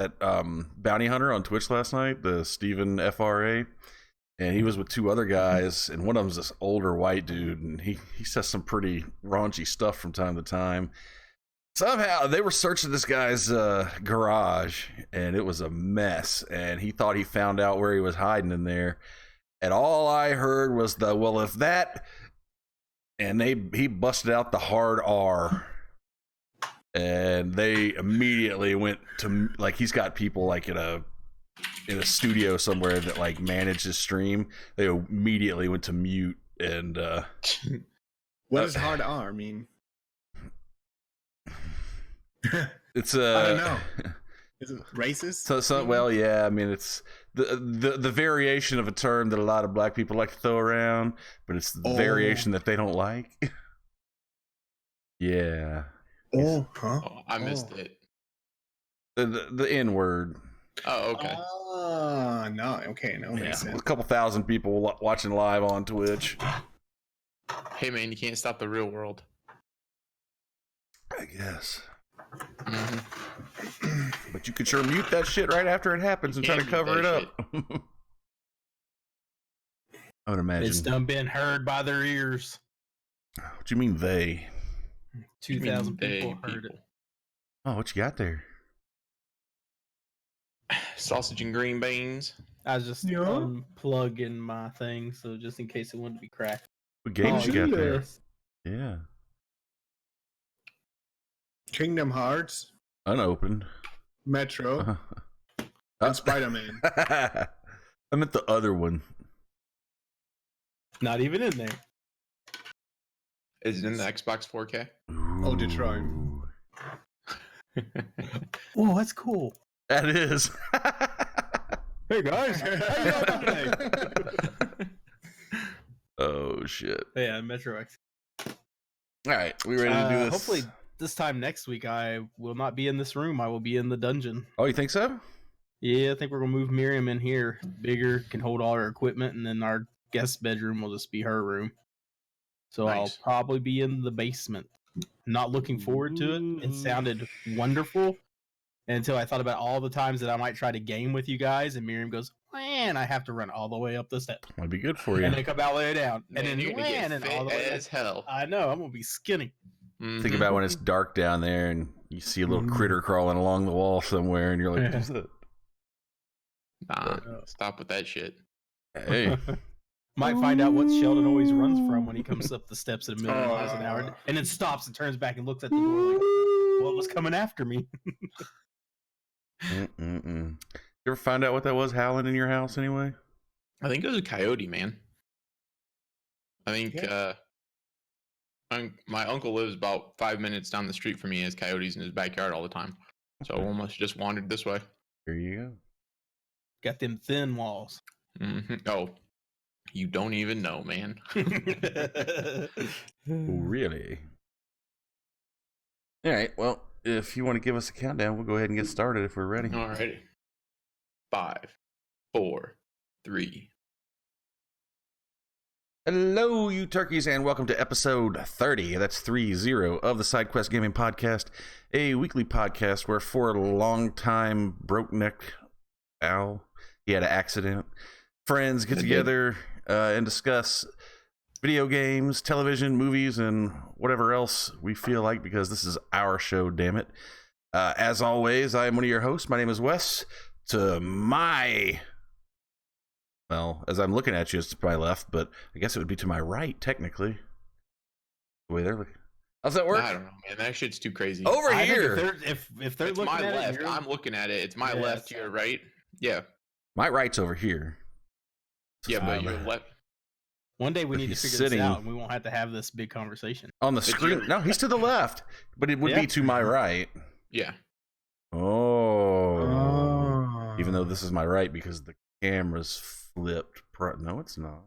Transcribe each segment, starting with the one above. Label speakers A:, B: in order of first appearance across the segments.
A: that bounty hunter on Twitch last night, the Steven FRA, and he was with two other guys, and one of them's this older white dude, and he says some pretty raunchy stuff from time to time. Somehow they were searching this guy's garage, and it was a mess, and he thought he found out where he was hiding in there, and all I heard was if that, and he busted out the hard R, and they immediately went to, like, he's got people like in a studio somewhere that like managed his stream. They immediately went to mute, and
B: what does hard R mean?
A: It's
B: I don't know. Is it racist?
A: So well, yeah. I mean, it's the variation of a term that a lot of black people like to throw around, but it's the variation that they don't like. Yeah.
B: Oh, huh?
C: Oh, I missed it.
A: The N word.
C: Oh, okay.
B: No. Okay, no,
A: Yeah,
B: makes sense.
A: a couple thousand people watching live on Twitch.
C: Hey, man, you can't stop the real world.
A: I guess.
C: Mm-hmm.
A: But you could sure mute that shit right after it happens and try to cover it up. I would imagine.
D: It's done been heard by their ears.
A: What do you mean they?
D: 2,000 people heard it.
A: Oh, what you got there?
C: Sausage and green beans.
D: I was just unplugging my thing, so just in case it wanted to be cracked.
A: What games you got there?
D: yes.
A: Yeah.
B: Kingdom Hearts,
A: Unopened.
B: Metro, and Spider-Man.
A: I meant the other one.
D: Not even in there.
C: Is it in the Xbox 4K?
B: Oh, Detroit.
D: Oh, that's cool.
A: That is.
D: Hey guys, how you doing today?
A: Oh shit.
D: Yeah, Metro X.
A: All right, we ready to do this?
D: Hopefully, this time next week, I will not be in this room. I will be in the dungeon.
A: Oh, you think so?
D: Yeah, I think we're gonna move Miriam in here. Bigger, can hold all her equipment, and then our guest bedroom will just be her room. So
C: Nice.
D: I'll probably be in the basement. Not looking forward to it. It sounded wonderful until I thought about all the times that I might try to game with you guys, and Miriam goes, "Man, I have to run all the way up the steps,
A: Might be good for you.
D: and then come all the way down,
C: Man,
D: and then
C: you're gonna get
D: and
C: fit
D: all the way
C: as hell.
D: I know I'm gonna be skinny."
C: Mhm.
A: Think about when it's dark down there and you see a little critter crawling along the wall somewhere, and you're like, "What's that?"
C: Nah, stop with that shit.
A: Hey,
D: Might find out what Sheldon always runs from when he comes up the steps at 1,000,000 miles an hour, and then stops and turns back and looks at the door like, "What was coming after me?"
A: you ever find out what that was howling in your house anyway?
C: I think it was a coyote, man. I think my uncle lives about 5 minutes down the street from me. He has coyotes in his backyard all the time. So I almost just wandered this way.
A: Here you go.
D: Got them thin walls.
C: Oh, you don't even know, man.
A: Really? All right. Well, if you want to give us a countdown, we'll go ahead and get started if we're ready.
C: Alrighty. 5, 4, 3.
A: Hello, you turkeys, and welcome to episode 30. That's 30 of the SideQuest Gaming Podcast, a weekly podcast where four long-time broke-neck owl, he had an accident, friends get together and discuss video games, television, movies, and whatever else we feel like, because this is our show, damn it. As always, I am one of your hosts. My name is Wes. To my... Well, as I'm looking at you, it's to my left, but I guess it would be to my right, technically. The way they're looking. How's that work?
C: I don't know, man. That shit's too crazy.
A: Over
D: I think
A: here.
D: if they're
C: It's
D: looking
C: my
D: at
C: left.
D: it,
C: I'm looking at it. It's my
D: Yeah,
C: left, your right. Yeah.
A: My right's over here.
C: Yeah, but
A: Um,
C: your left.
D: one day we
A: But
D: need to
A: he's
D: figure
A: sitting-
D: this out, and we won't have to have this big conversation.
A: On the screen. No, he's to the left, but it would be to my right.
C: Yeah.
A: Oh. Even though this is my right because the camera's flipped. No, it's not.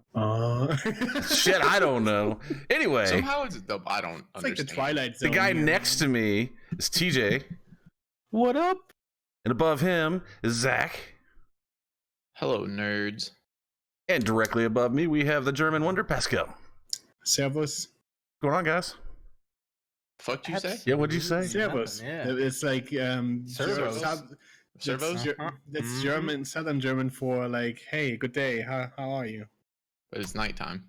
A: Shit, I don't know. Anyway,
C: Somehow it's the I don't
B: It's like the
C: understand.
B: Twilight
A: the
B: Zone.
A: guy next to me is TJ,
D: What up?
A: and above him is Zach,
C: Hello, nerds.
A: and directly above me we have the German wonder Pascal.
B: Servus.
A: What's going on, guys?
C: Fuck you say?
A: Yeah, what'd you say?
B: Servus.
D: Yeah.
B: It's like
D: Servus.
C: Servos,
B: That's German, Southern German for like, hey, good day, how are you?
C: but it's nighttime.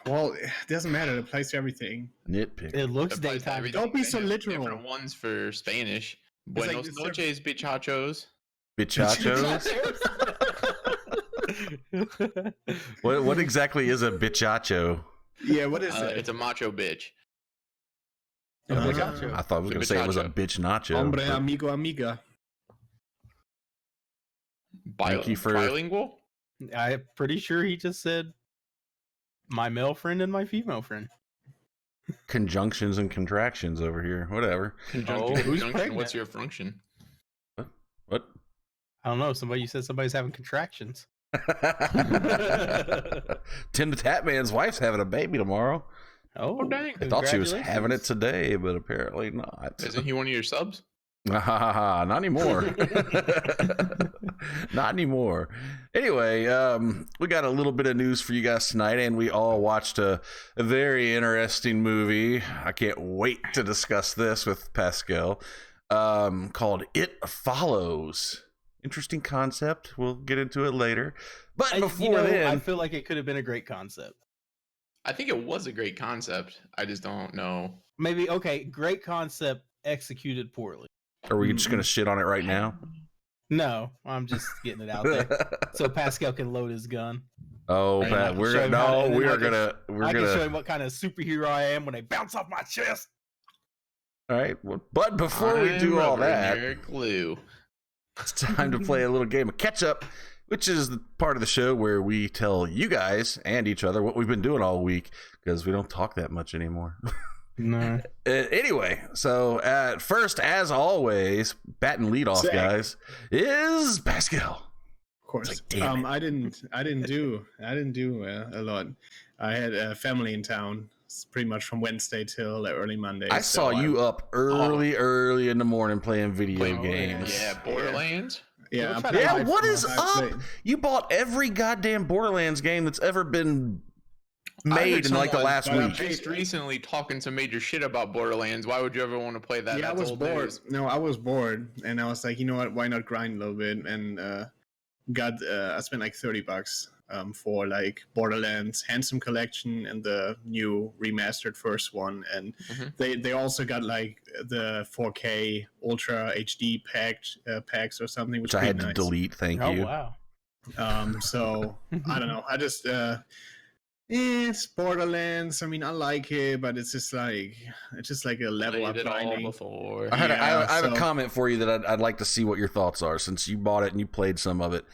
B: Well, it doesn't matter. It applies to everything.
A: Nitpick.
D: It looks
C: It applies to
D: daytime.
C: everything.
B: Don't be
C: They
B: so
C: have
B: literal.
C: Different ones for Spanish.
B: It's like
C: Buenos
B: the
C: noches, bichachos.
A: Bichachos? What exactly is a bichacho?
B: Yeah, what is it?
C: It's a macho bitch.
D: A
B: Uh-huh.
D: bichacho.
A: I thought I was going to say it was a bitch nacho.
B: Hombre,
A: but-
B: amigo, amiga.
A: Thank you for-
C: Bilingual?
D: I'm pretty sure he just said my male friend and my female friend.
A: Conjunctions and contractions over here. Whatever.
C: Conjunction.
D: who's
C: Conjunction.
D: pregnant?
C: What's your function?
A: What?
D: I don't know. Somebody said somebody's having contractions.
A: Tim the Tap Man's wife's having a baby tomorrow.
D: Oh,
C: dang.
A: I thought she was
D: congratulations.
A: having it today, but apparently not.
C: Isn't he one of your subs?
A: Not anymore. Not anymore. Anyway, we got a little bit of news for you guys tonight, and we all watched a very interesting movie. I can't wait to discuss this with Pascal. Called It Follows. Interesting concept. We'll get into it later. But before then,
D: I feel like it could have been a great concept.
C: I think it was a great concept. I just don't know.
D: Maybe okay, great concept executed poorly.
A: are we just gonna shit on it right now?
D: No, I'm just getting it out there so Pascal can load his gun.
A: Oh,
D: And I
A: Pat,
D: can
A: we're
D: show him how to-
A: no,
D: and then
A: we
D: I
A: are
D: can-
A: gonna
D: I can show him what kind of superhero I am when they bounce off my chest.
A: All right, well, but before we do all that,
C: Glue.
A: it's time to play a little game of catch up, which is the part of the show where we tell you guys and each other what we've been doing all week because we don't talk that much anymore.
D: No.
A: Anyway, so at first, as always, bat and lead off,
B: Sick.
A: guys, is Pascal.
B: Of course.
A: It's like, damn it.
B: I didn't do a lot. I had a family in town. It's pretty much from Wednesday till early Monday.
A: I
B: so
A: saw you up early in the morning playing video
C: Playing
A: games.
C: Yeah, Borderlands.
B: Yeah,
D: We'll
B: I'm
D: try
B: playing
D: to-
A: Yeah, what is
B: I
A: up?
B: played-
A: You bought every goddamn Borderlands game that's ever been
C: I heard
A: made in like the
C: someone
A: last week.
C: Just recently talking some major shit about Borderlands. Why would you ever want to play that?
B: Yeah, I
C: That's
B: was
C: old
B: bored.
C: news.
B: No, I was bored, and I was like, you know what? Why not grind a little bit? And I spent like $30 for like Borderlands Handsome Collection and the new remastered first one, and
C: Mhm.
B: they also got like the 4K Ultra HD packs or something,
A: Which I had to delete. Thank
D: Oh
A: you.
D: wow.
B: So I don't know. I just it's Borderlands. I mean, I like it, but it's just like a level up
C: Played it all
B: grinding.
C: before.
A: I have a
B: so-
A: comment for you that I'd like to see what your thoughts are since you bought it and you played some of it.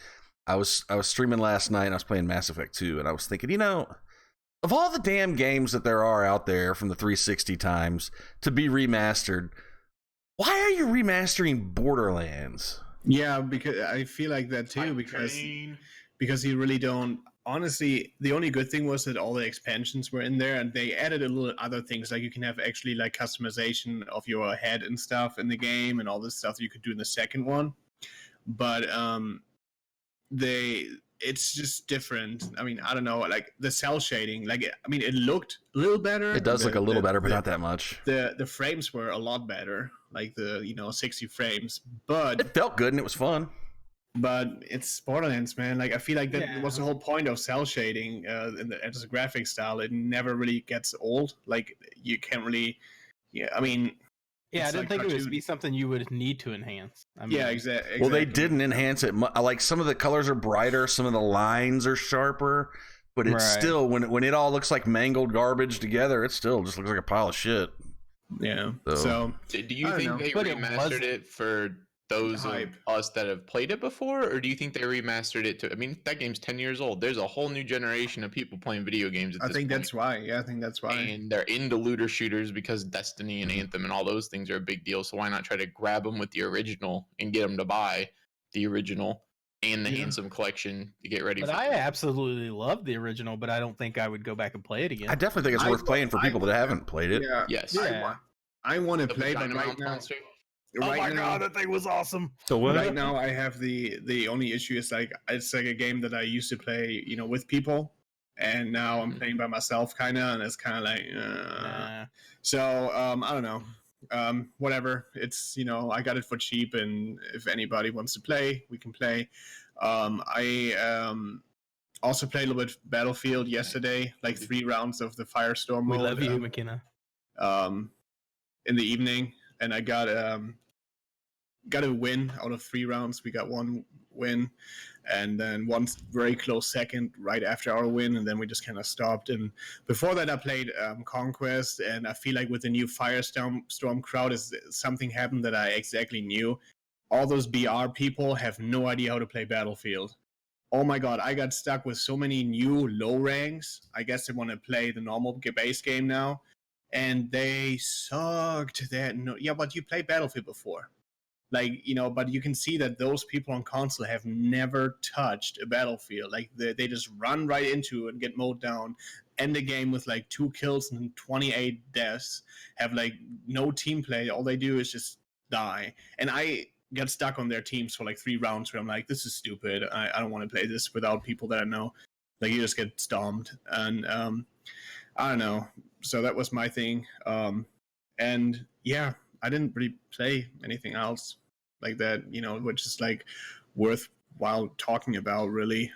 A: I was streaming last night and I was playing Mass Effect 2 and I was thinking, of all the damn games that there are out there from the 360 times to be remastered, why are you remastering Borderlands?
B: Yeah, because I feel like that too. Because you really don't. Honestly, the only good thing was that all the expansions were in there, and they added a little other things, like you can have actually like customization of your head and stuff in the game, and all this stuff you could do in the second one. But it's just different. I mean, I don't know, like the cell shading. Like, I mean, it looked a little better.
A: It does look a little better, but
B: the-
A: not that much.
B: The frames were a lot better, like the 60 frames, but
A: It felt good and it was fun.
B: it's Borderlands, man. Like, I feel like that
D: Yeah.
B: was the whole point of cell shading as a graphic style. It never really gets old. Like, you can't really, I mean,
D: Yeah, I
B: It's
D: didn't
B: like
D: think it would
B: cartoon.
D: be something you would need to enhance. I mean,
B: yeah, exactly.
A: Well, they didn't enhance it. Like some of the colors are brighter, some of the lines are sharper, but it's
D: Right.
A: still when it all looks like mangled garbage together, it still just looks like a pile of shit.
B: Yeah.
A: So-
B: So
C: Do
B: I
C: you
B: don't
C: think
B: know.
C: they
D: But it
C: remastered
D: wasn't.
C: it for those of
B: Hype.
C: us that have played it before, or do you think they remastered it to? I mean, that game's 10 years old. There's a whole new generation of people playing video games. At
B: I
C: this
B: think
C: point.
B: that's why. Yeah, I think that's why.
C: And they're into looter shooters because Destiny and Anthem and all those things are a big deal. So why not try to grab them with the original and get them to buy the original and the
B: Yeah.
C: Handsome collection to get ready
D: But
C: for?
D: I absolutely love the original, but I don't think I would go back and play it again.
A: I definitely think it's
B: I-
A: worth playing for people that haven't played it.
B: Yeah.
C: Yes.
D: Yeah.
B: I want to
C: The
B: play, but
C: vagina
B: right
C: mount
B: now,
C: monster.
D: that thing was awesome.
A: So
B: right now I have the only issue is like it's like a game that I used to play, with people, and now I'm
C: Mhm.
B: playing by myself, kind of, and it's kind of like.
D: Nah.
B: So I don't know. whatever. It's I got it for cheap, and if anybody wants to play, we can play. I also played a little bit Battlefield yesterday, like 3 rounds of the Firestorm
D: We
B: mode.
D: love you, McKenna.
B: In the evening, and I got a win out of 3 rounds. We got 1 win, and then 1 very close second right after our win, and then we just kind of stopped. And before that, I played Conquest, and I feel like with the new Firestorm crowd, is something happened that I exactly knew. All those BR people have no idea how to play Battlefield. Oh my god, I got stuck with so many new low ranks. I guess they want to play the normal base game now, and they sucked. But you played Battlefield before. But you can see that those people on console have never touched a Battlefield. Like they just run right into it and get mowed down, end the game with like 2 kills and 28 deaths, have like no team play. All they do is just die. And I got stuck on their teams for like 3 rounds where I'm like, this is stupid. I don't want to play this without people that I know. Like you just get stomped. And I don't know. So that was my thing. And yeah, I didn't really play anything else like that, which is like worthwhile talking about, really.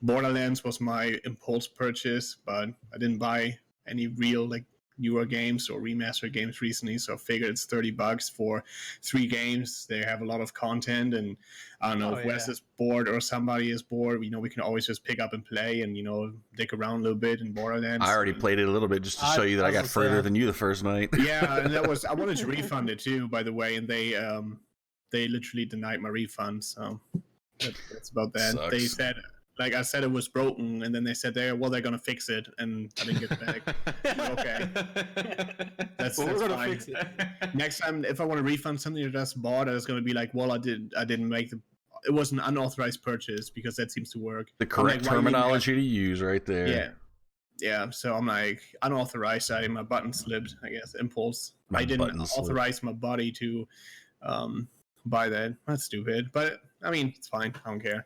B: Borderlands was my impulse purchase, but I didn't buy any real like newer games or remastered games recently, so I figured it's $30 for 3 games. They have a lot of content, and I don't know if Wes is bored or somebody is bored. We can always just pick up and play and dick around a little bit in Borderlands.
A: I already played it a little bit just to show you that I got further than you the first night.
B: Yeah, and I wanted to refund it too, by the way, and they literally denied my refund. So that's about that.
A: Sucks.
B: They said, like I said, it was broken, and then they said they're gonna fix it, and I didn't get it back. Okay, that's fine. Fix it. Next time, if I want to refund something I just bought, it's gonna be like, well, I didn't make it was an unauthorized purchase, because that seems to work.
A: The correct terminology to use right there.
B: Yeah. So I'm like, unauthorized. My button slipped. I guess impulse. I didn't authorize my body to buy that. That's stupid, but I mean, it's fine. I don't care.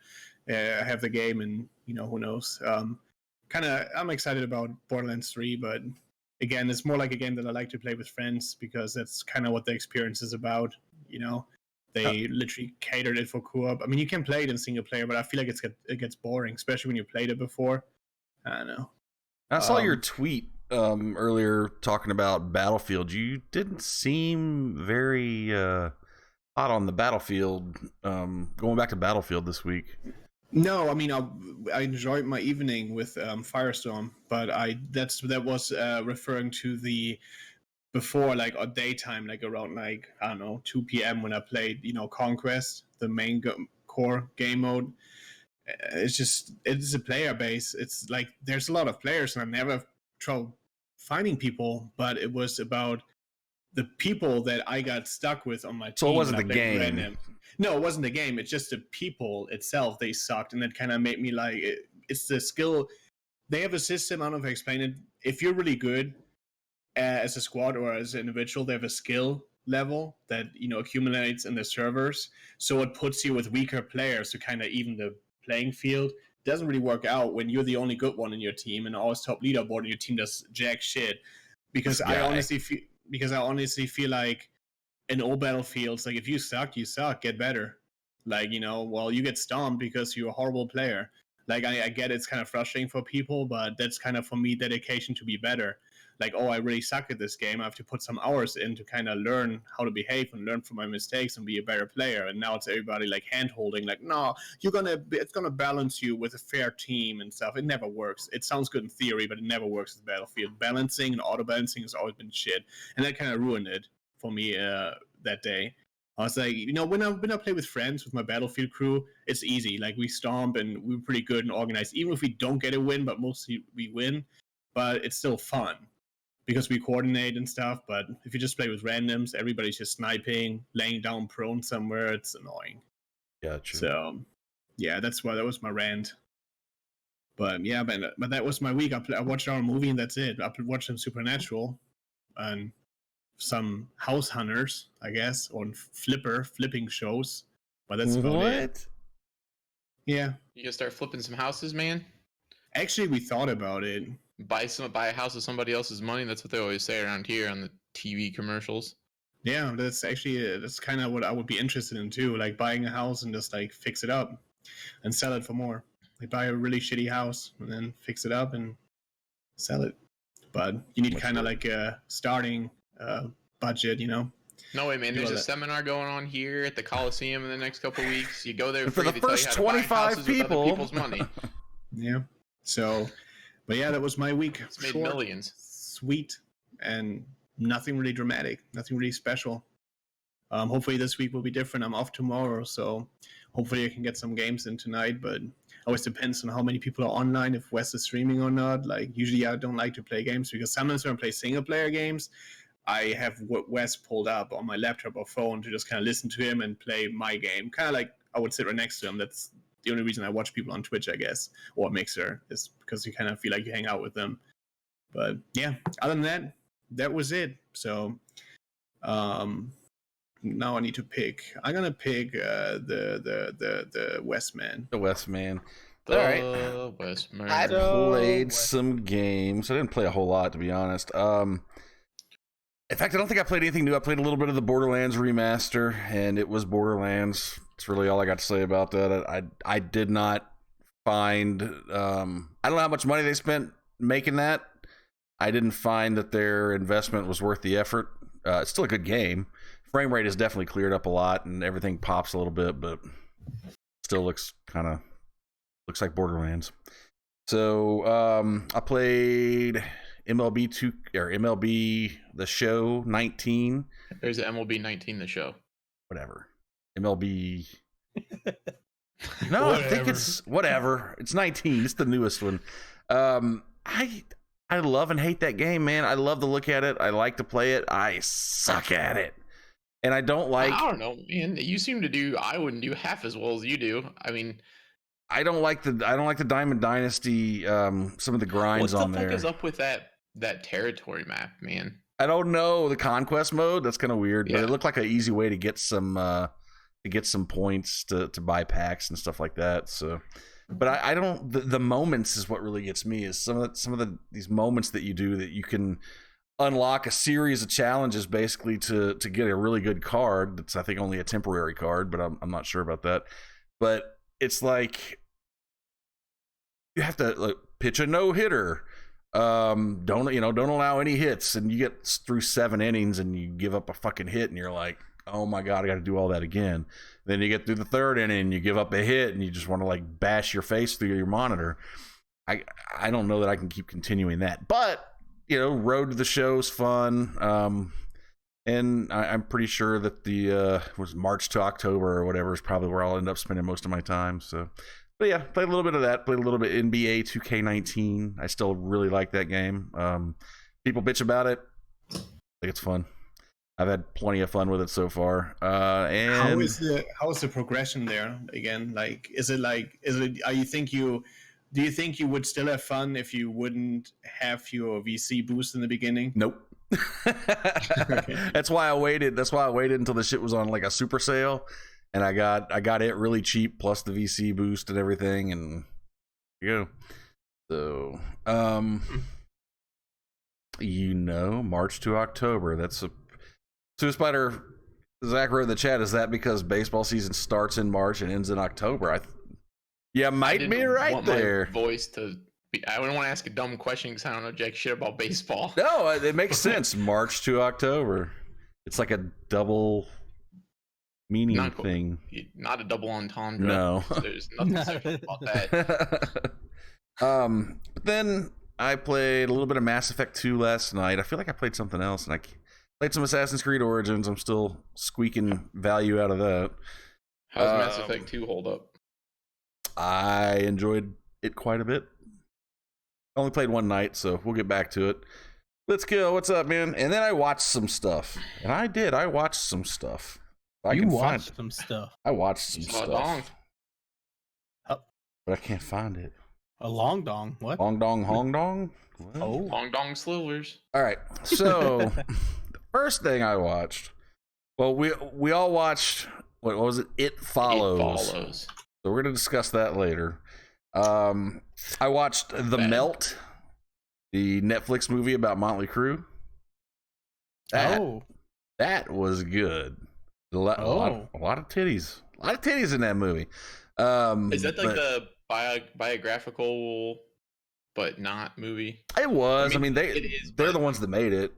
B: I have the game, and who knows. I'm excited about Borderlands 3, but again, it's more like a game that I like to play with friends, because that's kind of what the experience is about. They literally catered it for co-op. I mean, you can play it in single player, but I feel like it gets boring, especially when you played it before. I don't know.
A: I saw your tweet earlier talking about Battlefield. You didn't seem very hot on the Battlefield. Going back to Battlefield this week.
B: No, I mean, I enjoyed my evening with Firestorm, but that was referring to the before, like, or daytime, like around, like, I don't know, 2 p.m. when I played, Conquest, the main core game mode. It's a player base. It's like there's a lot of players, and I never have trouble finding people, but it was about the people that I got stuck with on my team.
A: So it wasn't the game.
B: No, it wasn't the game. It's just the people itself. They sucked, and that kind of made me like, it's the skill. They have a system. I don't know if I explained it. If you're really good as a squad or as an individual, they have a skill level that accumulates in the servers. So it puts you with weaker players to kind of even the playing field. It doesn't really work out when you're the only good one in your team and always top leaderboard, and your team does jack shit. Because I honestly feel like in all Battlefields, like, if you suck, you suck. Get better. Like, you get stomped because you're a horrible player. Like, I get it's kind of frustrating for people, but that's kind of, for me, dedication to be better. Like, I really suck at this game. I have to put some hours in to kind of learn how to behave and learn from my mistakes and be a better player. And now it's everybody like hand holding, like, no, it's gonna balance you with a fair team and stuff. It never works. It sounds good in theory, but it never works in Battlefield. Balancing and auto balancing has always been shit, and that kind of ruined it for me that day. I was like, when I play with friends, with my Battlefield crew, it's easy. Like, we stomp, and we're pretty good and organized. Even if we don't get a win, but mostly we win, but it's still fun because we coordinate and stuff. But if you just play with randoms, everybody's just sniping, laying down prone somewhere. It's annoying.
A: Gotcha.
B: So, yeah, that was my rant. But yeah, but that was my week. I watched our movie, and that's it. I watched some Supernatural and some House Hunters, I guess, on flipping shows. But that's about it. Yeah.
C: You gonna start flipping some houses, man?
B: Actually, we thought about it.
C: Buy a house with somebody else's money. That's what they always say around here on the TV commercials.
B: Yeah, that's actually that's kind of what I would be interested in too. Like buying a house and just like fix it up and sell it for more. Like buy a really shitty house and then fix it up and sell it. But you need
A: Much
B: kind of
A: work.
B: like a starting budget, you know.
C: No way, man.
B: Do
C: There's
B: all
C: a
B: that.
C: seminar going on here at the Coliseum in the next couple weeks. You go there
A: And for
C: free
A: the
C: to tell you
A: first
C: how to buy
A: 25
C: houses with other
A: people,
C: people's money.
B: Yeah. So, but yeah, that was my week.
C: It's made
B: Short,
C: millions.
B: sweet, and nothing really dramatic, nothing really special. Hopefully this week will be different. I'm off tomorrow, so hopefully I can get some games in tonight. But always depends on how many people are online, if Wes is streaming or not. Like usually I don't like to play games because sometimes when I play single player games, I have Wes pulled up on my laptop or phone to just kind of listen to him and play my game. Kind of like I would sit right next to him. That's the only reason I watch people on Twitch, I guess, or Mixer, is because you kind of feel like you hang out with them. But yeah, other than that, that was it. So now I need to pick. I'm gonna pick the West Man.
A: the West Man.
C: The
A: All right.
C: West
A: I
C: Murder.
A: played
D: West-
A: some games. I didn't play a whole lot, to be honest. In fact, I don't think I played anything new. I played a little bit of the Borderlands remaster, and it was Borderlands. That's really all I got to say about that. I did not find. I don't know how much money they spent making that. I didn't find that their investment was worth the effort. It's still a good game. Frame rate has definitely cleared up a lot, and everything pops a little bit, but still looks like Borderlands. So I played MLB 2 or MLB The Show 19,
C: There's an MLB 19, the show.
A: whatever. MLB. No, I think
D: Whatever.
A: it's whatever. It's 19. It's the newest one. I love and hate that game, man. I love to look at it. I like to play it. I suck at it, and I don't like.
C: I don't know, man. You seem to do. I wouldn't do half as well as you do. I mean,
A: I don't like the Diamond Dynasty. Some of the
C: what
A: grinds
C: the
A: on
C: fuck
A: there.
C: is up with that territory map, man?
A: I don't know the conquest mode. That's kind of weird, but
C: Yeah.
A: it looked like an easy way to get some points to buy packs and stuff like that. So, but I don't. The moments is what really gets me. Is some of these moments that you do that you can unlock a series of challenges basically to get a really good card. That's I think only a temporary card, but I'm not sure about that. But it's like you have to like, pitch a no hitter. Don't allow any hits, and you get through 7 innings and you give up a fucking hit, and you're like, oh my god, I got to do all that again. Then you get through the 3rd inning and you give up a hit, and you just want to like bash your face through your monitor. I don't know that I can keep continuing that, but Road to the Show's fun. And I'm pretty sure that the was March to October or whatever is probably where I'll end up spending most of my time. So, but yeah, played a little bit of that. Played a little bit NBA 2K19. I still really like that game. People bitch about it. I think it's fun. I've had plenty of fun with it so far. And
B: How is the progression there again? Like, do you think you would still have fun if you wouldn't have your VC boost in the beginning?
A: Nope. That's why I waited. That's why I waited until the shit was on like a super sale, and I got it really cheap plus the VC boost and everything, and here you go. So, March to October. That's a Super Spider. Zach wrote in the chat. Is that because baseball season starts in March and ends in October? You might be right
C: want
A: there.
C: My voice to be, I wouldn't want to ask a dumb question because I don't know jack shit about baseball.
A: No, it makes sense. March to October. It's like a double meaning
C: Not cool.
A: thing.
C: Not a double entendre.
A: No.
C: There's nothing special about that.
A: But then I played a little bit of Mass Effect 2 last night. I feel like I played something else, and I played some Assassin's Creed Origins. I'm still squeaking value out of that.
C: How's Mass Effect 2 hold up?
A: I enjoyed it quite a bit. I only played one night, so we'll get back to it. Let's go. What's up, man? And then I watched some stuff. And I watched some stuff.
D: You watched some stuff.
A: I watched some
C: Saw a
A: stuff.
C: dong.
A: But I can't find it.
D: A long dong. What?
A: Long dong, hong dong? What?
D: Oh.
C: Long dong slivers.
A: All right. So, the first thing I watched, well, we all watched, what was it? It Follows.
C: It follows.
A: So we're going to discuss that later. I watched The Melt, the Netflix movie about Motley Crue. That,
D: Oh.
A: That was good. A lot of titties. A lot of titties in that movie.
C: Is that like the biographical but not movie?
A: It was. I mean they're the ones that made it.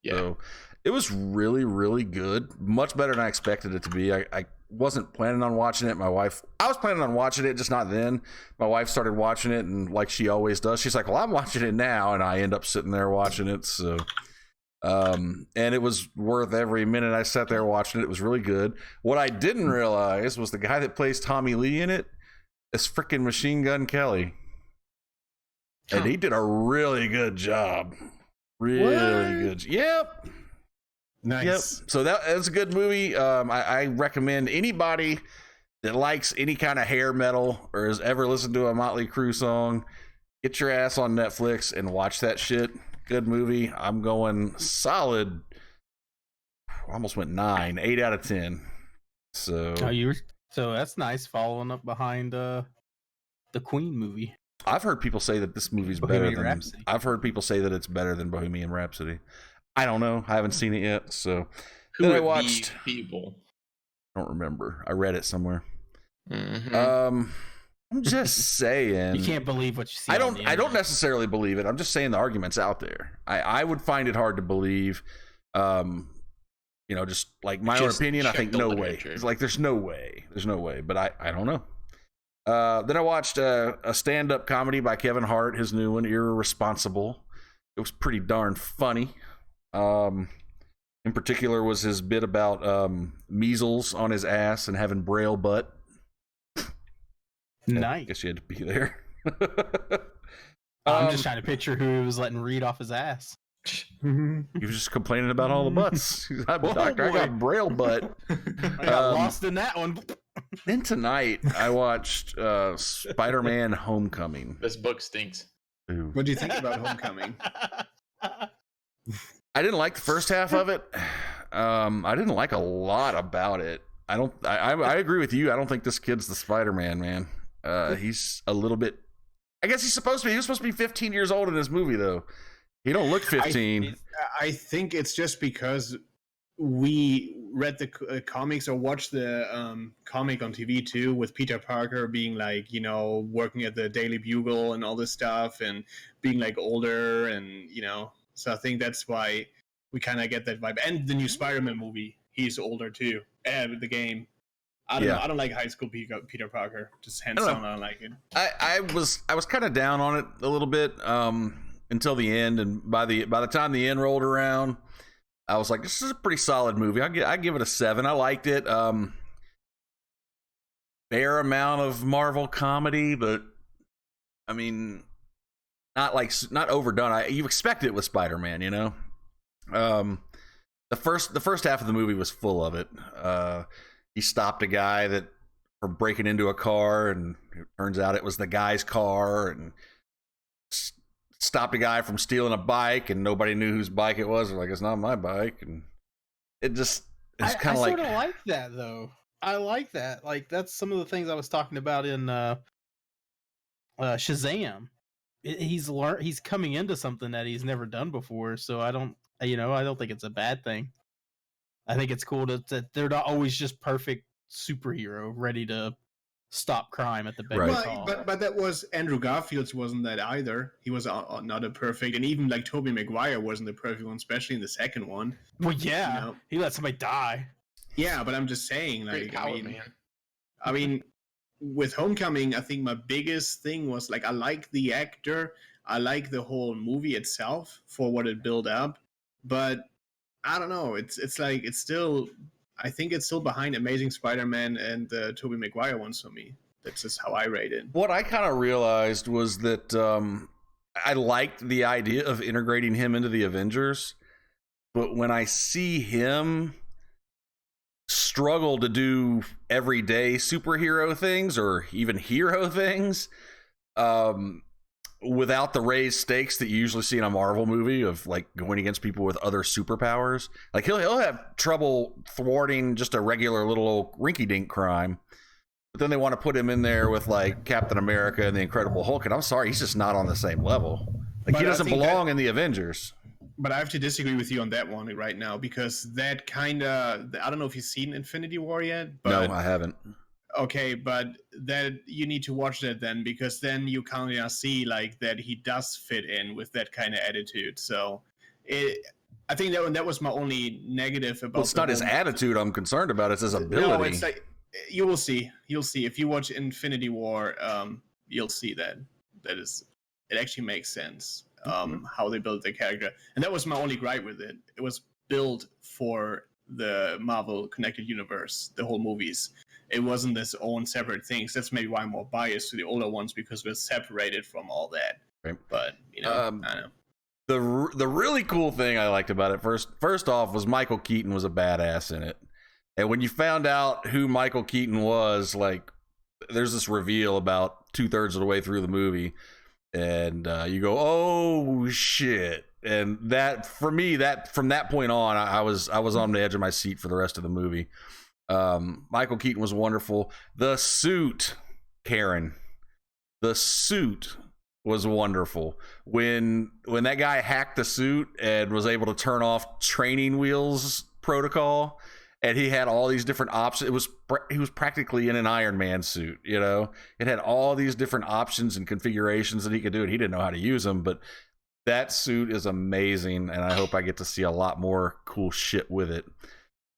C: Yeah.
A: So it was really, really good. Much better than I expected it to be. I wasn't planning on watching it. I was planning on watching it, just not then. My wife started watching it, and like she always does, she's like, well, I'm watching it now, and I end up sitting there watching it. So and it was worth every minute I sat there watching it. It was really good. What I didn't realize was the guy that plays Tommy Lee in it is freaking Machine Gun Kelly. And he did a really good job. Really good. Yep.
B: Nice.
A: Yep. So that's a good movie. I recommend anybody that likes any kind of hair metal or has ever listened to a Motley Crue song, get your ass on Netflix and watch that shit. Good movie. I'm going solid. Almost went 8 out of 10. So
D: so that's nice. Following up behind the Queen movie.
A: I've heard people say that this movie's better than Rhapsody. I've heard people say that it's better than Bohemian Rhapsody. I don't know. I haven't seen it yet. So
C: who
A: then I
C: would
A: watched.
C: be people?
A: I don't remember. I read it somewhere.
C: Mm-hmm.
A: I'm just saying.
D: You can't believe what you see.
A: I don't necessarily believe it. I'm just saying the argument's out there. I would find it hard to believe. Just like my own opinion, I think no way. It's like there's no way. There's no way. But I don't know. Then I watched a stand-up comedy by Kevin Hart, his new one, Irresponsible. It was pretty darn funny. In particular was his bit about measles on his ass and having braille butt.
D: Nice.
A: I guess you had to be there.
D: I'm just trying to picture who he was letting read off his ass.
A: He was just complaining about all the butts. I'm a doctor. I got braille butt.
D: I got lost in that one.
A: Then tonight I watched Spider-Man: Homecoming.
C: This book stinks.
A: Ooh.
B: What do you think about Homecoming?
A: I didn't like the first half of it. I didn't like a lot about it. I agree with you. I don't think this kid's the Spider-Man, man. He's a little bit. I guess he's supposed to be. He was supposed to be 15 years old in this movie, though. He don't look 15.
B: I think it's just because we read the comics or watched the comic on TV too, with Peter Parker being like, working at the Daily Bugle and all this stuff, and being like older, and so I think that's why we kind of get that vibe. And the new Spider-Man movie, he's older too. And the game, I don't like high school Peter Parker. Just hands down, I don't like it.
A: I was kind of down on it a little bit until the end, and by the time the end rolled around, I was like, this is a pretty solid movie. I give it a 7. I liked it. Fair amount of Marvel comedy, but I mean, not overdone. You expect it with Spider-Man, The first half of the movie was full of it. He stopped a guy from breaking into a car, and it turns out it was the guy's car, and stopped a guy from stealing a bike, and nobody knew whose bike it was. They're like, it's not my bike, and it's kind of like. I
D: sort of like that though. I like that. Like that's some of the things I was talking about in Shazam. He's coming into something that he's never done before, so I don't think it's a bad thing. I think it's cool that they're not always just perfect superhero ready to stop crime at the beck of call.
B: But that was Andrew Garfield's wasn't that either. He was not a perfect, and even like Tobey Maguire wasn't the perfect one, especially in the second one.
D: Well, yeah, he let somebody die.
B: Yeah, but I'm just saying, like,
C: man.
B: I mean, with Homecoming, I think my biggest thing was like I like the actor, I like the whole movie itself for what it built up, but I don't know. It's like I think it's still behind Amazing Spider-Man and the Tobey Maguire ones for me. That's just how I rate it.
A: What I kind of realized was that I liked the idea of integrating him into the Avengers, but when I see him struggle to do everyday superhero things or even hero things without the raised stakes that you usually see in a Marvel movie of like going against people with other superpowers, like he'll have trouble thwarting just a regular little rinky-dink crime, but then they want to put him in there with like Captain America and the Incredible Hulk, and I'm sorry, he's just not on the same level. Like, he doesn't belong in the Avengers.
B: But I have to disagree with you on that one right now because that kind of I don't know if you've seen Infinity War yet. But,
A: No, I haven't.
B: Okay, but that you need to watch that then because then you kind of see like that he does fit in with that kind of attitude. So, I think that was my only negative about.
A: Well, it's not his attitude I'm concerned about; it's his ability.
B: No, it's like you will see. You'll see if you watch Infinity War. You'll see that it actually makes sense. How they built the character, and that was my only gripe with it. It was built for the Marvel Connected Universe, the whole movies. It wasn't its own separate things. That's maybe why I'm more biased to the older ones because we're separated from all that.
A: Right.
B: But I don't know.
A: The really cool thing I liked about it first off was Michael Keaton was a badass in it, and when you found out who Michael Keaton was, like there's this reveal about 2/3 of the way through the movie. And you go, oh shit! And that for me, that from that point on, I was on the edge of my seat for the rest of the movie. Michael Keaton was wonderful. The suit, Karen, the suit was wonderful. When that guy hacked the suit and was able to turn off training wheels protocol. And he had all these different options. He was practically in an Iron Man suit, you know. It had all these different options and configurations that he could do, and he didn't know how to use them. But that suit is amazing, and I hope I get to see a lot more cool shit with it.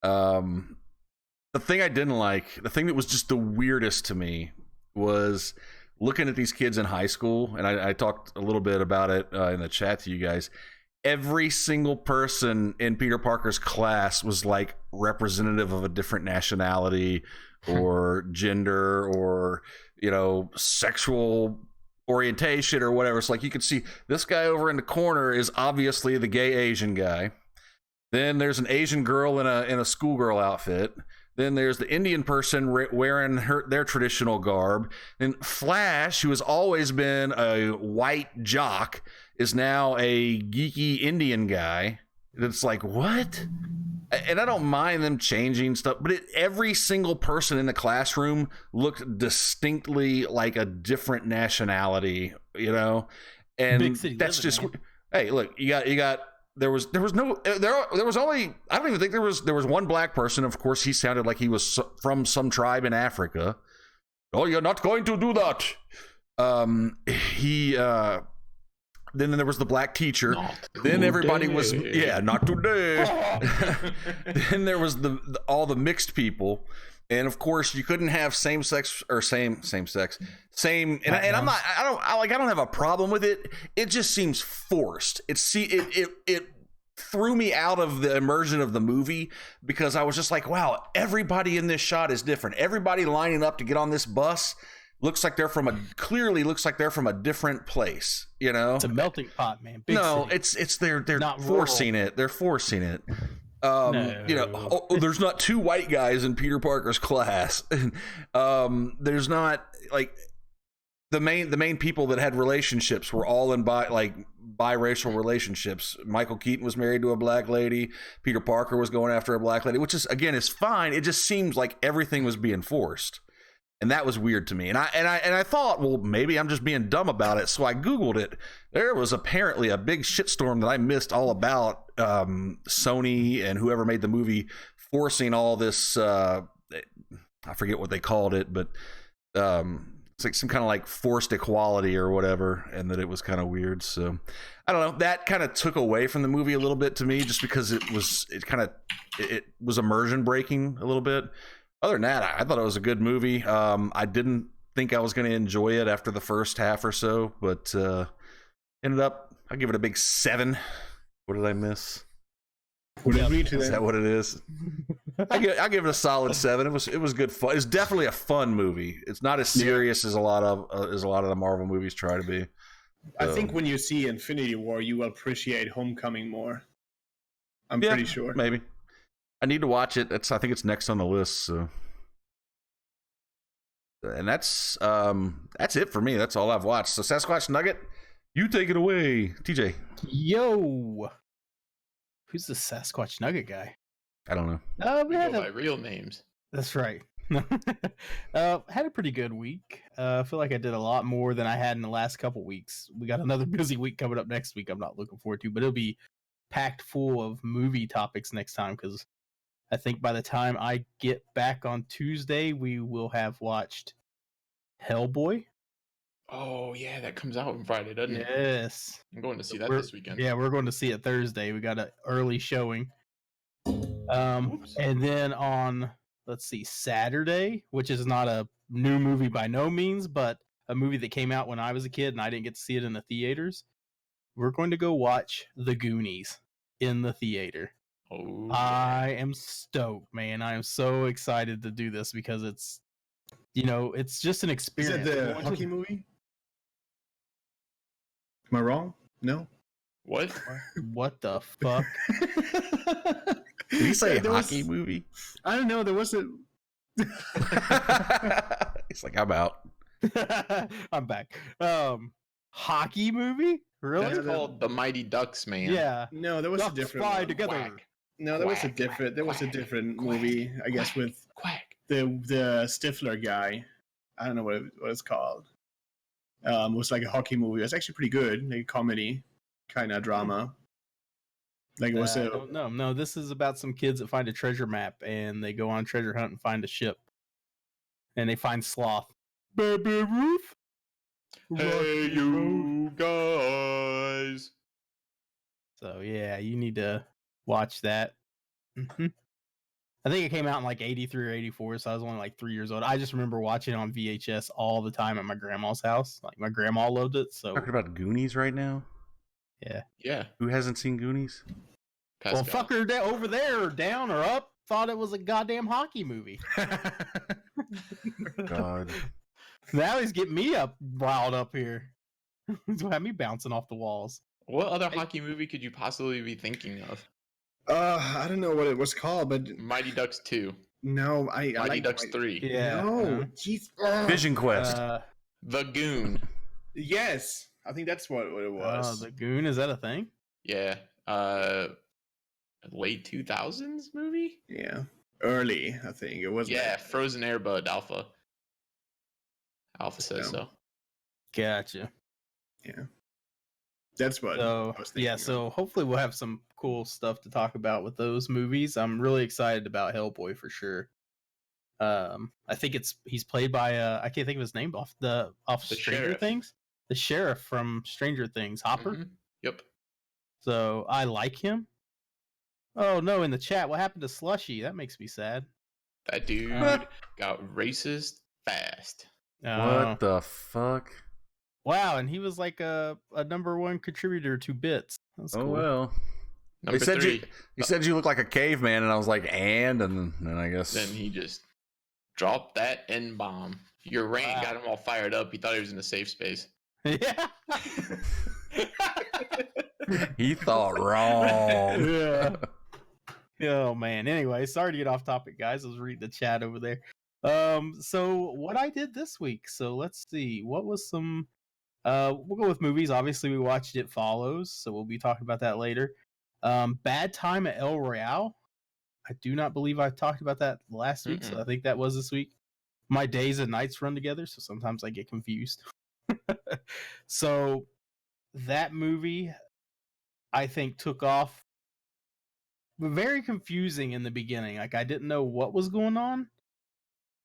A: The thing I didn't like, the thing that was just the weirdest to me, was looking at these kids in high school, and I talked a little bit about it in the chat to you guys. Every single person in Peter Parker's class was like representative of a different nationality or gender or, you know, sexual orientation or whatever. It's like you could see this guy over in the corner is obviously the gay Asian guy. Then there's an Asian girl in a schoolgirl outfit. Then there's the Indian person wearing their traditional garb. And Flash, who has always been a white jock, is now a geeky Indian guy. It's like, what? And I don't mind them changing stuff, but every single person in the classroom looked distinctly like a different nationality, you know? And
D: Big city
A: that's
D: living,
A: just,
D: man.
A: hey, look, you got, there was only, I don't even think there was one black person. Of course, he sounded like he was from some tribe in Africa. Oh, you're not going to do that. Then there was the black teacher. Then everybody was, not today. Then there was all the mixed people, and of course you couldn't have same sex. And I'm not. I don't have a problem with it. It just seems forced. It threw me out of the immersion of the movie because I was just like, wow, everybody in this shot is different. Everybody lining up to get on this bus looks like they're from a different place, you know.
D: It's a melting pot, man. Big
A: No,
D: city.
A: they're
D: Not
A: forcing
D: rural.
A: it. They're forcing it.
D: No.
A: You know, there's not two white guys in Peter Parker's class. There's not like the main people that had relationships were all in biracial relationships. Michael Keaton was married to a black lady. Peter Parker was going after a black lady, which is again is fine. It just seems like everything was being forced. And that was weird to me. And I thought, well, maybe I'm just being dumb about it. So I Googled it. There was apparently a big shitstorm that I missed all about Sony and whoever made the movie forcing all this. I forget what they called it, but it's like some kind of like forced equality or whatever. And that it was kind of weird. So I don't know. That kind of took away from the movie a little bit to me just because it was immersion breaking a little bit. Other than that, I thought it was a good movie. I didn't think I was going to enjoy it after the first half or so, but ended up, I'll give it a big 7. What did I miss?
B: Would agree to
A: Is
B: that.
A: that what it is? I'll give it a solid 7. It was good fun. It's definitely a fun movie. It's not as serious as a lot of the Marvel movies try to be.
B: I think when you see Infinity War, you will appreciate Homecoming more. I'm pretty sure.
A: Maybe. I need to watch it. I think it's next on the list. So, and that's it for me. That's all I've watched. So, Sasquatch Nugget, you take it away, TJ.
D: Yo, who's the Sasquatch Nugget guy?
A: I don't know.
C: We go by real names.
D: That's right. Had a pretty good week. I feel like I did a lot more than I had in the last couple weeks. We got another busy week coming up next week. I'm not looking forward to, but it'll be packed full of movie topics next time because I think by the time I get back on Tuesday, we will have watched Hellboy.
C: Oh yeah, that comes out on Friday, doesn't it?
D: Yes.
C: I'm going to see that
D: We're-
C: this weekend.
D: Yeah, we're going to see it Thursday. We got an early showing.
C: Oops.
D: And then on, let's see, Saturday, which is not a new movie by no means, but a movie that came out when I was a kid and I didn't get to see it in the theaters. We're going to go watch The Goonies in the theater.
C: Oh,
D: I am stoked, man. I am so excited to do this because it's, it's just an
B: Is
D: experience.
B: that the
D: Going to-
B: hockey movie? Am I wrong? No.
C: what?
D: What the fuck?
A: Did he say
B: There was-
A: hockey movie?
B: I don't know. There was a.
A: He's like, I'm out.
D: I'm back. Hockey movie? Really?
C: That's
B: Yeah,
C: called The Mighty Ducks, man.
D: Yeah.
B: No, there was a
D: Ducks
B: different.
D: fly
B: one.
D: together.
C: Quack.
B: No, there was a
C: Quack,
B: different. There was a
C: quack,
B: different
C: quack,
B: movie. I guess
C: quack,
B: with
C: Quack.
B: the Stifler guy. I don't know what it's called. It was like a hockey movie. It was actually pretty good, like a comedy kind of drama. Like it was a.
D: No. This is about some kids that find a treasure map and they go on a treasure hunt and find a ship. And they find Sloth. Baby Ruth.
C: Hey, you guys.
D: So yeah, you need to watch that. Mhm. I think it came out in like 83 or 84, so I was only like 3 years old. I just remember watching it on VHS all the time at my grandma's house. Like my grandma loved it. So
A: Talking about Goonies right now.
C: Yeah.
A: Who hasn't seen Goonies?
D: well,
C: Pascal.
D: fucker over there, or down or up, thought it was a goddamn hockey movie.
A: God.
D: Now he's getting me up riled up here. He's had me bouncing off the walls.
C: What other hockey movie could you possibly be thinking of?
B: I don't know what it was called, but
C: Mighty Ducks 2.
B: no, I
C: Mighty
B: like
C: Ducks 3.
D: Yeah.
B: No, jeez. Ugh.
A: Vision Quest.
C: The Goon.
B: Yes, I think that's what it was.
D: The Goon, is that a thing?
C: Yeah. Late 2000s movie?
B: Yeah, early. I think it was.
C: Yeah, Frozen Airbud Alpha. Alpha says
B: Yeah.
C: so.
D: Gotcha.
B: Yeah, that's what.
D: So
B: I was thinking
D: yeah,
B: of.
D: so hopefully we'll have some cool stuff to talk about with those movies. I'm really excited about Hellboy for sure. I think he's played by I can't think of his name off
C: The
D: Stranger
C: sheriff.
D: Things. The sheriff from Stranger Things, Hopper.
C: Mhm. Yep.
D: So I like him. Oh no, in the chat, what happened to Slushy? That makes me sad.
C: That dude
A: What?
C: got racist fast.
A: What the fuck?
D: Wow, and he was like a #1 contributor to Bits. That's
A: Oh
D: cool.
A: well.
C: Number
A: said
C: 3.
A: He said you look like a caveman, and I was like, and then I guess.
C: Then he just dropped that N-bomb. Your rant
D: Wow.
C: got him all fired up. He thought he was in a safe space.
D: Yeah.
A: He thought wrong.
D: Yeah. Oh man. Anyway, sorry to get off topic, guys. I was reading the chat over there. So what I did this week. So let's see. What was some we'll go with movies. Obviously, we watched It Follows, so we'll be talking about that later. Bad Time at El Royale. I do not believe I talked about that last week, so I think that was this week. My days and nights run together, so sometimes I get confused. So that movie, I think, took off very confusing in the beginning. Like I didn't know what was going on,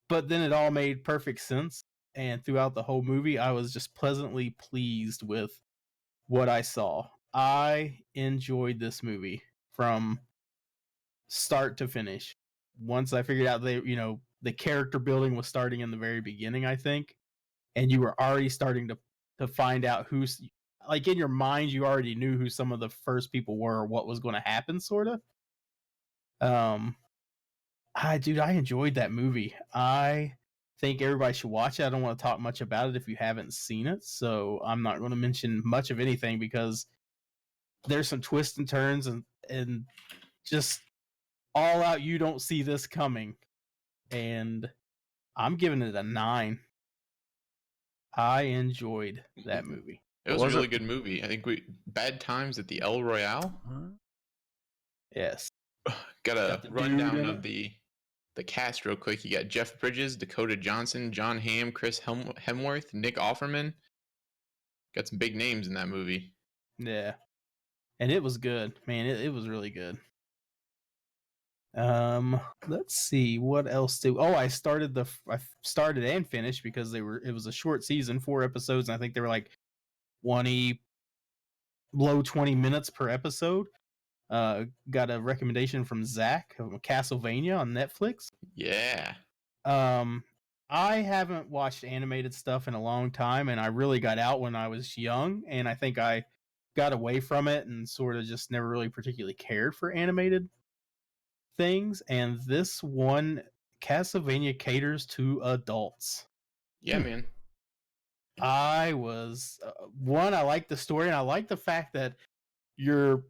D: but then it all made perfect sense. And throughout the whole movie, I was just pleasantly pleased with what I saw. I enjoyed this movie from start to finish. Once I figured out the character building was starting in the very beginning, I think, and you were already starting to find out who's, like, in your mind you already knew who some of the first people were or what was going to happen, sort of. I enjoyed that movie. I think everybody should watch it. I don't want to talk much about it if you haven't seen it, so I'm not going to mention much of anything because there's some twists and turns and just all out you don't see this coming. And I'm giving it a 9. I enjoyed that movie.
C: It was
A: Was
C: a really
A: it?
C: good movie. I think Bad Times at the El Royale.
D: Yes.
C: Got
D: Got
C: a
D: the dude
C: rundown
D: in
C: of
D: it.
C: the cast real quick. You got Jeff Bridges, Dakota Johnson, John Hamm, Chris Hemsworth, Nick Offerman. Got some big names in that movie.
D: Yeah. and it was good, man. It was really good. Let's see what else do. Oh, I started and finished because it was a short season, 4 episodes, and I think they were like 20 below 20 minutes per episode. Got a recommendation from Zach of Castlevania on Netflix.
C: Yeah.
D: I haven't watched animated stuff in a long time, and I really got out when I was young, and I think I got away from it and sort of just never really particularly cared for animated things. And this one, Castlevania, caters to adults.
C: Yeah, man.
D: I was I like the story, and I like the fact that you're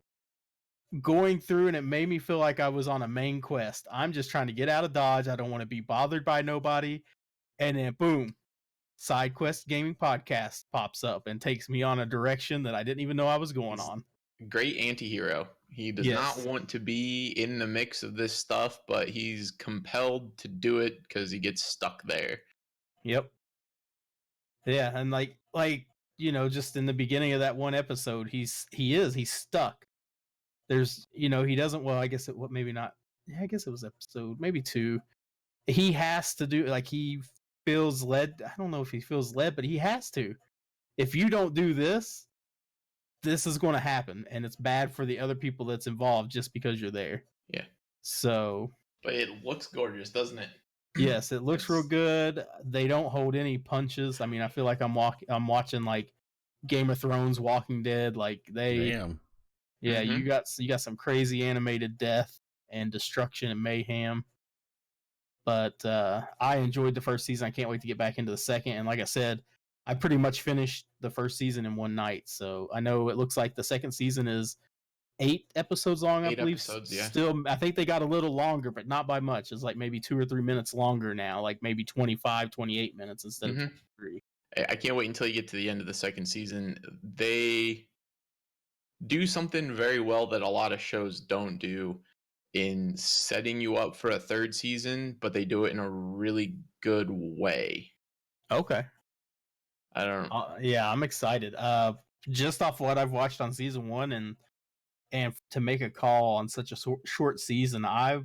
D: going through, and it made me feel like I was on a main quest. I'm just trying to get out of Dodge. I don't want to be bothered by nobody. And then boom, Side Quest Gaming Podcast pops up and takes me on a direction that I didn't even know I was going on.
C: Great anti-hero. He does not want to be in the mix of this stuff, but he's compelled to do it because he gets stuck there.
D: Yep. Yeah, and like just in the beginning of that one episode, he's stuck. There's he doesn't, well, I guess maybe not. Yeah, I guess it was episode maybe 2. He has to do, like, he feels led. I don't know if he feels led, but he has to. If you don't do this, this is going to happen, and it's bad for the other people that's involved just because you're there.
C: Yeah.
D: So.
C: But it looks gorgeous, doesn't it?
D: Yes, it looks real good. They don't hold any punches. I mean, I feel like I'm watching like Game of Thrones, Walking Dead. Like
A: Damn.
D: Yeah, you got some crazy animated death and destruction and mayhem. But I enjoyed the first season. I can't wait to get back into the second. And like I said, I pretty much finished the first season in one night. So I know it looks like the second season is 8 episodes long, I believe.
C: Episodes, yeah.
D: Still, I think they got a little longer, but not by much. It's like maybe 2 or 3 minutes longer now, like maybe 25, 28 minutes instead of 23.
C: I can't wait until you get to the end of the second season. They do something very well that a lot of shows don't do in setting you up for a third season, but they do it in a really good way.
D: Okay.
C: I don't know.
D: Yeah, I'm excited. Just off what I've watched on season 1 and to make a call on such a short season, I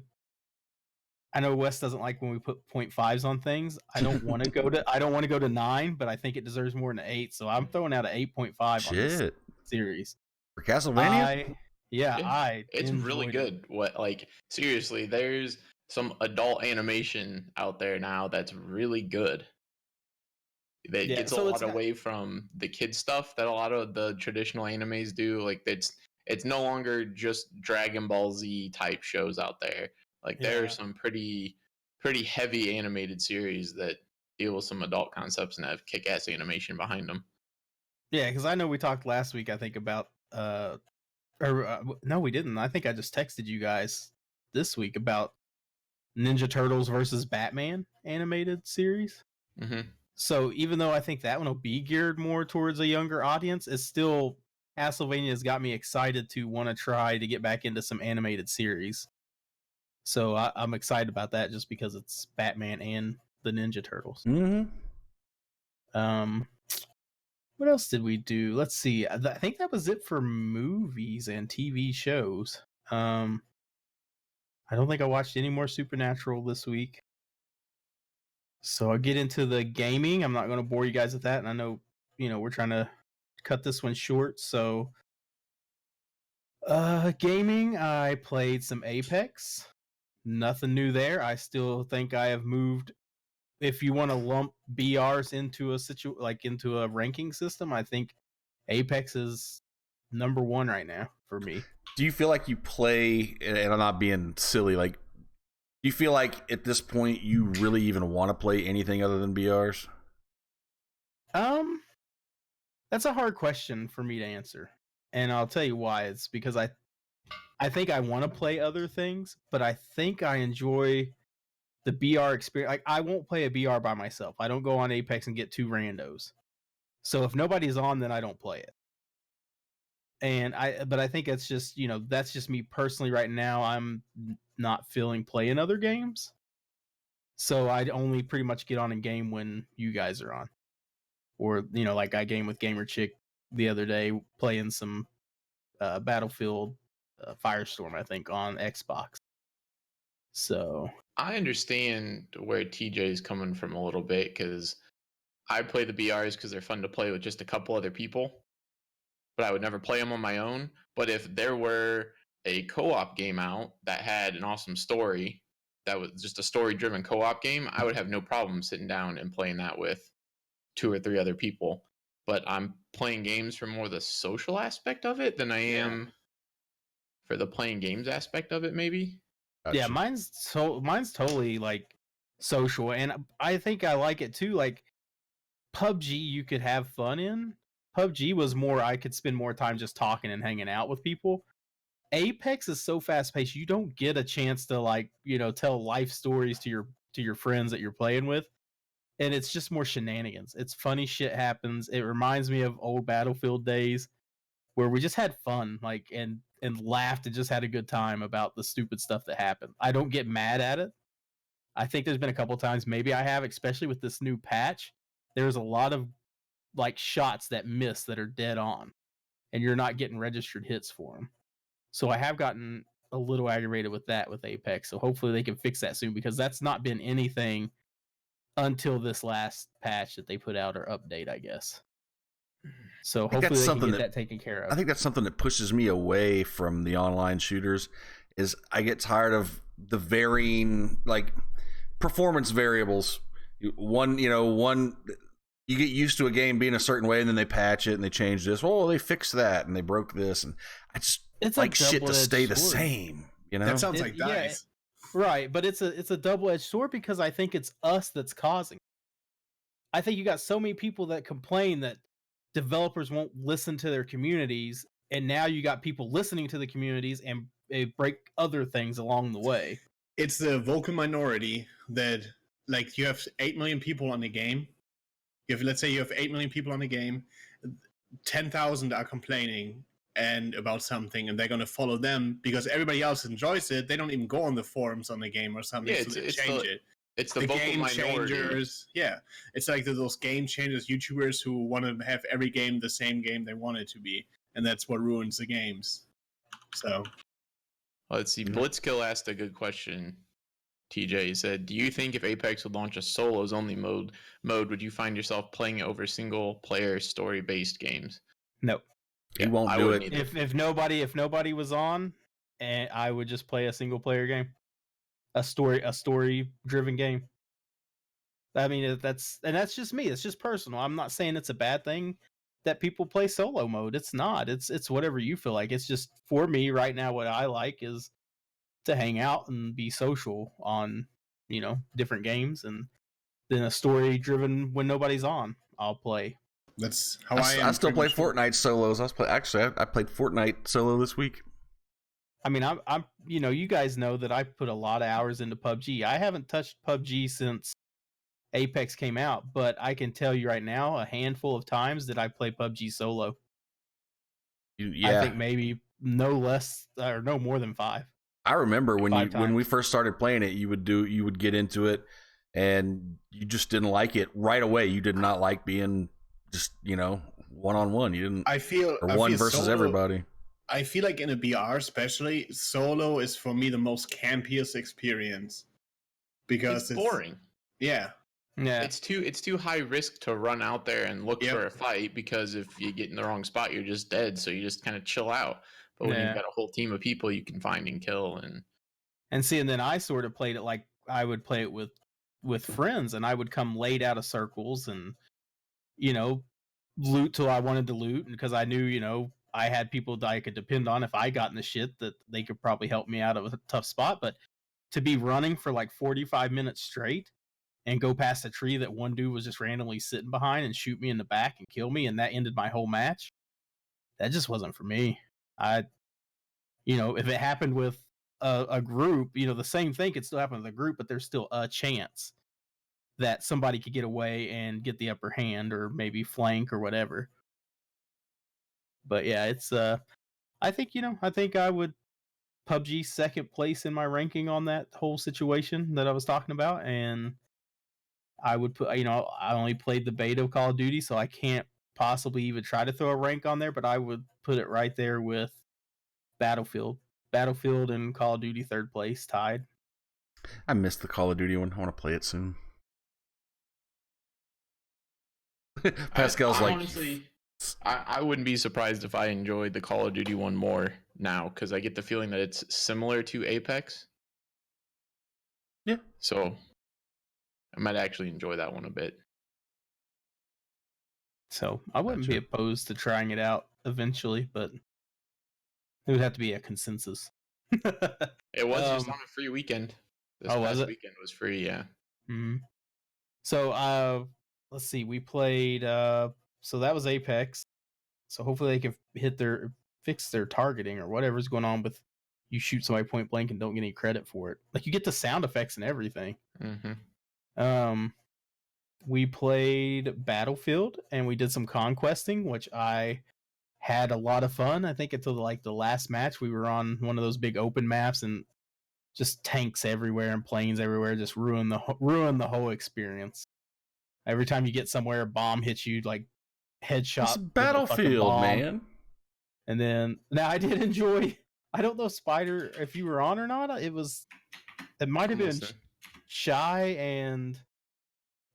D: know Wes doesn't like when we put 0.5s on things. I don't want to go to 9, but I think it deserves more than 8, so I'm throwing out an 8.5 on this series.
A: For Castlevania?
C: It's really good. Seriously, there's some adult animation out there now that's really good. That gets a lot away from the kid stuff that a lot of the traditional animes do. Like it's no longer just Dragon Ball Z type shows out there. Like there are some pretty heavy animated series that deal with some adult concepts and have kick-ass animation behind them.
D: Yeah, because I know we talked last week, I think, about no, we didn't. I think I just texted you guys this week about Ninja Turtles versus Batman animated series.
C: Mm-hmm.
D: So even though I think that one will be geared more towards a younger audience, it's still, Castlevania has got me excited to want to try to get back into some animated series. So I'm excited about that just because it's Batman and the Ninja Turtles.
A: Mm-hmm.
D: What else did we do? Let's see. I think that was it for movies and TV shows. I don't think I watched any more Supernatural this week. So I'll get into the gaming. I'm not going to bore you guys with that. And I know, we're trying to cut this one short. So gaming, I played some Apex. Nothing new there. I still think I have moved. If you want to lump BRs into into a ranking system, I think Apex is number 1 right now for me.
A: Do you feel like you play, and I'm not being silly, like, do you feel like at this point you really even want to play anything other than BRs?
D: That's a hard question for me to answer. And I'll tell you why. It's because I think I want to play other things, but I think I enjoy the BR experience. Like, I won't play a BR by myself. I don't go on Apex and get 2 randos. So if nobody's on, then I don't play it. But I think it's just, that's just me personally right now. I'm not feeling playing other games. So I'd only pretty much get on a game when you guys are on. Or, like I game with Gamer Chick the other day playing some Battlefield Firestorm, I think, on Xbox. So
C: I understand where TJ is coming from a little bit, because I play the BRs because they're fun to play with just a couple other people, but I would never play them on my own. But if there were a co-op game out that had an awesome story, that was just a story-driven co-op game, I would have no problem sitting down and playing that with 2 or 3 other people. But I'm playing games for more the social aspect of it than I am for the playing games aspect of it, maybe.
D: Gotcha. Yeah, mine's totally like social, and I think I like it too. Like PUBG, you could have fun in. PUBG was more, I could spend more time just talking and hanging out with people. Apex is so fast paced, you don't get a chance to, like, you know, tell life stories to your friends that you're playing with, and it's just more shenanigans. It's funny shit happens. It reminds me of old Battlefield days where we just had fun, like, and laughed and just had a good time about the stupid stuff that happened. I don't get mad at it. I think there's been a couple times maybe I have, especially with this new patch. There's a lot of like shots that miss that are dead on, and you're not getting registered hits for them. So I have gotten a little aggravated with that with Apex. So hopefully they can fix that soon, because that's not been anything until this last patch that they put out, or update, I guess. So hopefully they can get that taken care of.
A: I think that's something that pushes me away from the online shooters. Is I get tired of the varying like performance variables. One, you get used to a game being a certain way, and then they patch it and they change this. Oh, they fixed that and they broke this, and I just like shit to stay the same. You know,
B: that sounds like DICE.
D: Yeah, right, but it's a double-edged sword, because I think it's us that's causing. I think you got so many people that complain that developers won't listen to their communities, and now you got people listening to the communities and they break other things along the way.
B: It's the vocal minority that, like, you have 8 million people on the game. Let's say you have 8 million people on the game, 10,000 are complaining and about something, and they're going to follow them because everybody else enjoys it. They don't even go on the forums on the game or something, so they change it.
C: It's the game
B: changers. Yeah, it's like those game changers, YouTubers who want to have every game the same game they want it to be, and that's what ruins the games. So,
C: let's see. Blitzkill asked a good question. TJ said, "Do you think if Apex would launch a solos only mode, would you find yourself playing it over single player story based games?"
D: No,
A: he won't do it.
D: If nobody was on, and I would just play a single player game. A story driven game. I mean, that's just me. It's just personal. I'm not saying it's a bad thing that people play solo mode. It's not. It's whatever you feel like. It's just, for me right now, what I like is to hang out and be social on, different games, and then a story driven when nobody's on, I'll play.
B: That's how I am.
A: I still play Fortnite solos. I played Fortnite solo this week.
D: I mean, I'm you guys know that I put a lot of hours into PUBG. I haven't touched PUBG since Apex came out, but I can tell you right now, a handful of times that I play PUBG solo.
A: Yeah.
D: I think maybe no less or no more than 5.
A: I remember when we first started playing it, you would get into it and you just didn't like it right away. You did not like being just, one-on-one. You didn't one versus
B: solo,
A: everybody.
B: I feel like in a BR especially, solo is for me the most campiest experience, because
C: it's boring.
B: Yeah.
C: It's too high risk to run out there and look for a fight, because if you get in the wrong spot, you're just dead. So you just kind of chill out. But when you've got a whole team of people you can find and kill,
D: and then I sort of played it like I would play it with friends, and I would come late out of circles and loot till I wanted to loot, because I knew I had people that I could depend on if I got in the shit, that they could probably help me out of a tough spot. But to be running for like 45 minutes straight and go past a tree that one dude was just randomly sitting behind and shoot me in the back and kill me, and that ended my whole match, that just wasn't for me. If it happened with a group, the same thing could still happen with a group, but there's still a chance that somebody could get away and get the upper hand, or maybe flank or whatever. But yeah, it's I think I would PUBG second place in my ranking on that whole situation that I was talking about, and I would put, I only played the beta of Call of Duty, so I can't possibly even try to throw a rank on there, but I would put it right there with Battlefield. Battlefield and Call of Duty third place tied.
A: I missed the Call of Duty one. I want to play it soon. Pascal's
C: honestly, I wouldn't be surprised if I enjoyed the Call of Duty one more now, because I get the feeling that it's similar to Apex.
A: Yeah.
C: So I might actually enjoy that one a bit.
D: So I wouldn't be opposed to trying it out eventually, but it would have to be a consensus.
C: It was just on a free weekend. This past weekend was free, yeah.
D: Mm-hmm. So let's see. We played. So that was Apex. So hopefully they can fix their targeting or whatever's going on with you shoot somebody point blank and don't get any credit for it. Like you get the sound effects and everything.
C: Mm-hmm.
D: We played Battlefield and we did some conquesting, which I had a lot of fun. I think until like the last match, we were on one of those big open maps and just tanks everywhere and planes everywhere, just ruin the whole experience. Every time you get somewhere, a bomb hits you, like headshot.
A: It's Battlefield, man.
D: And then now I did enjoy. I don't know, Spider, if you were on or not. It might have been Shy and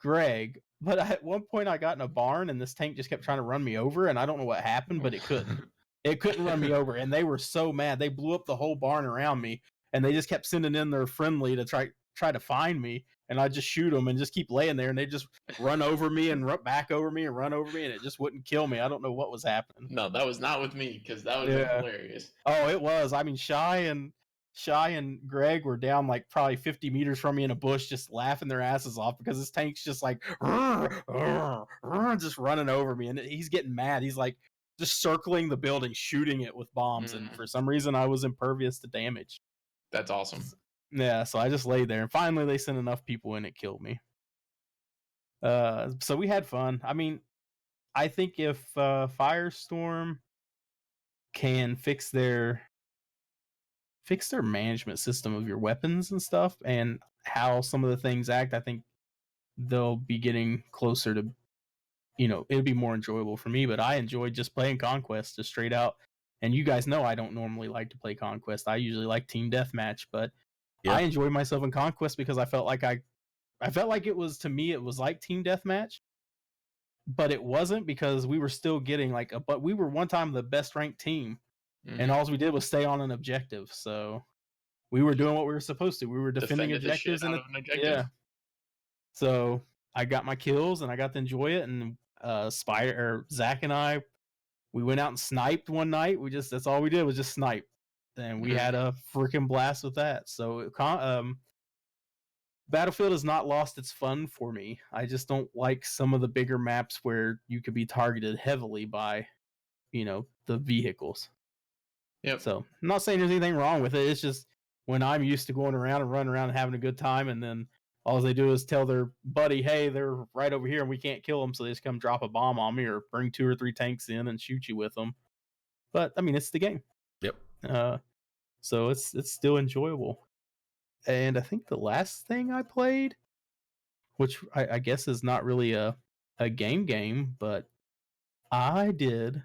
D: Greg, but at one point I got in a barn and this tank just kept trying to run me over, and I don't know what happened, but it couldn't. It couldn't run me over, and they were so mad. They blew up the whole barn around me, and they just kept sending in their friendly to try to find me, and I just shoot them and just keep laying there, and they just run over me and run back over me and run over me, and it just wouldn't kill me. I don't know what was happening.
C: No, that was not with me, because that was hilarious.
D: Oh, it was. I mean, Shy and Greg were down like probably 50 meters from me in a bush, just laughing their asses off because this tank's just like just running over me, and he's getting mad. He's like just circling the building, shooting it with bombs, and for some reason I was impervious to damage.
C: That's awesome.
D: Yeah, so I just laid there, and finally they sent enough people in, it killed me. So we had fun. I mean, I think if Firestorm can fix their management system of your weapons and stuff and how some of the things act, I think they'll be getting closer to, it'll be more enjoyable for me. But I enjoyed just playing Conquest just straight out. And you guys know I don't normally like to play Conquest. I usually like Team Deathmatch, but I enjoyed myself in Conquest because I felt like it was, to me, it was like Team Deathmatch, but it wasn't, because we were still getting but we were one time the best ranked team. And all we did was stay on an objective, so we were doing what we were supposed to. We were defending objectives, yeah. So I got my kills and I got to enjoy it. And Zach and I, we went out and sniped one night. That's all we did was just snipe, and we had a freaking blast with that. So Battlefield has not lost its fun for me. I just don't like some of the bigger maps where you could be targeted heavily by, the vehicles.
C: Yep.
D: So I'm not saying there's anything wrong with it. It's just when I'm used to going around and running around and having a good time, and then all they do is tell their buddy, hey, they're right over here and we can't kill them, so they just come drop a bomb on me or bring 2 or 3 tanks in and shoot you with them. But I mean, it's the game.
A: Yep.
D: So it's still enjoyable. And I think the last thing I played, which I guess is not really a game, but I did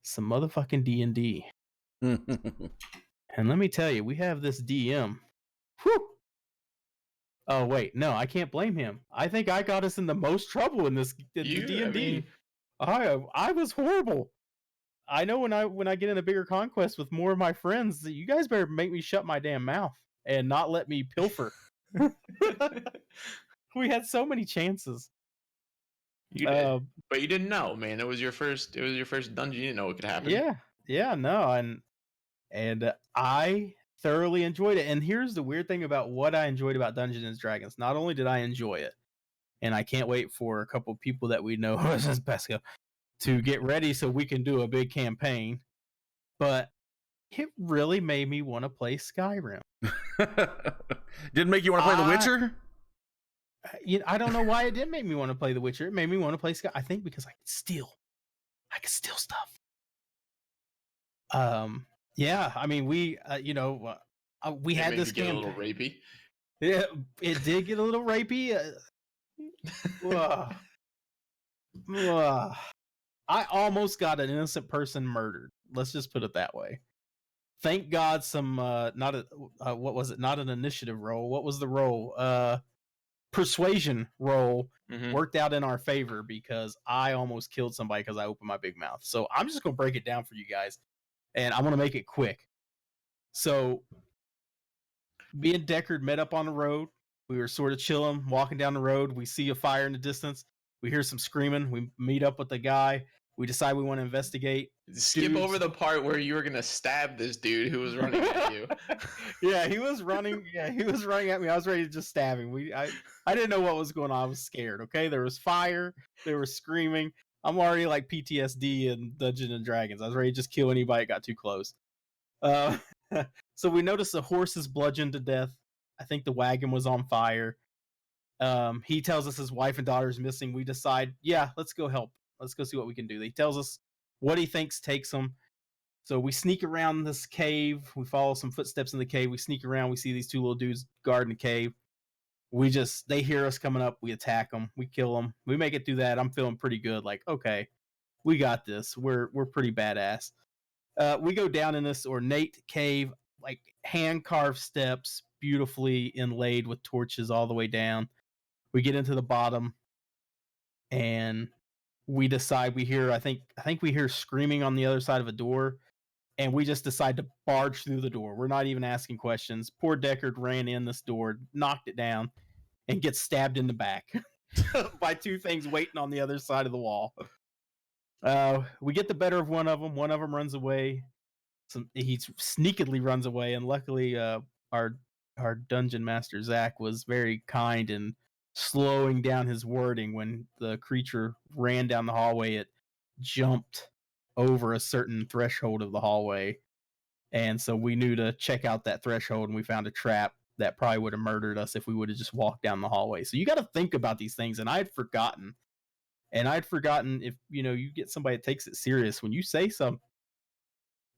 D: some motherfucking D&D. And let me tell you, we have this DM. Whew. Oh wait, no, I can't blame him. I think I got us in the most trouble in this D&D. I was horrible. I know when I get in a bigger conquest with more of my friends, you guys better make me shut my damn mouth and not let me pilfer. We had so many chances.
C: You did, but you didn't know, man. It was your first dungeon. You didn't know what could happen.
D: Yeah, no, and I thoroughly enjoyed it. And here's the weird thing about what I enjoyed about Dungeons and Dragons. Not only did I enjoy it, and I can't wait for a couple people that we know to get ready so we can do a big campaign, but it really made me want to play Skyrim.
A: Didn't make you want to play The Witcher?
D: I don't know why it didn't make me want to play The Witcher. It made me want to play Skyrim. I think because I could steal stuff. Yeah, I mean, we had this
C: campaign. A little rapey.
D: Yeah, it did get a little rapey. I almost got an innocent person murdered. Let's just put it that way. Thank God some not a what was it? Not an initiative roll. What was the roll? Persuasion roll worked out in our favor because I almost killed somebody because I opened my big mouth. So I'm just gonna break it down for you guys, and I'm gonna make it quick. So me and Deckard met up on the road. We were sort of chilling, walking down the road. We see a fire in the distance. We hear some screaming. We meet up with the guy. We decide we want to investigate.
C: Skip over the part where you were gonna stab this dude who was running at you.
D: Yeah, he was running. Yeah, he was running at me. I was ready to just stab him. I didn't know what was going on. I was scared. Okay, there was fire. They were screaming. I'm already like PTSD in Dungeons and Dragons. I was ready to just kill anybody that got too close. So we noticed the horse is bludgeoned to death. I think the wagon was on fire. He tells us his wife and daughter is missing. We decide, yeah, let's go help. Let's go see what we can do. He tells us what he thinks takes them. So we sneak around this cave. We follow some footsteps in the cave. We sneak around. We see these two little dudes guarding the cave. They hear us coming up. We attack them. We kill them. We make it through that. I'm feeling pretty good. Like, okay, we got this. We're pretty badass. We go down in this ornate cave, like hand-carved steps, beautifully inlaid with torches all the way down. We get into the bottom, and we decide I think we hear screaming on the other side of a door, and we just decide to barge through the door. We're not even asking questions. Poor Deckard ran in this door, knocked it down, and gets stabbed in the back by two things waiting on the other side of the wall. We get the better of one of them. One of them runs away. He sneakily runs away, and luckily our dungeon master Zach was very kind and slowing down his wording. When the creature ran down the hallway, it jumped over a certain threshold of the hallway, and so we knew to check out that threshold, and we found a trap that probably would have murdered us if we would have just walked down the hallway. So you got to think about these things, and I'd forgotten if you get somebody that takes it serious when you say something,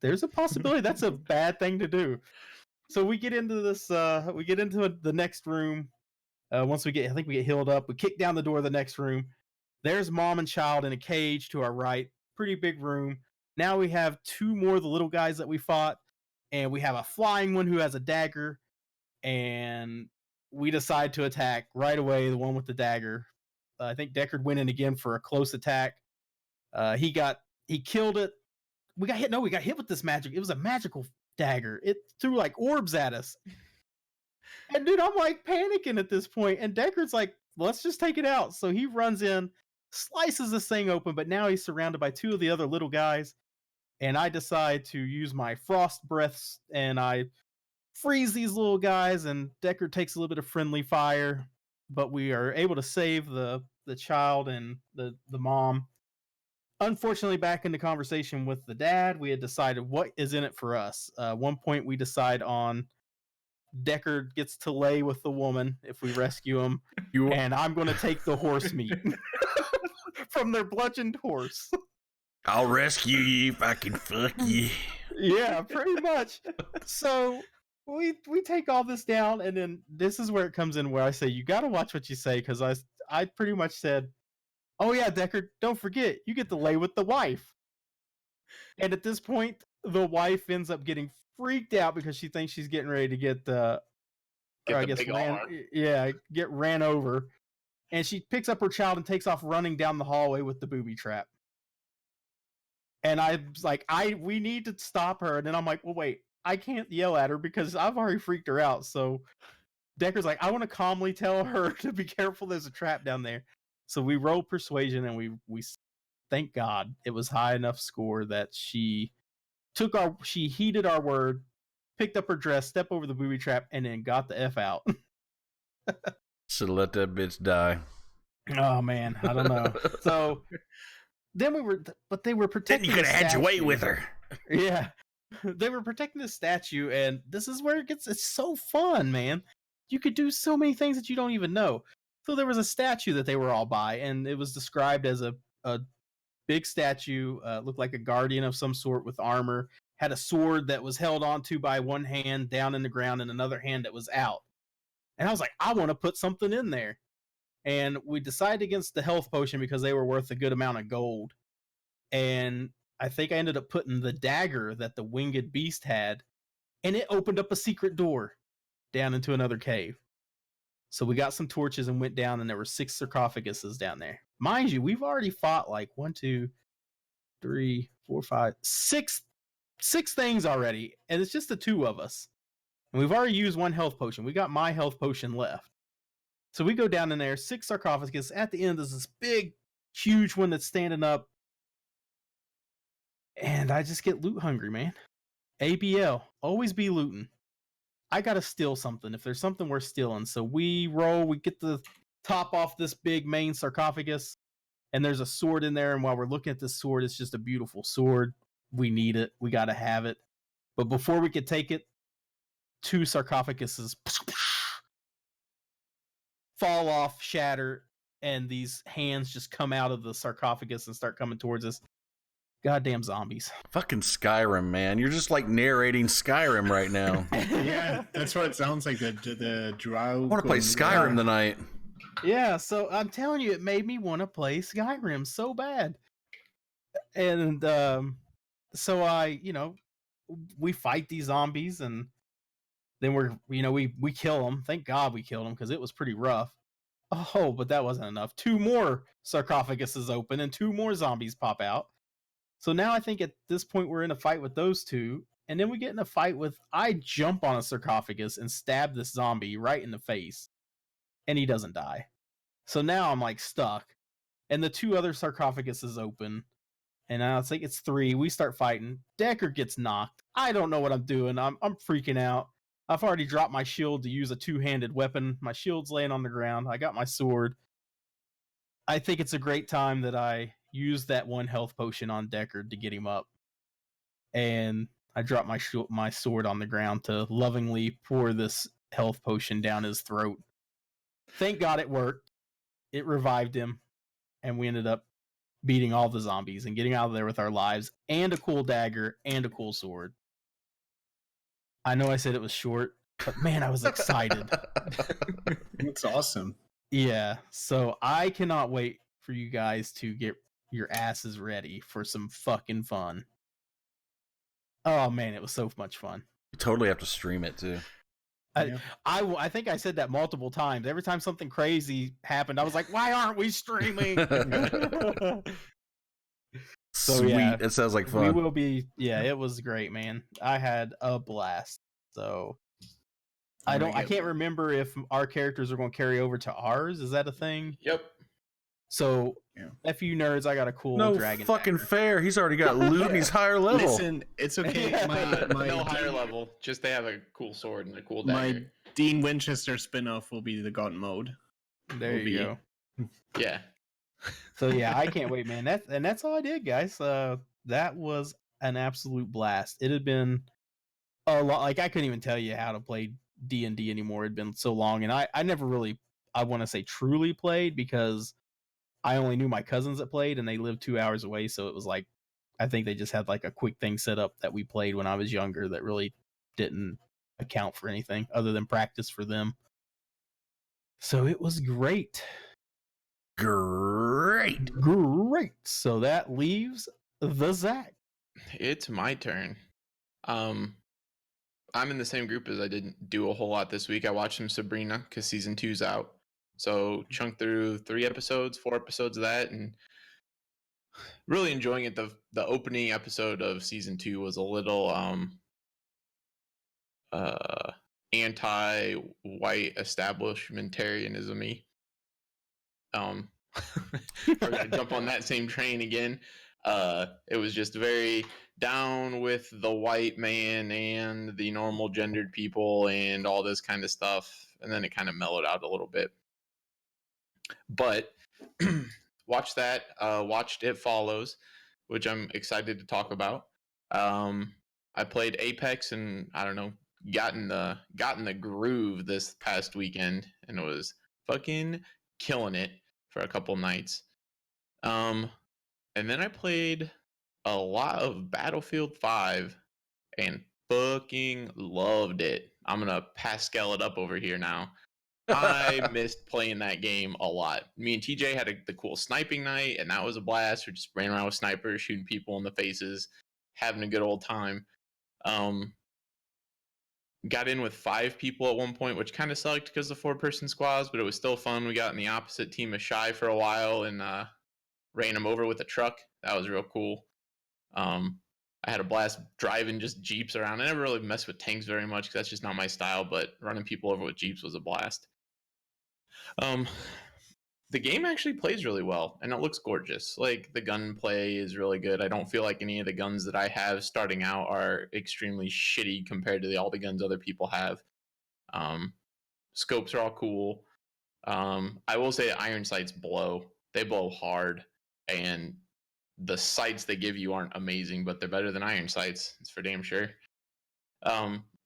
D: there's a possibility that's a bad thing to do. So we get into this. We get into the next room. Once I think we get healed up. We kick down the door of the next room. There's mom and child in a cage to our right. Pretty big room. Now we have two more of the little guys that we fought, and we have a flying one who has a dagger. And we decide to attack right away. The one with the dagger. I think Deckard went in again for a close attack. He killed it. We got hit with this magic. It was a magical dagger. It threw like orbs at us. And dude, I'm like panicking at this point. And Deckard's like, let's just take it out. So he runs in, slices this thing open, but now he's surrounded by two of the other little guys. And I decide to use my frost breaths, and I freeze these little guys, and Deckard takes a little bit of friendly fire, but we are able to save the child and the mom. Unfortunately, back in the conversation with the dad, we had decided what is in it for us. One point we decide on Deckard gets to lay with the woman if we rescue him, and I'm going to take the horse meat from their bludgeoned horse.
A: I'll rescue you if I can fuck you.
D: Yeah, pretty much. So we take all this down, and then this is where it comes in, where I say, you got to watch what you say, because I pretty much said, oh yeah, Deckard, don't forget, you get to lay with the wife. And at this point, the wife ends up getting freaked out because she thinks she's getting ready to get ran over. And she picks up her child and takes off running down the hallway with the booby trap. And I was like, we need to stop her. And then I'm like, well, wait, I can't yell at her because I've already freaked her out. So Deckard's like, I want to calmly tell her to be careful. There's a trap down there. So we rolled persuasion, and we thank God it was high enough score that she heeded our word, picked up her dress, stepped over the booby trap, and then got the F out.
A: Should have let that bitch die.
D: Oh man, I don't know. So then they were protecting.
A: Then you could have had your way with her.
D: Yeah, they were protecting the statue, and this is where it's so fun, man. You could do so many things that you don't even know. So there was a statue that they were all by, and it was described as a big statue, looked like a guardian of some sort with armor, had a sword that was held onto by one hand down in the ground and another hand that was out. And I was like, I want to put something in there. And we decided against the health potion because they were worth a good amount of gold. And I think I ended up putting the dagger that the winged beast had and it opened up a secret door down into another cave. So we got some torches and went down, and there were 6 sarcophaguses down there. Mind you, we've already fought like 1, 2, 3, 4, 5, 6 things already, and it's just the 2 of us. And we've already used 1 health potion. We got my health potion left. So we go down in there, 6 sarcophagus. At the end, there's this big, huge one that's standing up. And I just get loot hungry, man. ABL, always be looting. I gotta steal something if there's something worth stealing. So we roll, we get the top off this big main sarcophagus, and there's a sword in there. And while we're looking at this sword, it's just a beautiful sword. We need it. We gotta have it. But before we could take it, 2 sarcophaguses fall off, shatter, and these hands just come out of the sarcophagus and start coming towards us. Goddamn zombies.
A: Fucking Skyrim, man. You're just like narrating Skyrim right now.
B: Yeah, that's what it sounds like. The drow. I
A: want to play Skyrim tonight.
D: Yeah, so I'm telling you, it made me want to play Skyrim so bad. And so we fight these zombies, and then we kill them. Thank God we killed them, because it was pretty rough. Oh, but that wasn't enough. 2 more sarcophaguses open, and 2 more zombies pop out. So now I think at this point we're in a fight with those 2, and then we get in a fight with, I jump on a sarcophagus and stab this zombie right in the face, and he doesn't die. So now I'm like stuck, and the 2 other sarcophaguses open, and I think it's 3. We start fighting. Decker gets knocked. I don't know what I'm doing. I'm freaking out. I've already dropped my shield to use a 2-handed weapon. My shield's laying on the ground. I got my sword. I think it's a great time that I use that 1 health potion on Deckard to get him up. And I drop my sword on the ground to lovingly pour this health potion down his throat. Thank God it worked. It revived him, and we ended up beating all the zombies and getting out of there with our lives and a cool dagger and a cool sword. I know I said it was short, but man, I was excited.
B: It's awesome.
D: Yeah, so I cannot wait for you guys to get your asses ready for some fucking fun. Oh man, it was so much fun.
A: You totally have to stream it too.
D: I think I said that multiple times. Every time something crazy happened, I was like, "Why aren't we streaming?" So,
A: sweet.
D: Yeah,
A: it sounds like fun.
D: We will be. Yeah, it was great, man. I had a blast. So I can't remember if our characters are going to carry over to ours. Is that a thing?
C: Yep.
D: So, F you nerds, I got a cool dragon.
A: No fucking fair. He's already got loot and he's higher level.
B: Listen, it's okay. My
C: no higher level. Just they have a cool sword and a cool dagger.
B: My Dean Winchester spin-off will be the God mode.
D: There you go.
C: Yeah.
D: So yeah, I can't wait, man. That's all I did, guys. That was an absolute blast. It had been a lot. Like, I couldn't even tell you how to play D&D anymore. It'd been so long, and I never really, I want to say, truly played, because I only knew my cousins that played, and they lived 2 hours away. So it was like, I think they just had like a quick thing set up that we played when I was younger that really didn't account for anything other than practice for them. So it was great.
A: Great.
D: So that leaves the Zach.
C: It's my turn. I'm in the same group as I didn't do a whole lot this week. I watched some Sabrina because season 2's out. So chunked through 4 episodes of that, and really enjoying it. The opening episode of season 2 was a little anti-white establishmentarianism-y. We're gonna jump on that same train again. It was just very down with the white man and the normal gendered people and all this kind of stuff, and then it kind of mellowed out a little bit. But watched that. Watched It Follows, which I'm excited to talk about. I played Apex, and I don't know, got in the groove this past weekend, and it was fucking killing it for a couple nights. And then I played a lot of Battlefield 5 and fucking loved it. I'm gonna Pascal it up over here now. I missed playing that game a lot. Me and TJ had the cool sniping night, and that was a blast. We just ran around with snipers, shooting people in the faces, having a good old time. got in with 5 people at one point, which kind of sucked because of 4-person squads, but it was still fun. We got in the opposite team of Shy for a while and ran him over with a truck. That was real cool. I had a blast driving just Jeeps around. I never really messed with tanks very much because that's just not my style, but running people over with Jeeps was a blast. The game actually plays really well, and it looks gorgeous. Like, the gunplay is really good. I don't feel like any of the guns that I have starting out are extremely shitty compared to all the guns other people have. Scopes are all cool. I will say iron sights blow. They blow hard, and the sights they give you aren't amazing, but they're better than iron sights. It's for damn sure.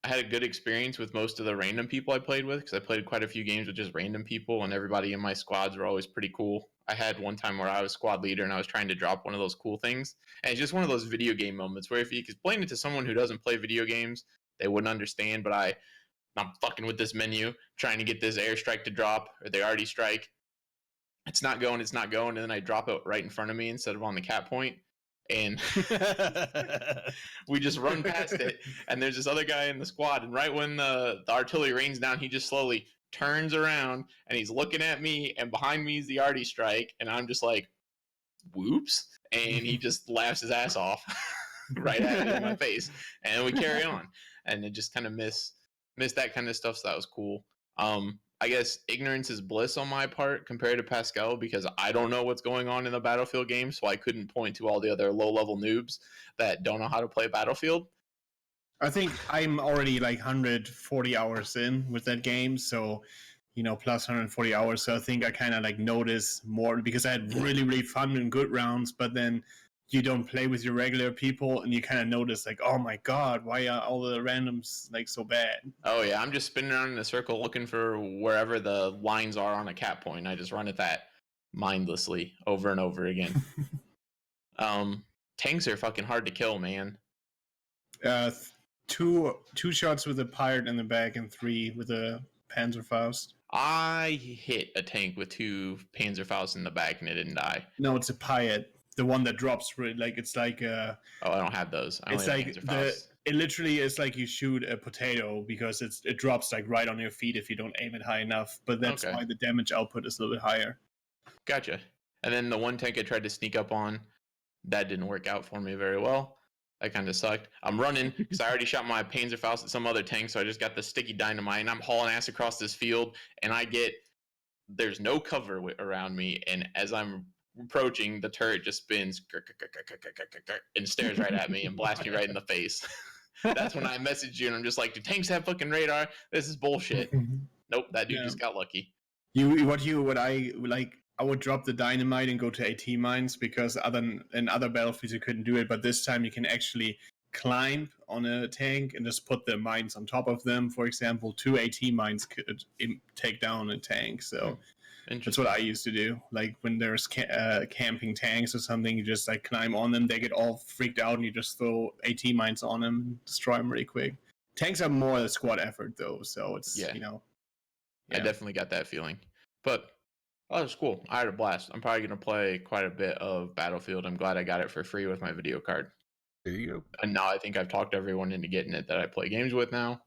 C: I had a good experience with most of the random people I played with because I played quite a few games with just random people, and everybody in my squads were always pretty cool. I had one time where I was squad leader and I was trying to drop one of those cool things. And it's just one of those video game moments where if you explain it to someone who doesn't play video games, they wouldn't understand. But I'm fucking with this menu, trying to get this airstrike to drop, or they already strike. It's not going, and then I drop it right in front of me instead of on the cap point. And we just run past it, and there's this other guy in the squad, and right when the artillery rains down, he just slowly turns around and he's looking at me, and behind me is the arty strike, and I'm just like, whoops, and he just laughs his ass off right at me in my face, and we carry on. And it just kind of miss that kind of stuff, so that was cool. I guess ignorance is bliss on my part compared to Pascal because I don't know what's going on in the Battlefield game, so I couldn't point to all the other low-level noobs that don't know how to play Battlefield.
B: I think I'm already like 140 hours in with that game, so plus 140 hours. So I think I kind of like notice more because I had really, really fun and good rounds, but then you don't play with your regular people and you kind of notice like, oh my god, why are all the randoms like so bad?
C: Oh yeah, I'm just spinning around in a circle looking for wherever the lines are on a cap point. I just run at that mindlessly over and over again. Tanks are fucking hard to kill, man.
B: Two shots with a pirate in the back and 3 with a Panzerfaust.
C: I hit a tank with 2 Panzerfaust in the back and it didn't die.
B: No, it's a pirate. The one that drops, like it's like
C: oh, I don't have those.
B: It's like it literally is like you shoot a potato because it drops like right on your feet if you don't aim it high enough. But that's why the damage output is a little bit higher.
C: Gotcha. And then the one tank I tried to sneak up on, that didn't work out for me very well. That kind of sucked. I'm running because I already shot my Panzerfaust at some other tank, so I just got the sticky dynamite and I'm hauling ass across this field, and there's no cover around me, and as I'm approaching, the turret just spins and stares right at me and blasts me right in the face. That's when I message you and I'm just like, do tanks have fucking radar? This is bullshit. Nope, that dude just got lucky.
B: I would drop the dynamite and go to AT mines because in other battlefields you couldn't do it, but this time you can actually climb on a tank and just put the mines on top of them. For example, 2 AT mines could take down a tank. So that's what I used to do. Like when there's camping tanks or something, you just like climb on them. They get all freaked out and you just throw AT mines on them and destroy them really quick. Tanks are more a squad effort though. So it's,
C: I definitely got that feeling. But that was cool. I had a blast. I'm probably going to play quite a bit of Battlefield. I'm glad I got it for free with my video card.
A: There you go.
C: And now I think I've talked everyone into getting it that I play games with now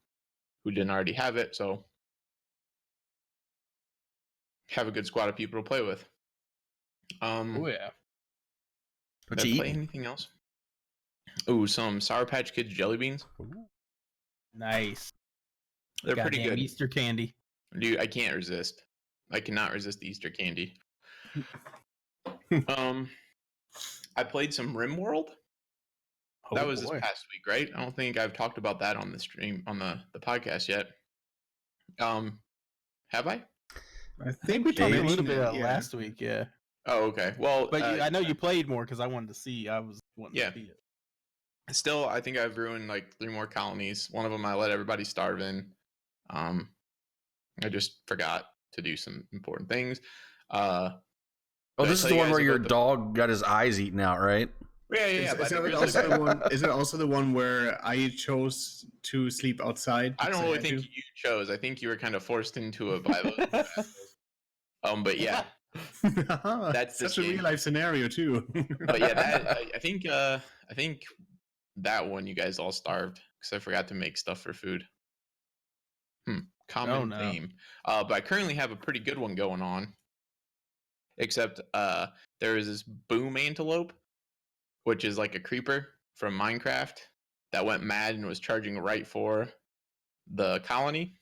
C: who didn't already have it. So have a good squad of people to play with.
D: Oh yeah.
C: Did I play anything else? Ooh, some Sour Patch Kids jelly beans.
D: Ooh. Nice.
C: They're pretty good.
D: Easter candy.
C: Dude, I can't resist. I cannot resist the Easter candy. I played some RimWorld. That was this past week, right? I don't think I've talked about that on the stream, on the podcast yet. Have I?
B: I think we talked
D: a little bit last week, yeah.
C: Oh, okay. Well,
D: but I know you played more because I wanted to see. I was wanting to see it.
C: Still, I think I've ruined like 3 more colonies. One of them I let everybody starve in. I just forgot to do some important things.
A: This is the one where your dog got his eyes eaten out, right?
C: Yeah.
B: Is it also the one where I chose to sleep outside?
C: I don't really think you chose. I think you were kind of forced into it by those. But yeah,
B: that's such a real life scenario too.
C: But yeah, I think that one you guys all starved because I forgot to make stuff for food. Common theme. But I currently have a pretty good one going on. Except there is this boom antelope, which is like a creeper from Minecraft that went mad and was charging right for the colony.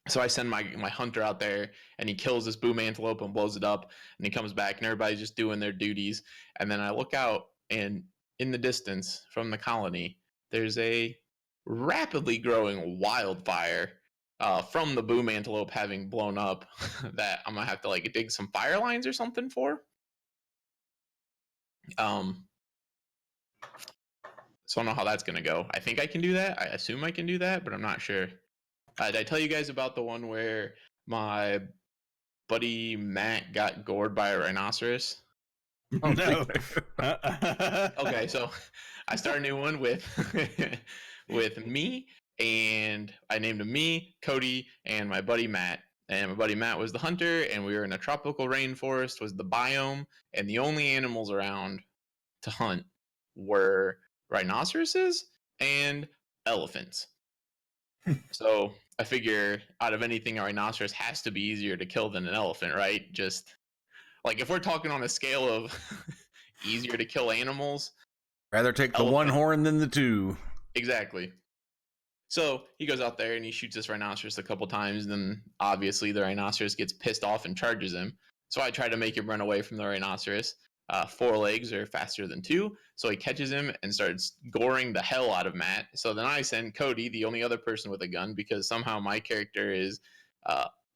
C: So I send my hunter out there, and he kills this boom antelope and blows it up, and he comes back, and everybody's just doing their duties. And then I look out, and in the distance from the colony, there's a rapidly growing wildfire from the boom antelope having blown up that I'm gonna have to like dig some fire lines or something for. So I don't know how that's gonna go. I think I can do that. I assume I can do that, but I'm not sure. Did I tell you guys about the one where my buddy Matt got gored by a rhinoceros?
D: Oh no.
C: Okay, so I start a new one with with me, and I named him me, Cody, and my buddy Matt. And my buddy Matt was the hunter, and we were in a tropical rainforest was the biome, and the only animals around to hunt were rhinoceroses and elephants. So I figure out of anything, a rhinoceros has to be easier to kill than an elephant, right? Just like if we're talking on a scale of easier to kill animals,
A: rather take the one horn than the two.
C: Exactly. So he goes out there and he shoots this rhinoceros a couple times, and then obviously the rhinoceros gets pissed off and charges him. So I try to make him run away from the rhinoceros. 4 legs are faster than 2, so he catches him and starts goring the hell out of Matt. So then I send Cody, the only other person with a gun, because somehow my character is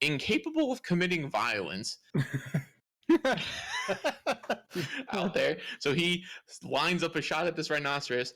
C: incapable of committing violence out there. So he lines up a shot at this rhinoceros,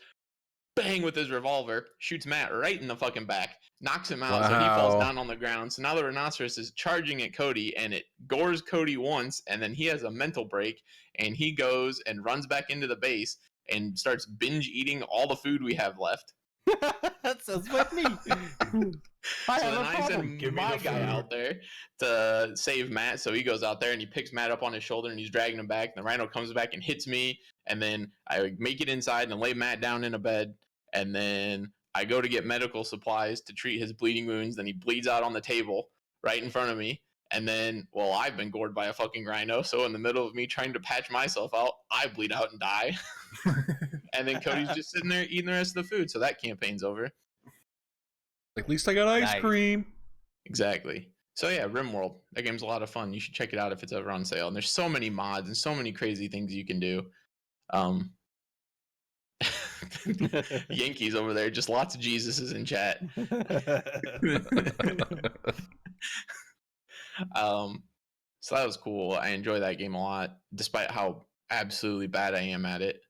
C: bang with his revolver, shoots Matt right in the fucking back, knocks him out. Wow. So he falls down on the ground. So now the rhinoceros is charging at Cody, and it gores Cody once, and then he has a mental break, and he goes and runs back into the base and starts binge eating all the food we have left.
D: That sounds like me.
C: So then I send my guy out there to save Matt. So he goes out there and he picks Matt up on his shoulder and he's dragging him back. And the rhino comes back and hits me. And then I make it inside and lay Matt down in a bed. And then I go to get medical supplies to treat his bleeding wounds. Then he bleeds out on the table right in front of me. And then, well, I've been gored by a fucking rhino. So in the middle of me trying to patch myself out, I bleed out and die. And then Cody's just sitting there eating the rest of the food. So that campaign's over.
A: At least I got ice cream.
C: Exactly. So yeah, RimWorld. That game's a lot of fun. You should check it out if it's ever on sale. And there's so many mods and so many crazy things you can do. Yankees over there, just lots of Jesuses in chat. So that was cool. I enjoy that game a lot, despite how absolutely bad I am at it.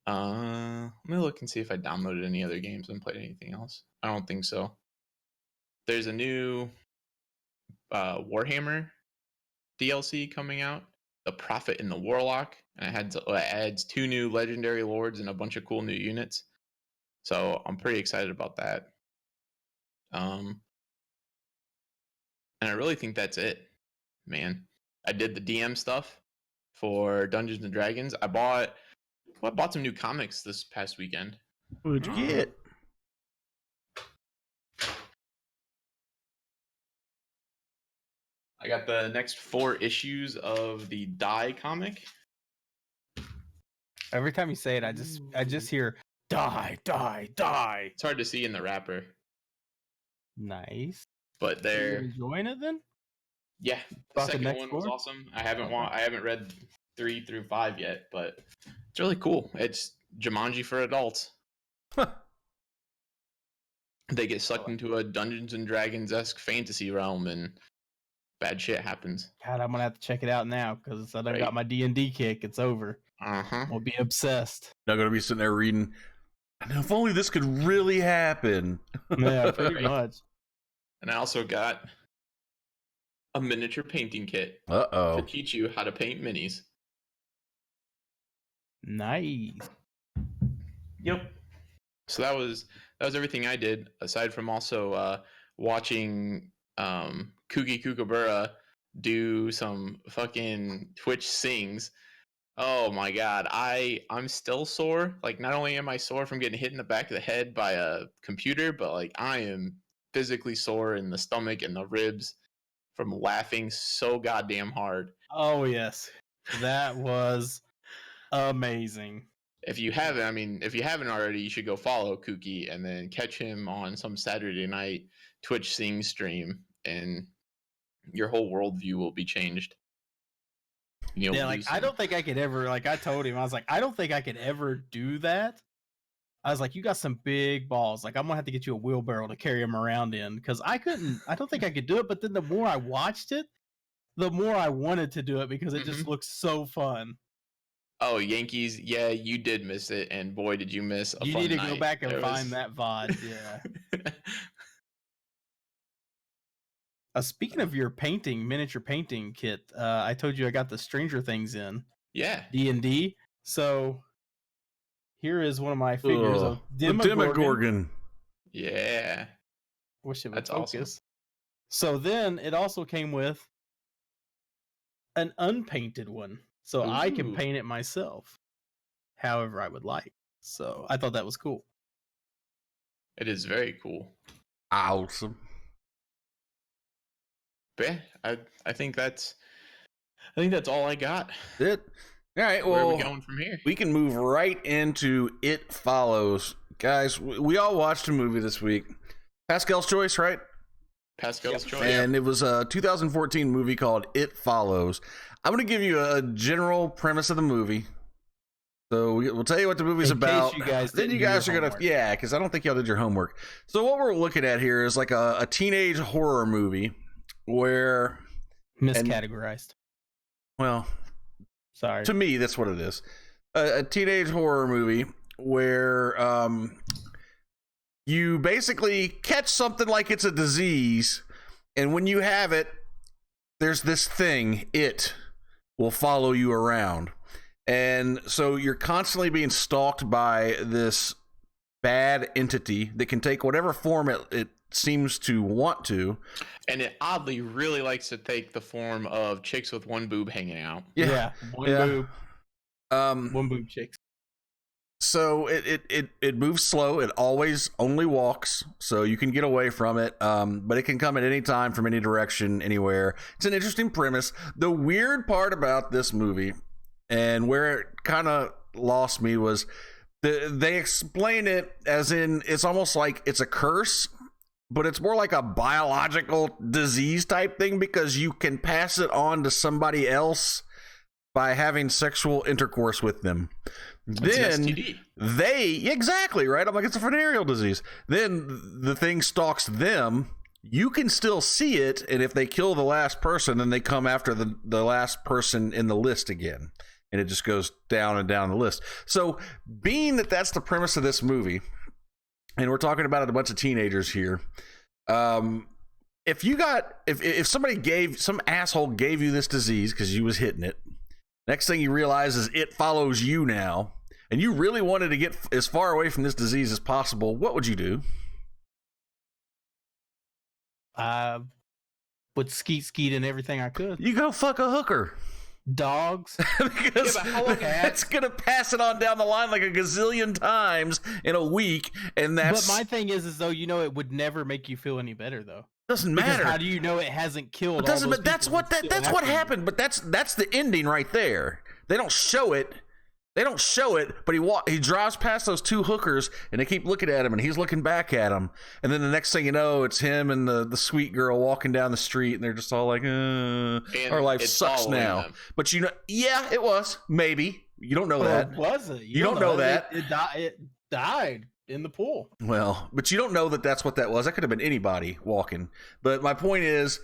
C: Let me look and see if I downloaded any other games and played anything else. I don't think so. There's a new Warhammer DLC coming out, The Prophet and the Warlock, and it adds 2 new legendary lords and a bunch of cool new units. So I'm pretty excited about that. And I really think that's it, man. I did the DM stuff for Dungeons and Dragons. I bought some new comics this past weekend.
A: What'd you get?
C: I got the next 4 issues of the Die comic.
D: Every time you say it, I just hear die, die, die.
C: It's hard to see in the wrapper.
D: Nice.
C: But they're
D: enjoying it then?
C: Yeah. The second one was awesome. I haven't read 3 through 5 yet, but it's really cool. It's Jumanji for adults. They get sucked into a Dungeons and Dragons-esque fantasy realm, and bad shit happens.
D: God, I'm gonna have to check it out now because I done got my D&D kick. It's over. I'll be obsessed.
A: Not gonna be sitting there reading. And if only this could really happen.
D: Yeah, pretty much.
C: And I also got a miniature painting kit
A: to
C: teach you how to paint minis.
D: Nice.
C: Yep. So that was everything I did, aside from also watching Kugi Kookaburra do some fucking Twitch sings. Oh my god, I'm still sore. Like, not only am I sore from getting hit in the back of the head by a computer, but like I am physically sore in the stomach and the ribs from laughing so goddamn hard.
D: Oh yes, that was amazing.
C: If you haven't already, you should go follow Kooky and then catch him on some Saturday night Twitch Sing stream, and your whole worldview will be changed.
D: Yeah, like I don't think I could ever. Like I told him, I was like, I don't think I could ever do that. I was like, you got some big balls. Like I'm gonna have to get you a wheelbarrow to carry him around in, because I couldn't. I don't think I could do it. But then the more I watched it, the more I wanted to do it because it just looks so fun.
C: Oh, Yankees! Yeah, you did miss it, and boy, did you miss a fun night.
D: You need to go back and find that VOD. Yeah. Speaking of your miniature painting kit, I told you I got the Stranger Things in.
C: Yeah.
D: D&D. So here is one of my figures of
A: Demogorgon.
C: Yeah.
D: Wish it would focus. Awesome. So then it also came with an unpainted one. So I can paint it myself however I would like. So I thought that was cool.
C: It is very cool.
A: Awesome.
C: But yeah, I think that's all I got.
A: It. All right, well,
C: where are we going from here?
A: We can move right into It Follows. Guys, we all watched a movie this week. Pascal's Choice, right?
C: Pascal's Choice.
A: And it was a 2014 movie called It Follows. I'm going to give you a general premise of the movie. So we'll tell you what the movie's about. Then you guys are going to... Yeah, because I don't think y'all did your homework. So what we're looking at here is like a teenage horror movie where...
D: Miscategorized.
A: Well...
D: Sorry.
A: To me, that's what it is. A teenage horror movie where you basically catch something like it's a disease, and when you have it, there's this thing, it will follow you around. And so you're constantly being stalked by this bad entity that can take whatever form it seems to want to.
C: And it oddly really likes to take the form of chicks with one boob hanging out.
D: Yeah. One boob chicks.
A: So it moves slow. It always only walks, so you can get away from it. But it can come at any time from any direction, anywhere. It's an interesting premise. The weird part about this movie, and where it kind of lost me, was they explain it as in it's almost like it's a curse, but it's more like a biological disease type thing because you can pass it on to somebody else by having sexual intercourse with them. Then exactly right. I'm like, it's a venereal disease. Then the thing stalks them. You can still see it, and if they kill the last person, then they come after the last person in the list again, and it just goes down and down the list. So, being that that's the premise of this movie, and we're talking about it, a bunch of teenagers here. If some asshole gave you this disease because you was hitting it, next thing you realize is it follows you now, and you really wanted to get as far away from this disease as possible, what would you do?
D: Would skeet and everything I could.
A: You go fuck a hooker.
D: Dogs.
A: Because that's gonna pass it on down the line like a gazillion times in a week, and that's.
D: But my thing is though, it would never make you feel any better though.
A: Doesn't matter.
D: How do you know it hasn't killed?
A: But that's what happened. But that's the ending right there. They don't show it. But he drives past those two hookers, and they keep looking at him, and he's looking back at him. And then the next thing you know, it's him and the sweet girl walking down the street, and they're just all like, our life sucks now. Them. But yeah, it was. Maybe. You don't know that.
D: Was it?
A: You don't know that.
D: It died in the pool.
A: Well, but you don't know that that's what that was. That could have been anybody walking. But my point is,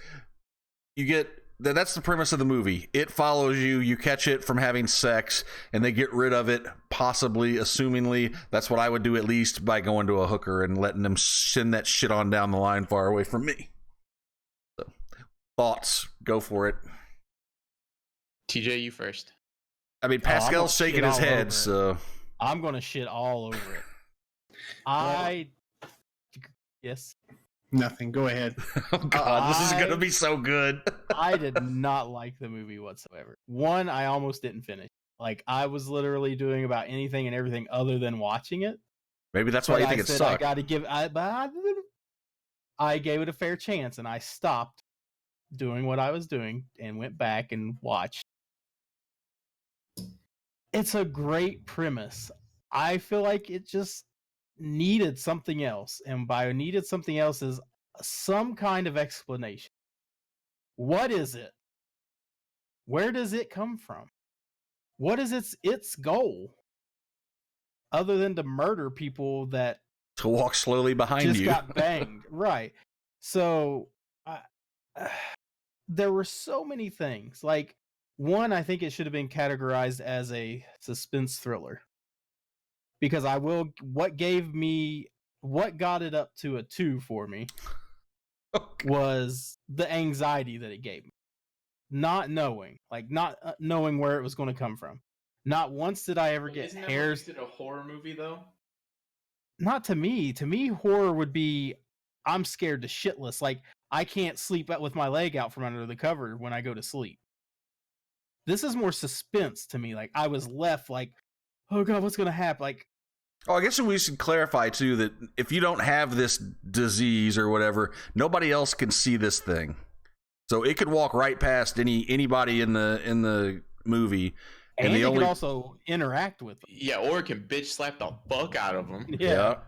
A: that's the premise of the movie. It follows you. You catch it from having sex, and they get rid of it, possibly, assumingly. That's what I would do, at least, by going to a hooker and letting them send that shit on down the line far away from me. So, thoughts? Go for it.
C: TJ, you first.
A: I mean, Pascal's shaking his head, so...
D: I'm going to shit all over it. Yes.
B: Nothing. Go ahead.
A: Oh God, this is gonna be so good.
D: I did not like the movie whatsoever. One, I almost didn't finish. Like I was literally doing about anything and everything other than watching it.
A: Maybe that's why you think it sucked.
D: I got to give. I gave it a fair chance, and I stopped doing what I was doing and went back and watched. It's a great premise. I feel like it just needed something else, and by needed something else is some kind of explanation. What is it? Where does it come from? What is its goal? Other than to murder people that
A: to walk slowly behind
D: just
A: you.
D: got banged. Right. So there were so many things. Like, one, I think it should have been categorized as a suspense thriller. Because what got it up to a 2 for me was the anxiety that it gave me. Not knowing where it was going to come from. Not once did I ever get hairs.
C: Isn't it a horror movie though?
D: Not to me. To me, horror would be I'm scared to shitless. Like, I can't sleep with my leg out from under the cover when I go to sleep. This is more suspense to me. Like, I was left like, oh God, what's going to happen? Like,
A: I guess we should clarify too that if you don't have this disease or whatever, nobody else can see this thing. So it could walk right past anybody in the movie.
D: And it can also interact with them.
C: Yeah, or it can bitch slap the fuck out of them.
A: Yeah.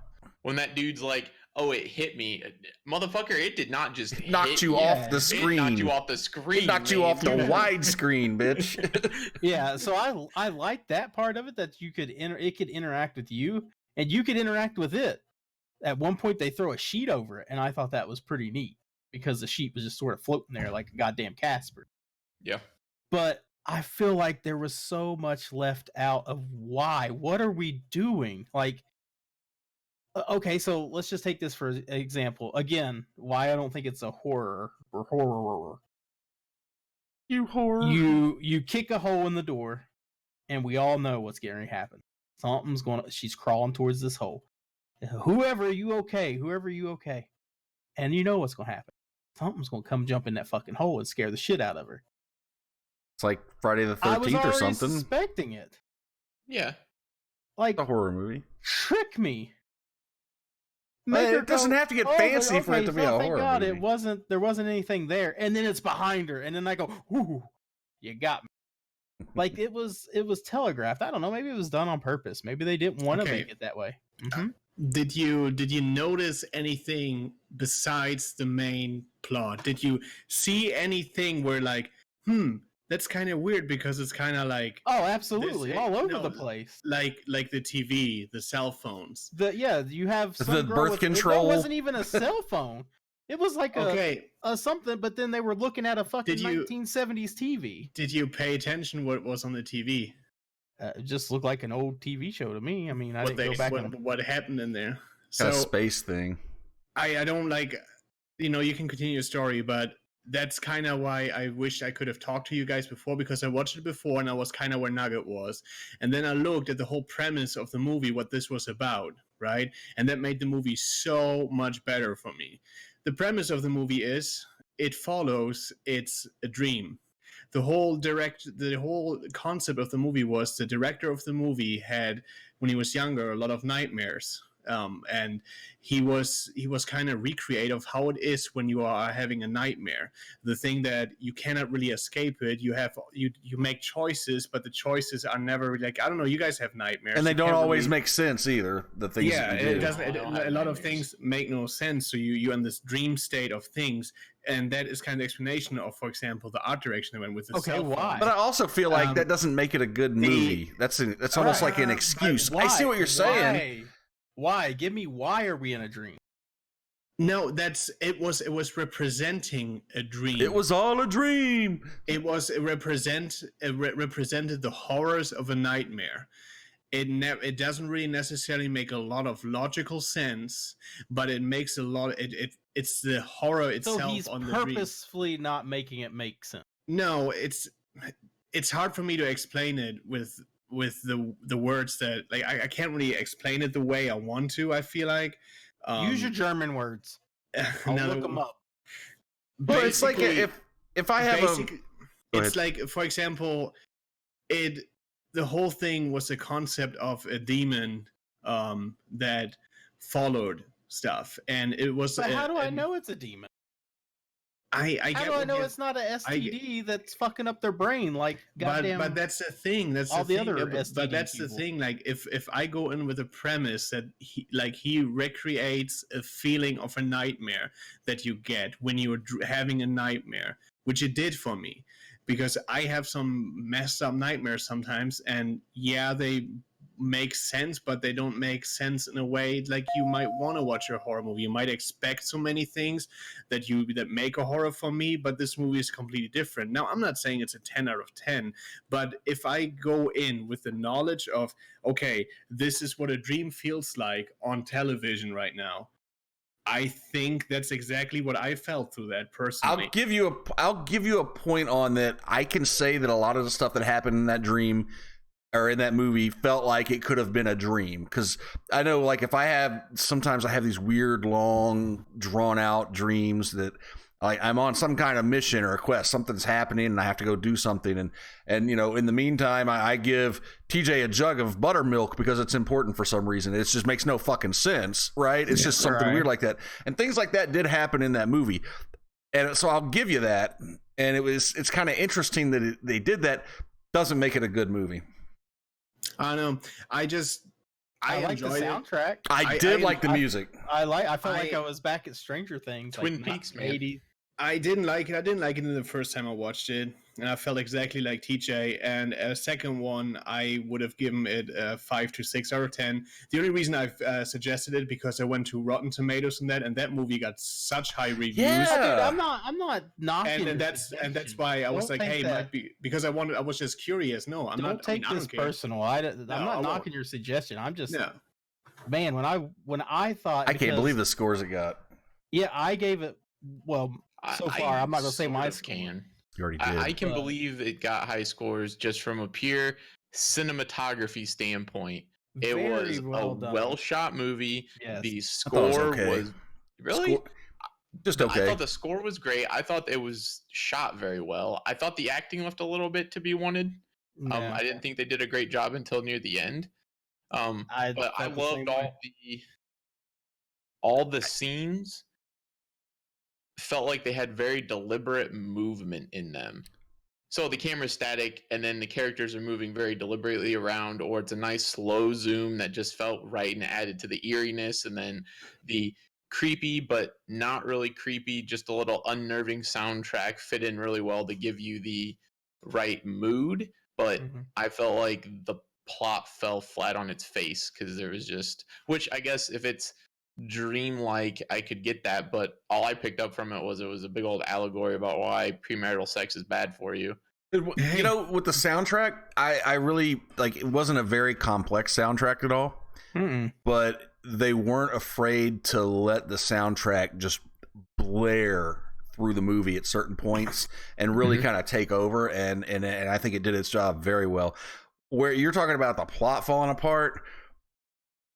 C: When that dude's like, oh, it hit me. Motherfucker, it did not just
A: knocked you off the screen.
C: It knocked you off the screen.
A: It knocked you off the wide screen, bitch.
D: Yeah, so I like that part of it, that it could interact with you and you could interact with it. At one point they throw a sheet over it, and I thought that was pretty neat because the sheet was just sort of floating there like a goddamn Casper.
C: Yeah.
D: But I feel like there was so much left out of why. What are we doing? Like, okay, so let's just take this for example. Again, why I don't think it's a horror or horror.
A: You horror.
D: You kick a hole in the door, and we all know what's going to happen. She's crawling towards this hole. Whoever you okay? And you know what's going to happen. Something's going to come jump in that fucking hole and scare the shit out of her.
A: It's like Friday the 13th or something. I was
D: suspecting it.
C: Yeah.
D: Like
A: a horror movie.
D: Trick me.
A: It doesn't have to get fancy for it to be a horror
D: God,
A: movie.
D: There wasn't anything there. And then it's behind her. And then I go, ooh, you got me. Like, it was telegraphed. I don't know. Maybe it was done on purpose. Maybe they didn't want to make it that way. Mm-hmm.
B: Did you notice anything besides the main plot? Did you see anything where like, that's kind of weird because it's kind of like
D: absolutely all over the place,
B: like the TV, the cell phones.
D: You have some
A: the birth control.
D: It wasn't even a cell phone. It was like a something, but then they were looking at a fucking 1970s TV.
B: Did you pay attention what was on the TV?
D: It just looked like an old TV show to me. I mean, I didn't go back
B: what happened in there.
A: So, a space thing.
B: I don't like, you can continue your story, but that's kind of why I wish I could have talked to you guys before, because I watched it before and I was kind of where Nugget was. And then I looked at the whole premise of the movie, what this was about, right? And that made the movie so much better for me. The premise of the movie is it's a dream. The whole concept of the movie was the director of the movie had, when he was younger, a lot of nightmares. And he was kind of recreative how it is when you are having a nightmare. The thing that you cannot really escape it. You make choices, but the choices are never really, like, I don't know. You guys have nightmares,
A: and they don't always make sense either. The things,
B: it doesn't. A lot of things make no sense. So you're in this dream state of things, and that is kind of the explanation of, for example, the art direction they went with.
D: Okay, why?
A: But I also feel like that doesn't make it a good movie. That's almost like an excuse. I see what you're saying.
D: Why? Give me why are we in a dream?
B: No, it was representing a dream.
A: It was all a dream.
B: It represented the horrors of a nightmare. It doesn't really necessarily make a lot of logical sense, but it makes a lot. It's the horror itself.
D: So he's
B: on the
D: purposefully not making it make sense.
B: No, it's hard for me to explain it with the words that, like, I can't really explain it the way I want to. I feel like
D: use your German words. I'll look them up.
A: Well, it's like if I have
B: it's like, for example, the whole thing was the concept of a demon that followed stuff, and it was.
D: But how do I know it's a demon?
B: How
D: do I know it's not a STD that's fucking up their brain? Like, goddamn.
B: But that's the thing. That's
D: all the
B: thing.
D: other
B: But that's
D: people.
B: the thing. Like, if I go in with a premise that he recreates a feeling of a nightmare that you get when you're having a nightmare, which it did for me, because I have some messed up nightmares sometimes, and yeah, they make sense, but they don't make sense in a way like you might want to watch a horror movie. You might expect so many things that make a horror for me, but this movie is completely different. Now, I'm not saying it's a 10 out of 10, but if I go in with the knowledge of, okay, this is what a dream feels like on television right now, I think that's exactly what I felt through that personally.
A: I'll give you a point on that. I can say that a lot of the stuff that happened in that dream or in that movie felt like it could have been a dream, because I know, like, sometimes I have these weird, long, drawn out dreams that I'm on some kind of mission or a quest, something's happening and I have to go do something, and in the meantime I give TJ a jug of buttermilk because it's important for some reason. It just makes no fucking sense, right? It's just something weird like that, and things like that did happen in that movie, and so I'll give you that. And it's kind of interesting that they did that. Doesn't make it a good movie.
B: I know. I
D: like the soundtrack.
A: I did like the music.
D: I felt like I was back at Stranger Things.
C: Twin Peaks, man.
D: 80s.
B: I didn't like it. I didn't like it in the first time I watched it, and I felt exactly like TJ. And a second one, I would have given it a 5 to 6 out of 10. The only reason I've suggested it because I went to Rotten Tomatoes and that movie got such high reviews.
D: Yeah, dude, I'm not knocking.
B: And that's why I was like, hey, it might be because I was just curious. No, I'm not.
D: Don't take this personal. I'm not knocking your suggestion. I'm just man. When I thought,
A: I can't believe the scores it got.
D: Yeah, I gave it. Well, so far, I'm not gonna say my
C: can.
A: You already did.
C: I can believe it got high scores just from a pure cinematography standpoint. It was a well-shot movie.
D: Yes.
C: The score was really
A: just okay.
C: I thought the score was great. I thought it was shot very well. I thought the acting left a little bit to be wanted. I didn't think they did a great job until near the end. But I loved all the scenes. Felt like they had very deliberate movement in them. So the camera's static and then the characters are moving very deliberately around, or it's a nice slow zoom that just felt right and added to the eeriness, and then the creepy but not really creepy, just a little unnerving soundtrack fit in really well to give you the right mood. But I felt like the plot fell flat on its face because there was just, which I guess if it's dreamlike, I could get that, but all I picked up from it was a big old allegory about why premarital sex is bad for you.
A: With the soundtrack, I really like. It wasn't a very complex soundtrack at all, but they weren't afraid to let the soundtrack just blare through the movie at certain points and really kind of take over, and I think it did its job very well. Where you're talking about the plot falling apart,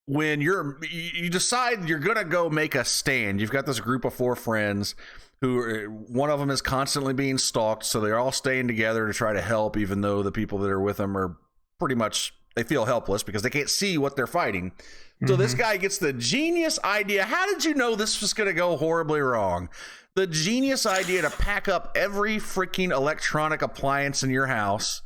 A: when you decide you're gonna go make a stand, you've got this group of 4 friends who one of them is constantly being stalked, so they're all staying together to try to help, even though the people that are with them are pretty much, they feel helpless because they can't see what they're fighting. So this guy gets the genius idea. How did you know this was gonna go horribly wrong? The genius idea to pack up every freaking electronic appliance in your house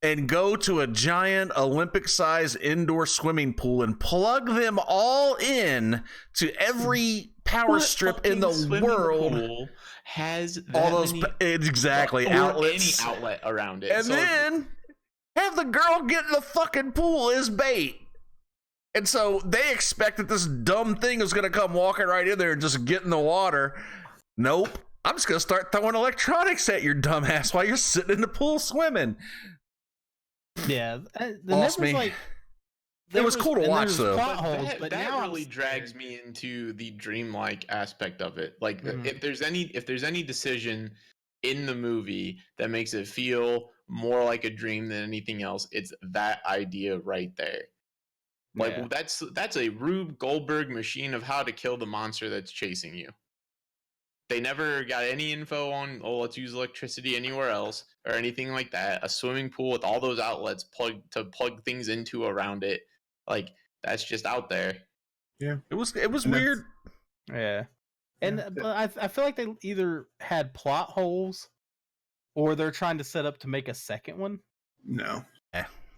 A: and go to a giant Olympic-sized indoor swimming pool and plug them all in to every power strip in the world.
C: Pool has
A: all those exactly outlets,
C: any outlet around it,
A: and then have the girl get in the fucking pool as bait. And so they expect that this dumb thing is going to come walking right in there and just get in the water. Nope. I'm just going to start throwing electronics at your dumb ass while you're sitting in the pool swimming.
D: Yeah,
A: Lost me. It was cool to watch, though.
C: But that really drags me into the dreamlike aspect of it. Like, if there's any decision in the movie that makes it feel more like a dream than anything else, it's that idea right there. Like, that's a Rube Goldberg machine of how to kill the monster that's chasing you. They never got any info on, let's use electricity anywhere else or anything like that. A swimming pool with all those outlets plug things into around it. Like, that's just out there.
B: Yeah,
A: it was weird.
D: Yeah, and but I feel like they either had plot holes, or they're trying to set up to make a second one.
B: No,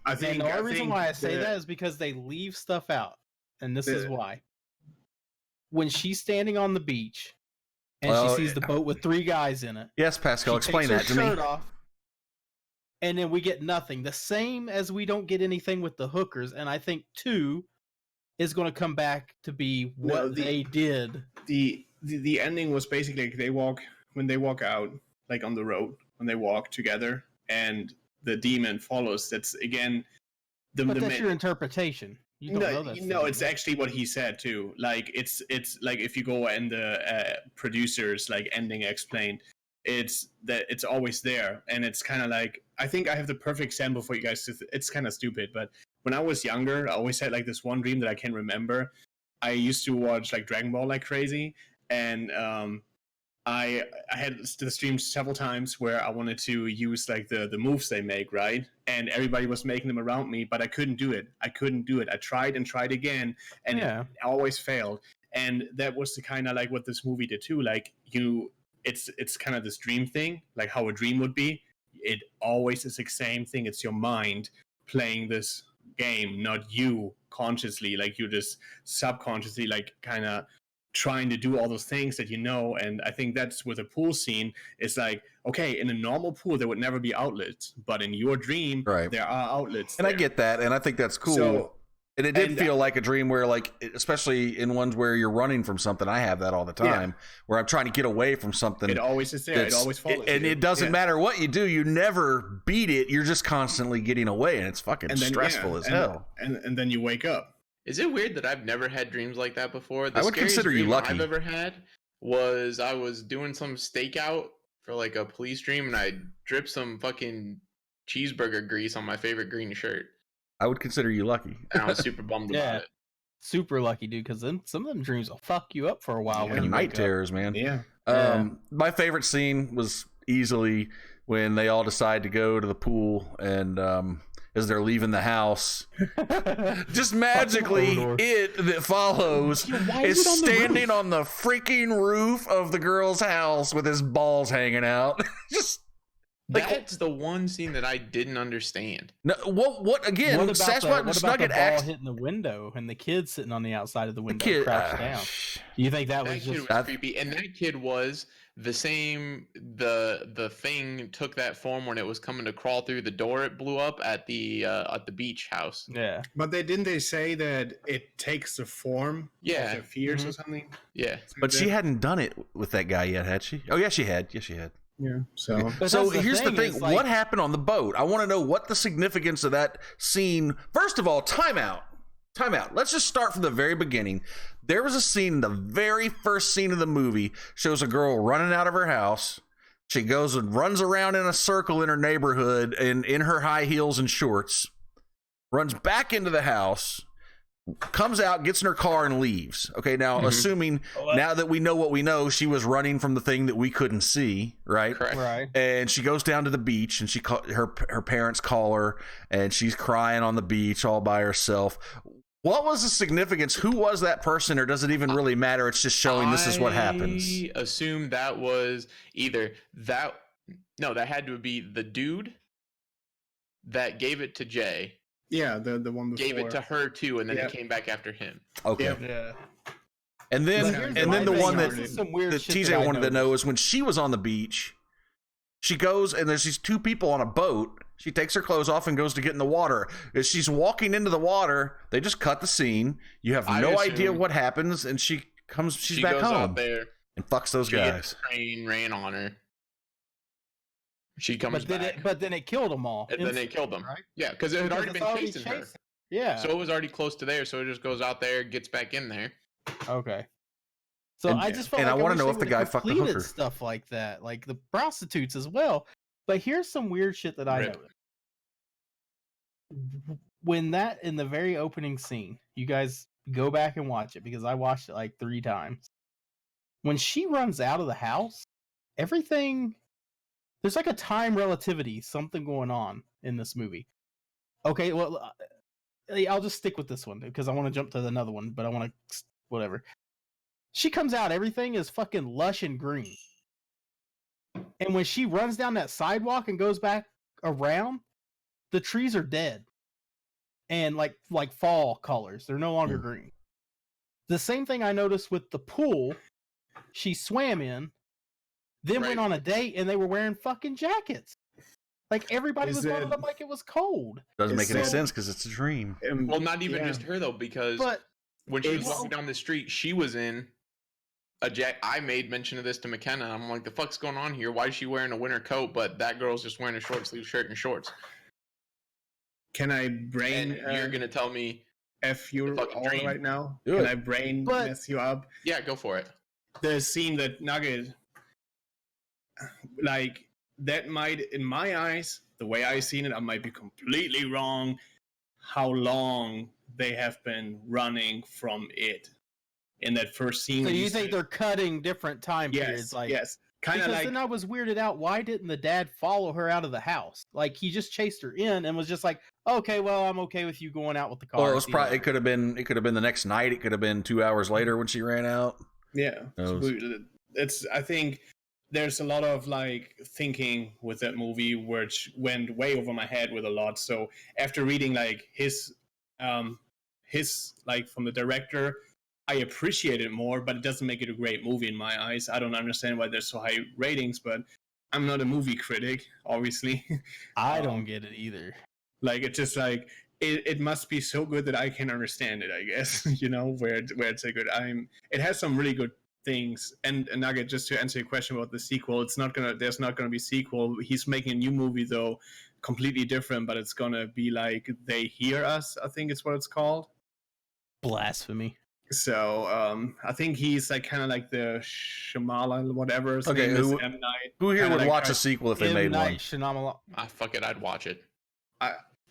D: I think the only reason why I say that is because they leave stuff out, and this is why. When she's standing on the beach, and she sees the boat with 3 guys in it.
A: Yes, Pascal, explain that to me.
D: Off, and then we get nothing. The same as we don't get anything with the hookers, and I think 2 is going to come back to be what they did.
B: The ending was basically like when they walk out, like on the road, when they walk together, and the demon follows. That's again
D: but that's your interpretation. You don't know that.
B: No, it's actually what he said too. Like it's like if you go and the producers like ending explained, it's that it's always there, and it's kind of like I think I have the perfect example for you guys. It's kind of stupid, but when I was younger, I always had like this one dream that I can remember. I used to watch like Dragon Ball like crazy, and I had the stream several times where I wanted to use like the moves they make, right? And everybody was making them around me, but I couldn't do it. I tried and tried again, and it always failed. And that was the kind of like what this movie did too. Like it's kind of this dream thing, like how a dream would be. It always is the same thing. It's your mind playing this game, not you consciously. Like you just subconsciously, like kind of trying to do all those things that you know. And I think that's with a pool scene. It's like, okay, in a normal pool there would never be outlets, but in your dream there are outlets
A: and there. I get that, and I think that's cool. And it did feel like a dream where, like, especially in ones where you're running from something. I have that all the time, where I'm trying to get away from something.
B: It always is there. It always follows
A: and
B: you.
A: It doesn't matter what you do. You never beat it. You're just constantly getting away, and it's fucking stressful as hell.
B: And then you wake up.
C: Is it weird that I've never had dreams like that before?
A: I would consider you lucky.
C: I've ever had was I was doing some stakeout for like a police dream, and I dripped some fucking cheeseburger grease on my favorite green shirt.
A: I would consider you lucky.
C: And I was super bummed about it.
D: Super lucky, dude, because then some of them dreams will fuck you up for a while. When you
A: night terrors, man.
B: Yeah.
A: My favorite scene was easily when they all decide to go to the pool, and as they're leaving the house, just magically it that follows is standing on the freaking roof of the girl's house with his balls hanging out. Just
C: that's the one scene that I didn't understand.
A: No, what again?
D: What
A: Sasquatch
D: about the ball hitting the window and the kid sitting on the outside of the window crouched down? Do you think that was just
C: kid was creepy? And that kid was the same. The thing took that form when it was coming to crawl through the door. It blew up at the beach house.
D: Yeah,
B: but didn't they say that it takes the form of their fears or something?
C: Yeah,
A: but she hadn't done it with that guy yet, had she? Oh yeah, she had. Yes, she had.
B: Yeah.
A: So here's the thing. What happened on the boat? I want to know what the significance of that scene. First of all, time out. Let's just start from the very beginning. There was a scene in the very first scene of the movie, shows a girl running out of her house. She goes and runs around in a circle in her neighborhood and in her high heels and shorts, runs back into the house, comes out, gets in her car, and leaves. Okay, now assuming now that we know what we know, she was running from the thing that we couldn't see, right?
C: Correct.
D: Right.
A: And she goes down to the beach, and her parents call her, and she's crying on the beach all by herself. What was the significance? Who was that person, or does it even really matter? It's just showing this is what happens.
C: I assume that was either that. No, that had to be the dude that gave it to Jay.
B: Yeah, the one before.
C: Gave it to her too, and then it came back after him.
A: Okay.
B: Yeah.
A: And then the one that TJ wanted to know is when she was on the beach, she goes and there's these 2 people on a boat. She takes her clothes off and goes to get in the water. As she's walking into the water, they just cut the scene. You have no idea what happens, and she's back
C: goes
A: home
C: out there
A: and fucks those guys.
C: Train ran on her. She comes back.
D: But then it killed them all.
C: And then it killed them. Right? Yeah, because it had already been chasing her.
D: Yeah.
C: So it was already close to there, so it just goes out there, gets back in there.
D: Okay. So I just felt
A: and
D: like
A: I want to know if the guy fucked the hooker.
D: Stuff like that, like the prostitutes as well. But here's some weird shit that I noticed. When that in the very opening scene, you guys go back and watch it because I watched it like 3 times. When she runs out of the house, everything. There's like a time relativity, something going on in this movie. Okay, well, I'll just stick with this one because I want to jump to another one, but I want to whatever. She comes out, everything is fucking lush and green. And when she runs down that sidewalk and goes back around, the trees are dead. And like fall colors. They're no longer green. The same thing I noticed with the pool she swam in, then went on a date and they were wearing fucking jackets. Like everybody was loaded up like it was cold.
A: Doesn't make any sense because it's a dream.
C: Well, not even just her though, because when she was walking down the street, she was in a jacket. I made mention of this to McKenna. I'm like, the fuck's going on here? Why is she wearing a winter coat, but that girl's just wearing a short sleeve shirt and shorts?
B: Can I brain?
C: And you're gonna tell me
B: F you all right now?
A: Do
B: Can
A: it.
B: I brain mess you up?
C: Yeah, go for it.
B: The scene that Nugget, like that might, in my eyes, the way I seen it, I might be completely wrong. How long they have been running from it in that first scene?
D: So you think they're cutting different time periods? Like,
B: yes. Kind of
D: because
B: like,
D: then I was weirded out. Why didn't the dad follow her out of the house? Like he just chased her in and was just like, "Okay, well, I'm okay with you going out with the car."
A: Well, it was probably it could have been the next night. It could have been 2 hours later when she ran out.
B: Yeah, it's. I think there's a lot of like thinking with that movie, which went way over my head with a lot. So after reading like his like from the director, I appreciate it more, but it doesn't make it a great movie in my eyes. I don't understand why there's so high ratings, but I'm not a movie critic, obviously.
D: I don't get it either.
B: Like it's just like it must be so good that I can understand it, I guess. You know, where it's a good. It has some really good things. And Nugget, just to answer your question about the sequel, there's not gonna be sequel. He's making a new movie though, completely different, but it's gonna be like They Hear Us, I think is what it's called.
D: Blasphemy.
B: So I think he's like kind of like the Shyamalan, whatever. His
A: Okay,
B: name is M. Night.
A: Who here would
B: like
A: watch a sequel if they made one?
D: Shyamalan.
C: Fuck it, I'd watch it.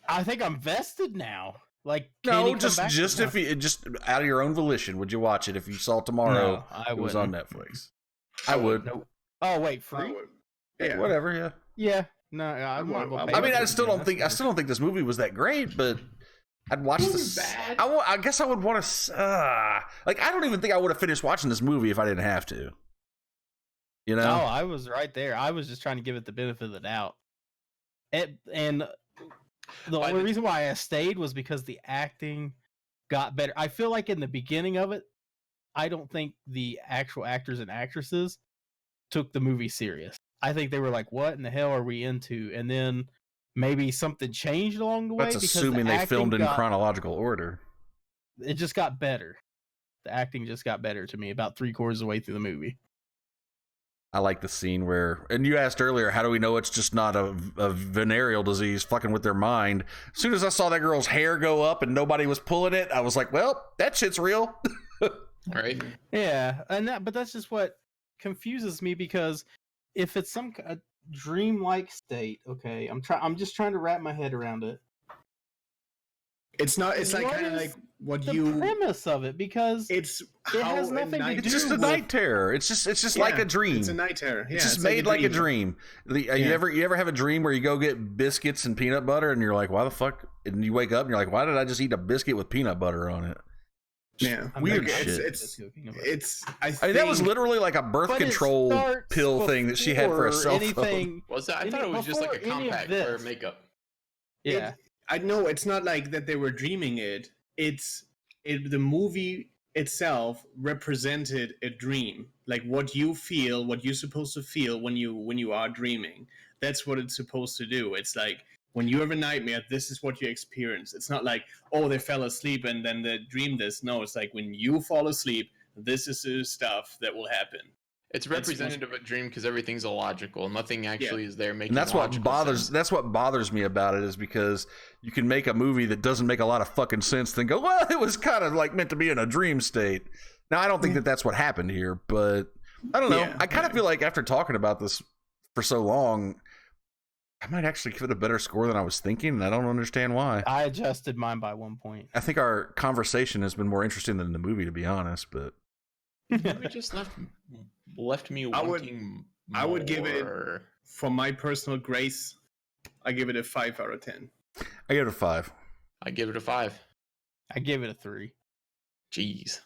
B: I
D: think I'm vested now. Like
A: no, just if you just out of your own volition, would you watch it if you saw tomorrow it was on Netflix? I would.
D: Nope. Oh wait, free?
B: Yeah,
A: whatever. Yeah.
D: Yeah. No, I want to go.
A: I mean, I still don't think this movie was that great, but I'd watch this. I guess I would want to. Like, I don't even think I would have finished watching this movie if I didn't have to. You know?
D: No, I was right there. I was just trying to give it the benefit of the doubt. And the only reason why I stayed was because the acting got better. I feel like in the beginning of it, I don't think the actual actors and actresses took the movie serious. I think they were like, "What in the hell are we into?" And then maybe something changed along the way.
A: That's assuming they filmed in chronological order.
D: It just got better. The acting just got better to me about 3/4 of the way through the movie.
A: I like the scene where, and you asked earlier, how do we know it's just not a venereal disease fucking with their mind? As soon as I saw that girl's hair go up and nobody was pulling it, I was like, well, that shit's real.
C: Right?
D: Yeah, but that's just what confuses me, because if it's some dreamlike state, okay, I'm just trying to wrap my head around it.
B: It's not. It's like kind of like what the
D: premise of it, because
B: it
D: has nothing to do.
A: It's just a night terror. It's just like a dream.
B: It's a night terror. Yeah,
A: it's just made like a dream. You ever have a dream where you go get biscuits and peanut butter and you're like, why the fuck? And you wake up and you're like, why did I just eat a biscuit with peanut butter on it?
B: Yeah,
A: weird shit.
B: It's.
A: I mean, that was literally like a birth control pill thing that she had for a cell phone.
C: Was that? I thought it was just like a compact for makeup.
D: Yeah.
B: I know it's not like that they were dreaming it. The movie itself represented a dream, like what you feel, what you're supposed to feel when you are dreaming. That's what it's supposed to do. It's like when you have a nightmare, this is what you experience. It's not like, oh, they fell asleep and then they dreamed this. No, it's like when you fall asleep, this is the stuff that will happen.
C: It's representative of a dream because everything's illogical. Nothing actually is there making.
A: And that's what bothers.
C: Sense.
A: That's what bothers me about it, is because you can make a movie that doesn't make a lot of fucking sense, then go, well, it was kind of like meant to be in a dream state. Now, I don't think that that's what happened here, but I don't know.
B: Yeah,
A: I kind of feel like after talking about this for so long, I might actually give it a better score than I was thinking, and I don't understand why.
D: I adjusted mine by 1 point.
A: I think our conversation has been more interesting than the movie, to be honest. But
C: it just left me wanting
B: I would give it, for my personal grace, I give it a 5 out of 10.
A: I give it a 5.
C: I give it a 5.
D: I gave it a 3.
C: Jeez.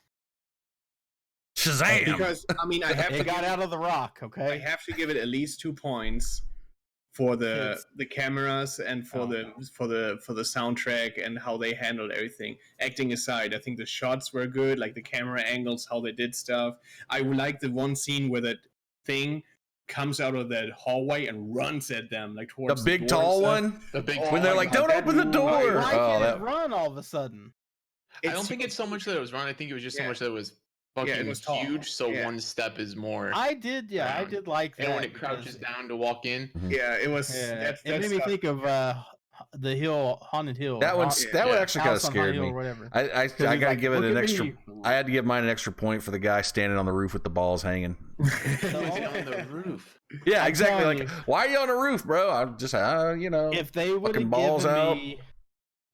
A: Shazam!
B: Because I mean, I have
D: It
B: to
D: got out of the rock. Okay.
B: I have to give it at least 2 points for the cameras and for the soundtrack and how they handled everything. Acting aside, I think the shots were good, like the camera angles, how they did stuff. I like the one scene where that thing comes out of that hallway and runs at them, like towards
A: the big tall one.
C: The big
A: when they're like, "Don't open the door!"
D: Why can't it run all of a sudden?
C: I don't think it's so much that it was run. I think it was just so much that it was fucking it was huge. So one step is more.
D: I did like that.
C: And when it crouches down to walk in,
B: yeah, it was.
D: It made me think of the Haunted Hill.
A: That one actually kind of scared me. I gotta give it an extra. I had to give mine an extra point for the guy standing on the roof with the balls hanging.
C: On the roof.
A: Yeah, exactly. Like, why are you on the roof, bro? I'm just,
D: if they would have
A: balls
D: given
A: out.
D: me,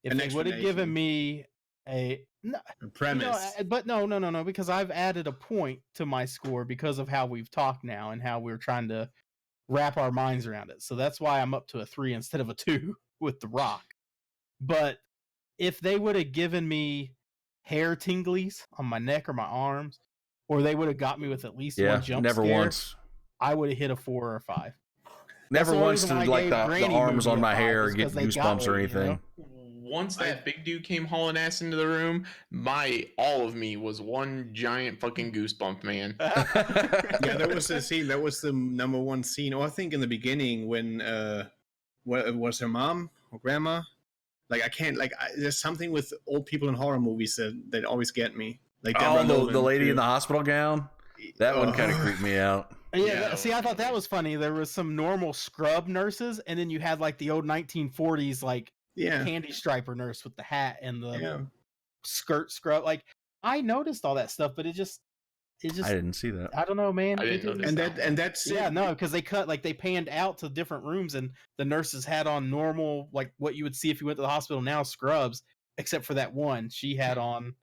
D: if they would have given me a
B: premise,
D: but no, because I've added a point to my score because of how we've talked now and how we're trying to wrap our minds around it. So that's why I'm up to a 3 instead of a 2 with The Rock. But if they would have given me hair tinglies on my neck or my arms, or they would have got me with at least one jump
A: never
D: scare,
A: once.
D: I would have hit a 4 or a 5.
A: Never once to like the arms on my hair get goosebumps or anything.
C: Once that big dude came hauling ass into the room, all of me was one giant fucking goosebump, man.
B: Yeah, there was a scene. That was the number one scene. Oh, I think in the beginning when was her mom or grandma? Like I can't there's something with old people in horror movies that always get me. Like
A: the lady in the hospital gown. That one kind of creeped me out.
D: Yeah, see, I thought that was funny. There was some normal scrub nurses, and then you had like the old 1940s candy striper nurse with the hat and the skirt scrub. Like I noticed all that stuff, but it just
A: I didn't see that.
D: I don't know, man.
C: I didn't notice
B: and that's
D: no, because they they panned out to different rooms, and the nurses had on normal, like what you would see if you went to the hospital now, scrubs, except for that one she had on.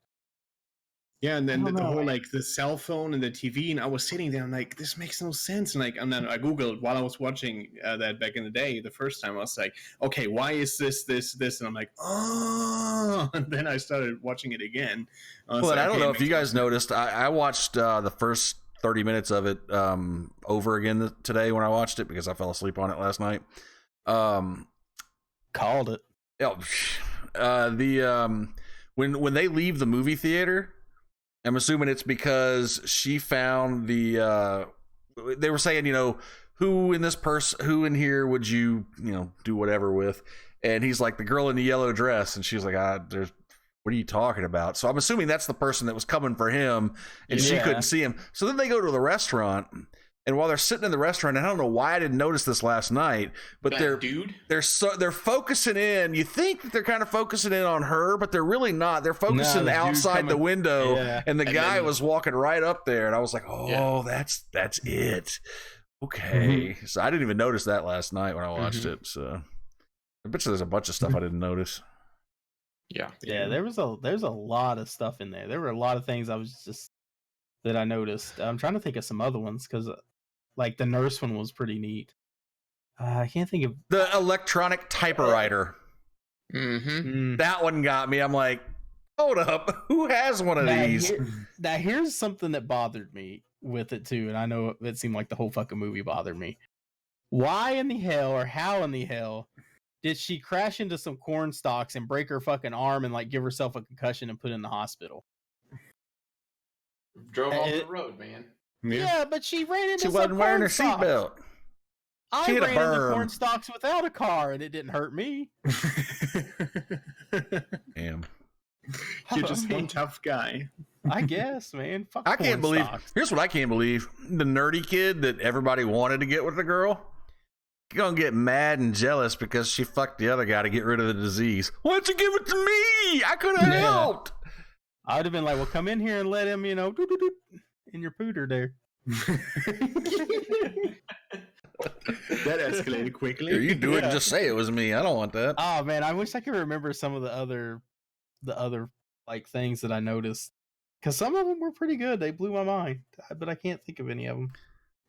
B: Yeah, and then the whole the cell phone and the TV, and I was sitting there, I'm like, this makes no sense. And then I googled while I was watching that back in the day, the first time. I was like, okay, why is this? And I'm like, oh. And then I started watching it again.
A: I don't know if you guys noticed. I watched the first 30 minutes of it over again today when I watched it because I fell asleep on it last night.
D: Called it.
A: When they leave the movie theater, I'm assuming it's because she found they were saying, who in here would you, do whatever with? And he's like, the girl in the yellow dress. And she's like, what are you talking about? So I'm assuming that's the person that was coming for him and she couldn't see him. So then they go to the restaurant. And while they're sitting in the restaurant, and I don't know why I didn't notice this last night, but they're focusing in. You think that they're kind of focusing in on her, but they're really not. They're focusing outside the window, and the guy was walking right up there, and I was like, that's it. Okay, so I didn't even notice that last night when I watched it. So I bet you there's a bunch of stuff I didn't notice.
C: Yeah,
D: there's a lot of stuff in there. There were a lot of things that I noticed. I'm trying to think of some other ones because. Like the nurse one was pretty neat. I can't think of
A: the electronic typewriter. That one got me. I'm like, hold up, who has one of these?
D: Here's something that bothered me with it too, and I know it seemed like the whole fucking movie bothered me. Why in the hell, or how in the hell, did she crash into some corn stalks and break her fucking arm and give herself a concussion and put in the hospital?
C: Drove off the road, man.
D: Yeah, but she ran into.
A: She wasn't wearing her seatbelt.
D: I ran into corn stalks without a car, and it didn't hurt me.
A: Damn,
B: you're just one tough guy.
D: I guess, man. Fuck
A: I can't believe. Here's what I can't believe: the nerdy kid that everybody wanted to get with the girl, gonna get mad and jealous because she fucked the other guy to get rid of the disease. Why don't you give it to me? I could have helped.
D: I would have been like, well, come in here and let him, in your pooter there.
B: That escalated quickly.
A: Here, you do it and just say it was me. I don't want that.
D: Oh man, I wish I could remember some of the other things that I noticed, because some of them were pretty good. They blew my mind, but I can't think of any of them.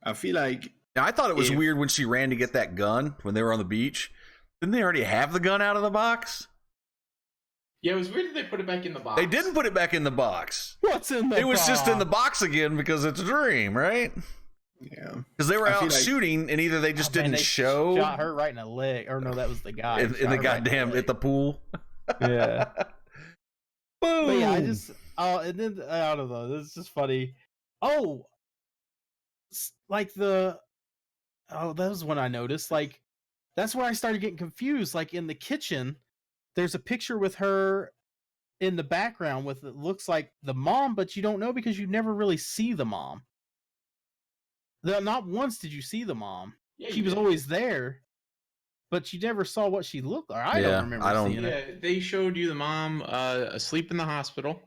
B: I feel like
A: I thought it was weird when she ran to get that gun when they were on the beach. Didn't they already have the gun out of the box?
C: Yeah, it was weird that they put it back in the box.
A: They didn't put it back in the box.
D: What's in the box?
A: It was just in the box again because it's a dream, right?
B: Yeah.
A: Because they were out shooting, and either they just didn't show.
D: Shot her right in the leg. Or no, that was the guy.
A: In the goddamn, at the pool.
D: Yeah.
A: Boom.
D: But yeah, and then, I don't know. This is just funny. Oh, like that was when I noticed, like, that's where I started getting confused. Like, in the kitchen, there's a picture with her in the background with, it looks like the mom, but you don't know because you never really see the mom. Not once did you see the mom. Yeah, she was always there, but you never saw what she looked like. I don't remember seeing it.
C: Yeah, they showed you the mom asleep in the hospital.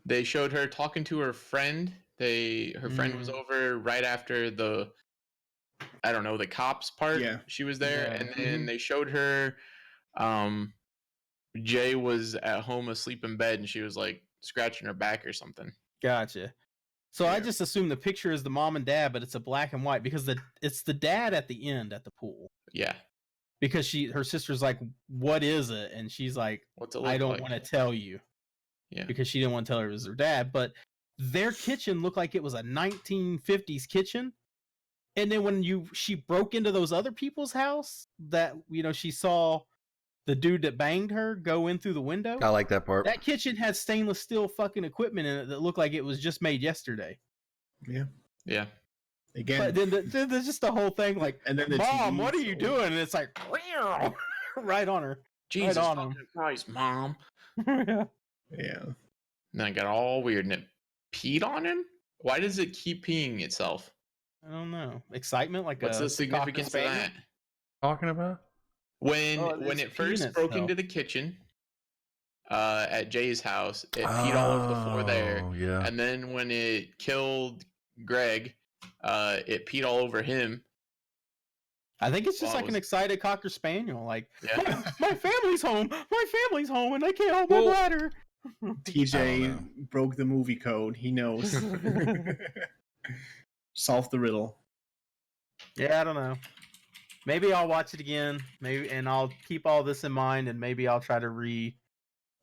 C: They showed her talking to her friend. Her friend was over right after the cops part. Yeah. She was there, and then they showed her. Jay was at home asleep in bed, and she was like scratching her back or something.
D: Gotcha. So I just assume the picture is the mom and dad, but it's a black and white because it's the dad at the end at the pool.
C: Yeah.
D: Because her sister's like, "What is it?" And she's like, "I don't want to tell you."
C: Yeah.
D: Because she didn't want to tell her it was her dad. But their kitchen looked like it was a 1950s kitchen. And then when she broke into those other people's house, that she saw the dude that banged her go in through the window.
A: I like that part.
D: That kitchen had stainless steel fucking equipment in it that looked like it was just made yesterday.
B: Yeah.
C: Yeah.
B: Again.
D: But then there's just the whole thing like,
B: and then
D: Mom, what are you doing? And it's like, right on her.
C: Jesus
D: right on
C: Christ, Mom.
D: Yeah.
B: Yeah.
C: And then it got all weird and it peed on him? Why does it keep peeing itself?
D: I don't know. Excitement? Like
C: what's the significance of that?
A: Talking about?
C: When it first broke into the kitchen at Jay's house, it peed all over the floor there.
A: Yeah.
C: And then when it killed Greg, it peed all over him.
D: I think it's just an excited Cocker Spaniel. Like, my family's home. My family's home, and I can't hold my bladder.
B: TJ broke the movie code. He knows. Solve the riddle.
D: Yeah, I don't know. Maybe I'll watch it again. And I'll keep all this in mind, and maybe I'll try to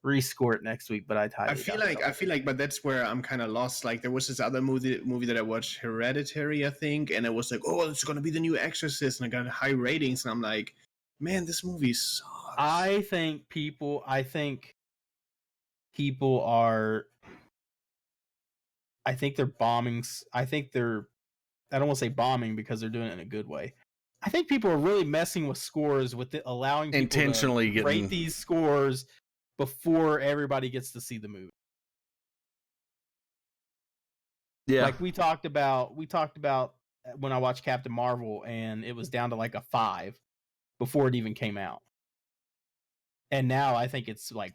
D: rescore it next week. But I feel
B: like, but that's where I'm kind of lost. Like, there was this other movie that I watched, Hereditary, I think, and it was like, oh, it's gonna be the new Exorcist, and I got high ratings, and I'm like, man, this movie sucks.
D: I think people are. I think they're bombing. I don't want to say bombing because they're doing it in a good way. I think people are really messing with scores with allowing people
A: intentionally
D: to rate these scores before everybody gets to see the movie.
A: Yeah.
D: Like we talked about when I watched Captain Marvel, and it was down to like a 5 before it even came out. And now I think it's like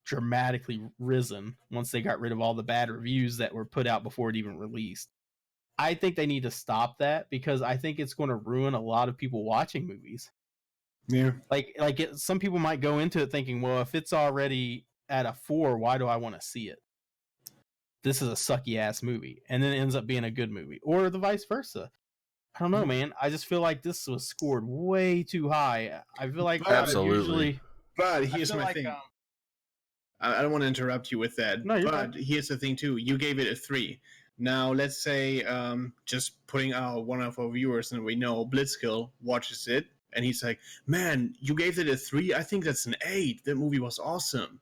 D: dramatically risen once they got rid of all the bad reviews that were put out before it even released. I think they need to stop that because I think it's going to ruin a lot of people watching movies.
B: Yeah.
D: Some people might go into it thinking, well, if it's already at a 4, why do I want to see it? This is a sucky ass movie. And then it ends up being a good movie, or the vice versa. I don't know, man. I just feel like this was scored way too high. I feel like
A: absolutely.
B: But here's my thing. I don't want to interrupt you with that.
D: No,
B: but here's the thing too. You gave it a 3. Now let's say just putting one of our viewers, and we know Blitzkill watches it, and he's like, "Man, you gave it a 3? I think that's an 8. That movie was awesome."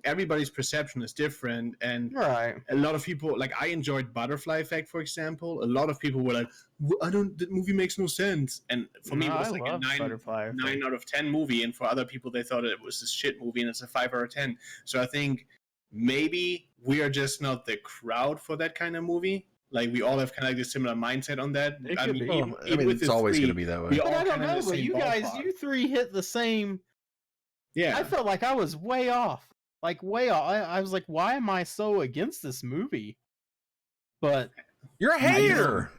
B: Everybody's perception is different, and
D: right.
B: A lot of people, like I enjoyed Butterfly Effect, for example. A lot of people were like, "The movie makes no sense," and for me, it was like a 9 out of 10 movie, and for other people, they thought it was a shit movie, and it's a 5 out of 10. So I think maybe we are just not the crowd for that kind of movie. Like we all have kind of like a similar mindset on that.
A: It's always going to be that way.
D: But I don't know, but you you 3 hit the same.
B: Yeah,
D: I felt like I was way off. Like way off. I was like, why am I so against this movie? But
A: you're a hater.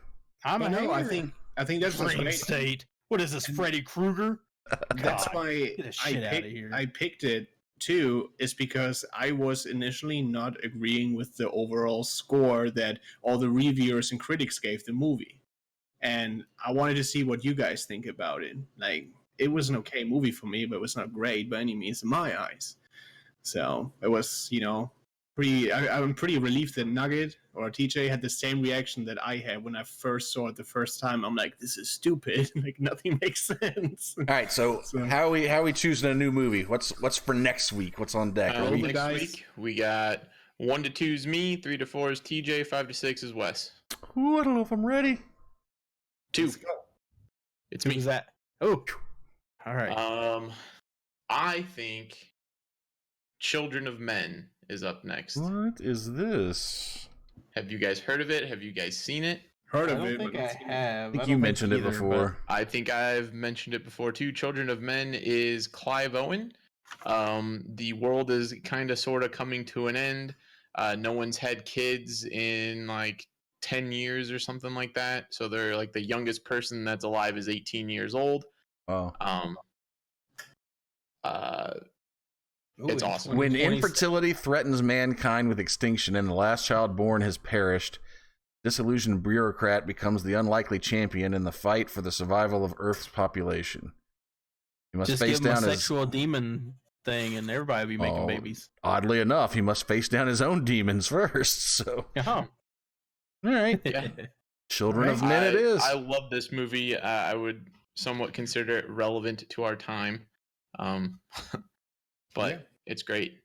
D: I'm a hater.
B: I think that's
D: Dream State. What is this, Freddy Krueger?
B: That's why I picked it too, is because I was initially not agreeing with the overall score that all the reviewers and critics gave the movie. And I wanted to see what you guys think about it. Like, it was an okay movie for me, but it was not great by any means in my eyes. So it was, I'm pretty relieved that Nugget or TJ had the same reaction that I had when I first saw it the first time. I'm like, this is stupid. Like nothing makes sense.
A: All right, so how we choosing a new movie? What's for next week? What's on deck?
C: Next week we got 1 to 2 is me, 3 to 4 is TJ, 5 to 6 is Wes.
A: Ooh, I don't know if I'm ready.
C: 2.
B: Let's go.
C: It's me.
D: Who's that? Oh, all right.
C: I think Children of Men is up next.
A: What is this?
C: Have you guys heard of it? Have you guys seen it?
B: Heard
D: I
B: of
D: don't
B: it?
D: think
B: but
D: I have.
A: I think you mentioned it before.
C: I think I've mentioned it before too. Children of Men is Clive Owen. The world is kind of sort of coming to an end. No one's had kids in like 10 years or something like that. So they're like the youngest person that's alive is 18 years old.
A: Oh.
C: It's awesome.
A: When infertility threatens mankind with extinction and the last child born has perished, disillusioned bureaucrat becomes the unlikely champion in the fight for the survival of Earth's population. He must
D: just
A: face
D: give him
A: down
D: a sexual demon thing, and everybody will be making babies.
A: Oddly enough, he must face down his own demons first. So,
D: all
A: right,
C: yeah.
A: Children of Men, it is.
C: I love this movie. I would somewhat consider it relevant to our time, but it's great.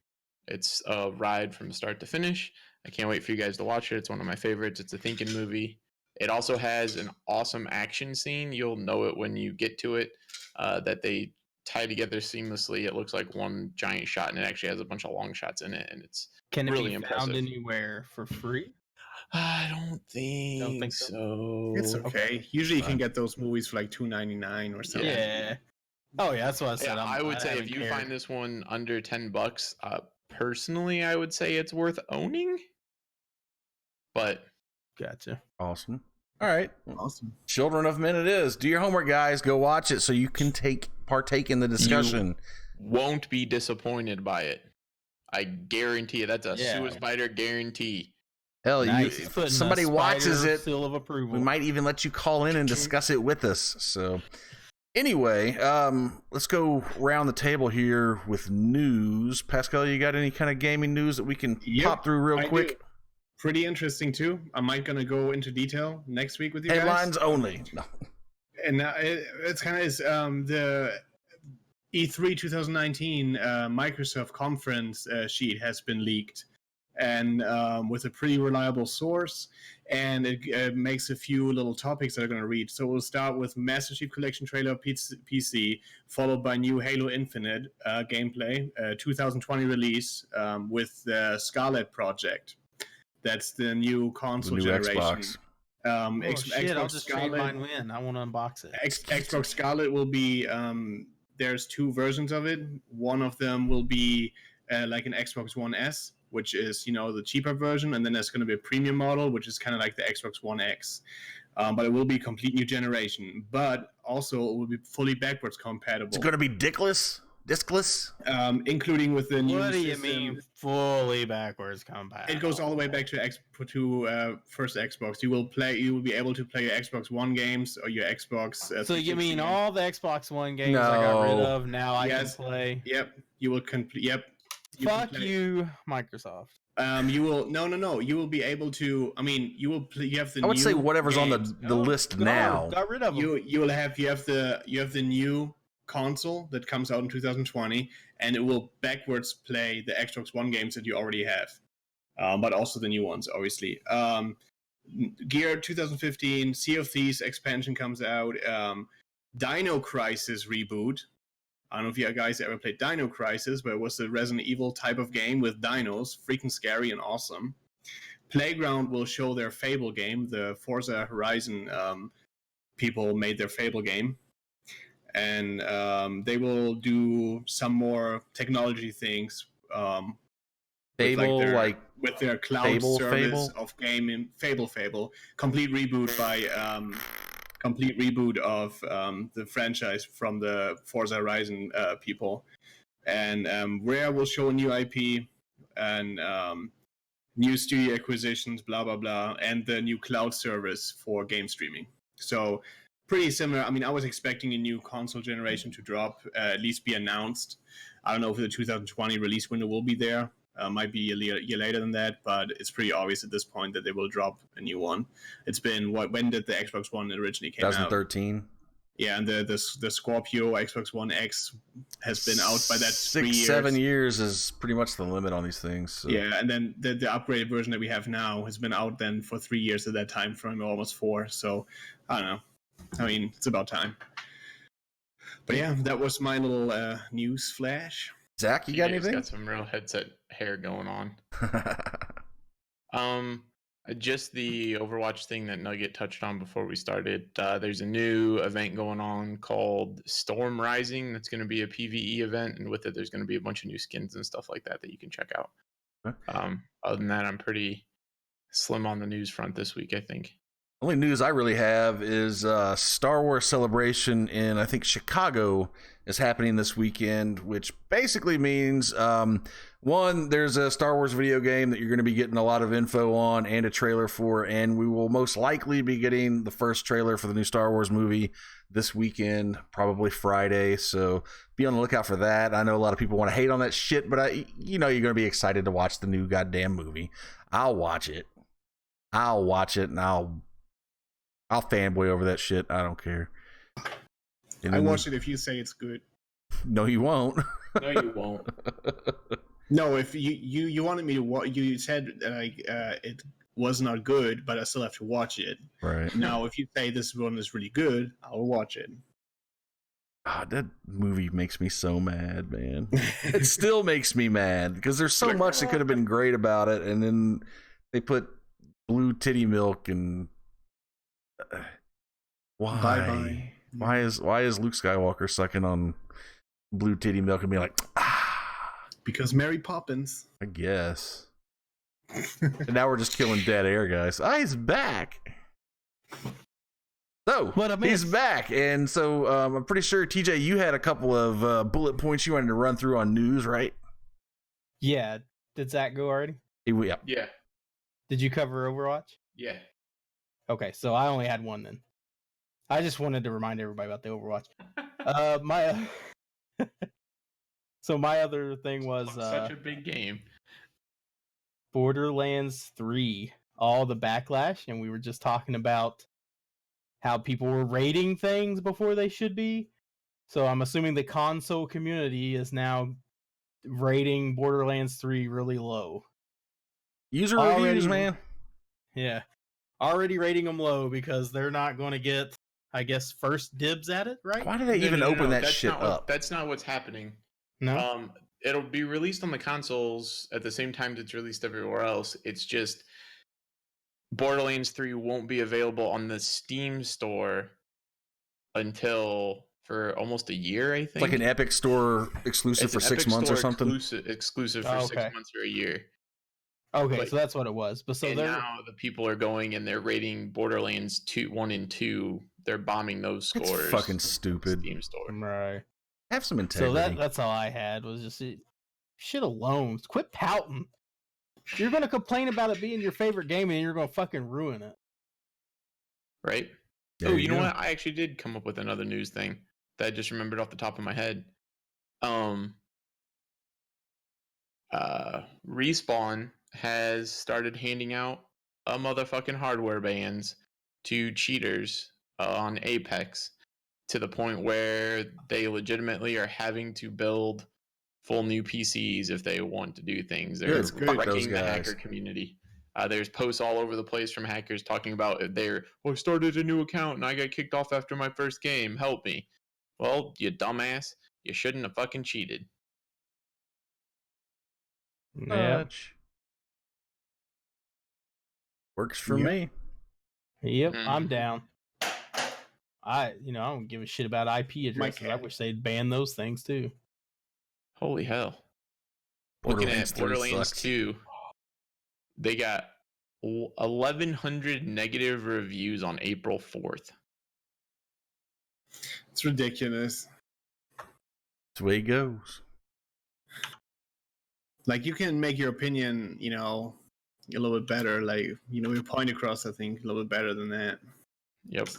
C: It's a ride from start to finish. I can't wait for you guys to watch it. It's one of my favorites. It's a thinking movie. It also has an awesome action scene. You'll know it when you get to it, that they tie together seamlessly. It looks like one giant shot, and it actually has a bunch of long shots in it, and it's really impressive.
D: Can it be found anywhere for free?
C: I don't think so.
B: It's okay. Usually you can get those movies for like $2.99 or something.
D: Yeah. Oh yeah, that's what I said.
C: Yeah, I would say if you find this one under $10, personally, I would say it's worth owning. But
D: gotcha.
A: Awesome. All right.
B: Awesome.
A: Children of Men it is. Do your homework, guys. Go watch it so you can partake in the discussion.
C: You won't be disappointed by it. I guarantee you. That's a Suicidal guarantee.
A: Hell, nice. If somebody watches it,
D: seal of approval.
A: We might even let you call in and discuss it with us. So anyway, let's go around the table here with news. Pascal, you got any kind of gaming news that we can pop through real quick?
B: Do. Pretty interesting too. I might gonna go into detail next week with you
A: Headlines
B: guys.
A: only. No.
B: And it's kind of the E3 2019 Microsoft conference sheet has been leaked, and with a pretty reliable source, and it makes a few little topics that I'm going to read. So we'll start with Master Chief Collection trailer PC, followed by new Halo Infinite gameplay, 2020 release with the Scarlet Project. That's the new console generation.
A: Xbox.
B: Xbox
D: I'll just trade mine in. I want to unbox it.
B: Xbox Scarlet will be, there's 2 versions of it. One of them will be like an Xbox One S, which is, the cheaper version. And then there's going to be a premium model, which is kind of like the Xbox One X. But it will be a complete new generation. But also it will be fully backwards compatible.
A: It's going to be discless?
B: Including with the new
D: What do you
B: system.
D: mean fully backwards compatible?
B: It goes all the way back to first Xbox. You will be able to play your Xbox One games or your Xbox.
D: So you mean all the Xbox One games I got rid of now I can play?
B: Yep. You will complete. Yep.
D: Fuck you, Microsoft.
B: You will no. You will be able to. I mean, you will. You have the.
A: I would say whatever's
B: games.
A: on the list now.
D: Got rid of them.
B: You have the new console that comes out in 2020, and it will backwards play the Xbox One games that you already have, but also the new ones, obviously. Gear 2015, Sea of Thieves expansion comes out. Dino Crisis reboot. I don't know if you guys ever played Dino Crisis, but it was the Resident Evil type of game with dinos, freaking scary and awesome. Playground will show their Fable game. The Forza Horizon people made their Fable game. And they will do some more technology things.
A: Fable,
B: with their cloud service of gaming. Fable. Complete reboot of the franchise from the Forza Horizon people. And Rare will show a new IP and new studio acquisitions, blah blah blah, and the new cloud service for game streaming. So pretty similar. I mean, I was expecting a new console generation to drop, at least be announced. I don't know if the 2020 release window will be there. Might be a year later than that, but it's pretty obvious at this point that they will drop a new one. It's been when did the Xbox One originally came out?
A: 2013.
B: Yeah, and the Scorpio Xbox One X has been out by that
A: 6-7 years is pretty much the limit on these things. So.
B: Yeah, and then the upgraded version that we have now has been out then for 3 years at that time frame, almost 4. So I don't know. I mean, it's about time. But yeah, that was my little news flash.
A: Zach, you got anything?
C: Got some real headset hair going on. Just the Overwatch thing that Nugget touched on before we started. There's a new event going on called Storm Rising. That's going to be a PvE event, and with it, there's going to be a bunch of new skins and stuff like that you can check out. Okay. Other than that, I'm pretty slim on the news front this week, I think.
A: Only news I really have is Star Wars Celebration in, I think, Chicago is happening this weekend, which basically means, one, there's a Star Wars video game that you're going to be getting a lot of info on and a trailer for, and we will most likely be getting the first trailer for the new Star Wars movie this weekend, probably Friday, so be on the lookout for that. I know a lot of people want to hate on that shit, but you're going to be excited to watch the new goddamn movie. I'll watch it, and I'll fanboy over that shit. I don't care.
B: I watch it if you say it's good.
A: No, you won't.
C: No, you won't.
B: No, if you wanted me to watch, you said it was not good, but I still have to watch it.
A: Right.
B: Now, if you say this one is really good, I'll watch it.
A: That movie makes me so mad, man. It still makes me mad because there's so much that could have been great about it, and then they put blue titty milk and why?
B: Bye-bye.
A: Why is Luke Skywalker sucking on blue titty milk and being like,
B: because Mary Poppins.
A: I guess. And now we're just killing dead air, guys. He's back. So he's back, and so I'm pretty sure TJ, you had a couple of bullet points you wanted to run through on news, right?
D: Yeah. Did Zach go already?
A: Yeah.
C: Yeah.
D: Did you cover Overwatch?
C: Yeah.
D: Okay, so I only had one then. I just wanted to remind everybody about the Overwatch. So my other thing was
C: such a big game.
D: Borderlands 3, all the backlash, and we were just talking about how people were rating things before they should be. So I'm assuming the console community is now rating Borderlands 3 really low.
A: User reviews, man.
D: Yeah. Already rating them low because they're not going to get, I guess, first dibs at it, right?
A: Why do they even open that shit up?
C: That's not what's happening.
D: No.
C: It'll be released on the consoles at the same time it's released everywhere else. It's just Borderlands 3 won't be available on the Steam store until for almost a year, I think.
A: It's like an Epic Store exclusive for 6 months or something.
C: Exclusive for 6 months or a year.
D: Okay, so that's what it was. But so
C: now the people are going and they're rating Borderlands 1 and 2. They're bombing those scores.
A: It's fucking stupid.
C: Steam store.
D: Right.
A: Have some integrity.
D: So that's all I had was just shit alone. Quit pouting. You're gonna complain about it being your favorite game and you're gonna fucking ruin it.
C: Right?
A: There
C: you know what? I actually did come up with another news thing that I just remembered off the top of my head. Respawn has started handing out motherfucking hardware bans to cheaters on Apex to the point where they legitimately are having to build full new PCs if they want to do things. They're wrecking the hacker community. There's posts all over the place from hackers talking about I started a new account and I got kicked off after my first game. Help me. Well, you dumbass. You shouldn't have fucking cheated.
D: Yeah.
A: Works for me.
D: Yep, I'm down. I don't give a shit about IP addresses. I wish they'd ban those things too.
C: Holy hell. Looking at Borderlands 2, they got 1,100 negative reviews on April 4th.
B: It's ridiculous.
A: That's the way it goes.
B: Like, you can make your opinion, a little bit better. Like, your point across, I think, a little bit better than that.
C: Yep.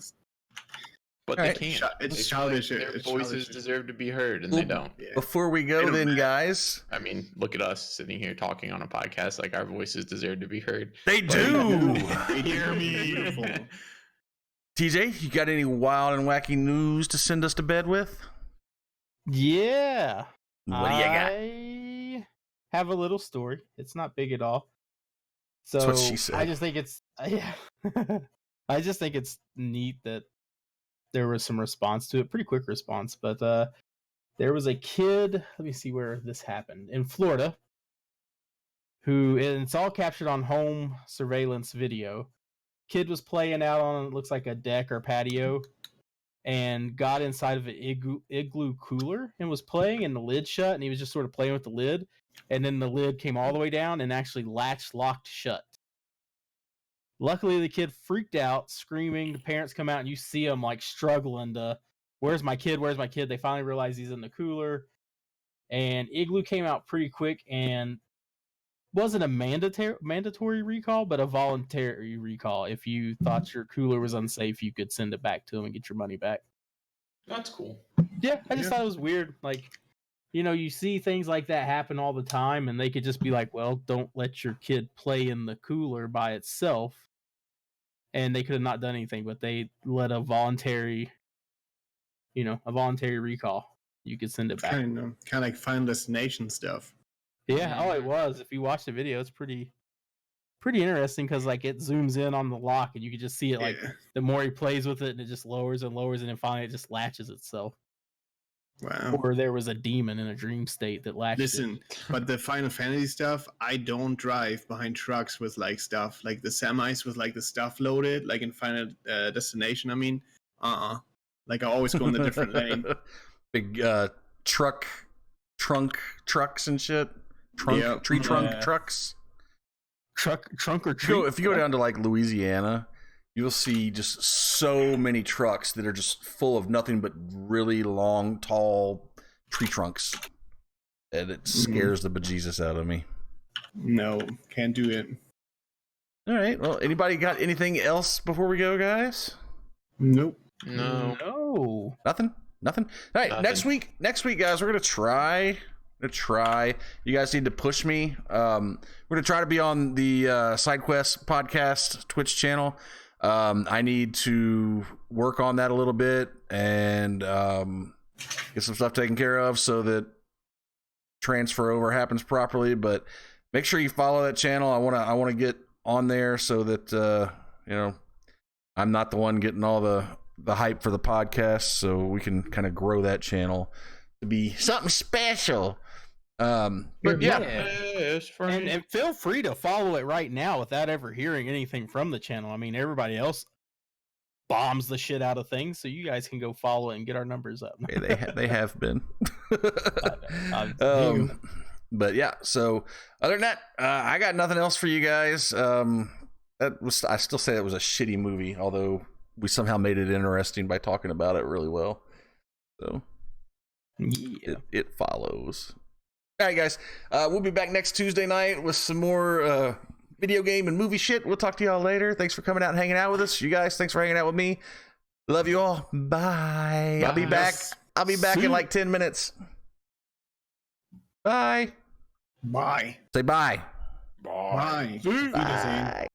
C: But they can't.
B: It's childish.
C: Their voices deserve to be heard, and they don't.
A: Yeah. Before we go, then, guys.
C: I mean, look at us sitting here talking on a podcast like our voices deserve to be heard.
A: They do.
B: They hear me. Beautiful.
A: TJ, you got any wild and wacky news to send us to bed with?
D: Yeah.
A: What do you got?
D: I have a little story. It's not big at all. So
A: That's what she said.
D: I just think it's I just think it's neat that there was some response to it. Pretty quick response, but there was a kid. Let me see where this happened in Florida. And it's all captured on home surveillance video. Kid was playing out on, it looks like a deck or patio, and got inside of an igloo cooler and was playing, and the lid shut, and he was just sort of playing with the lid, and then the lid came all the way down and actually locked shut. Luckily, the kid freaked out, screaming. The parents come out, and you see him like struggling to, where's my kid? Where's my kid? They finally realize he's in the cooler, and igloo came out pretty quick and wasn't a mandatory recall, but a voluntary recall. If you thought your cooler was unsafe, you could send it back to them and get your money back.
C: That's cool.
D: Yeah, I just thought it was weird. Like, you know, you see things like that happen all the time, and they could just be like, well, don't let your kid play in the cooler by itself. And they could have not done anything, but they let a voluntary recall. You could send it back.
B: Kind of like Final Destination stuff.
D: Yeah, it was. If you watch the video, it's pretty interesting because like it zooms in on the lock and you can just see it. Like the more he plays with it, and it just lowers and lowers, and then finally it just latches itself.
B: Wow.
D: Or there was a demon in a dream state that latched.
B: Listen, but the Final Fantasy stuff, I don't drive behind trucks with like stuff like the semis with like the stuff loaded, like in Final Destination. I mean, like I always go in the different lane.
A: Big trucks and shit. Tree trunk trucks.
D: Trunk or tree.
A: If you go down to like Louisiana, you'll see just so many trucks that are just full of nothing but really long, tall tree trunks. And it scares the bejesus out of me.
B: No, can't do it.
A: All right. Well, anybody got anything else before we go, guys?
B: Nope.
D: No.
A: Nothing? All right.
C: Nothing.
A: Next week, guys, we're going to try. You guys need to push me. We're going to try to be on the SideQuest podcast Twitch channel. I need to work on that a little bit and get some stuff taken care of so that transfer over happens properly. But make sure you follow that channel. I want to get on there so that I'm not the one getting all the hype for the podcast, so we can kind of grow that channel to be something special. But yeah.
D: And feel free to follow it right now without ever hearing anything from the channel. I mean, everybody else bombs the shit out of things, so you guys can go follow it and get our numbers up.
A: They have been. But yeah, so other than that, I got nothing else for you guys. I still say it was a shitty movie, although we somehow made it interesting by talking about it really well. So it follows. All right, guys. We'll be back next Tuesday night with some more video game and movie shit. We'll talk to y'all later. Thanks for coming out and hanging out with us. You guys, thanks for hanging out with me. Love you all. Bye. I'll be back. I'll be back in like 10 minutes. Bye.
B: Bye.
A: Say bye.
B: Bye.
A: Bye.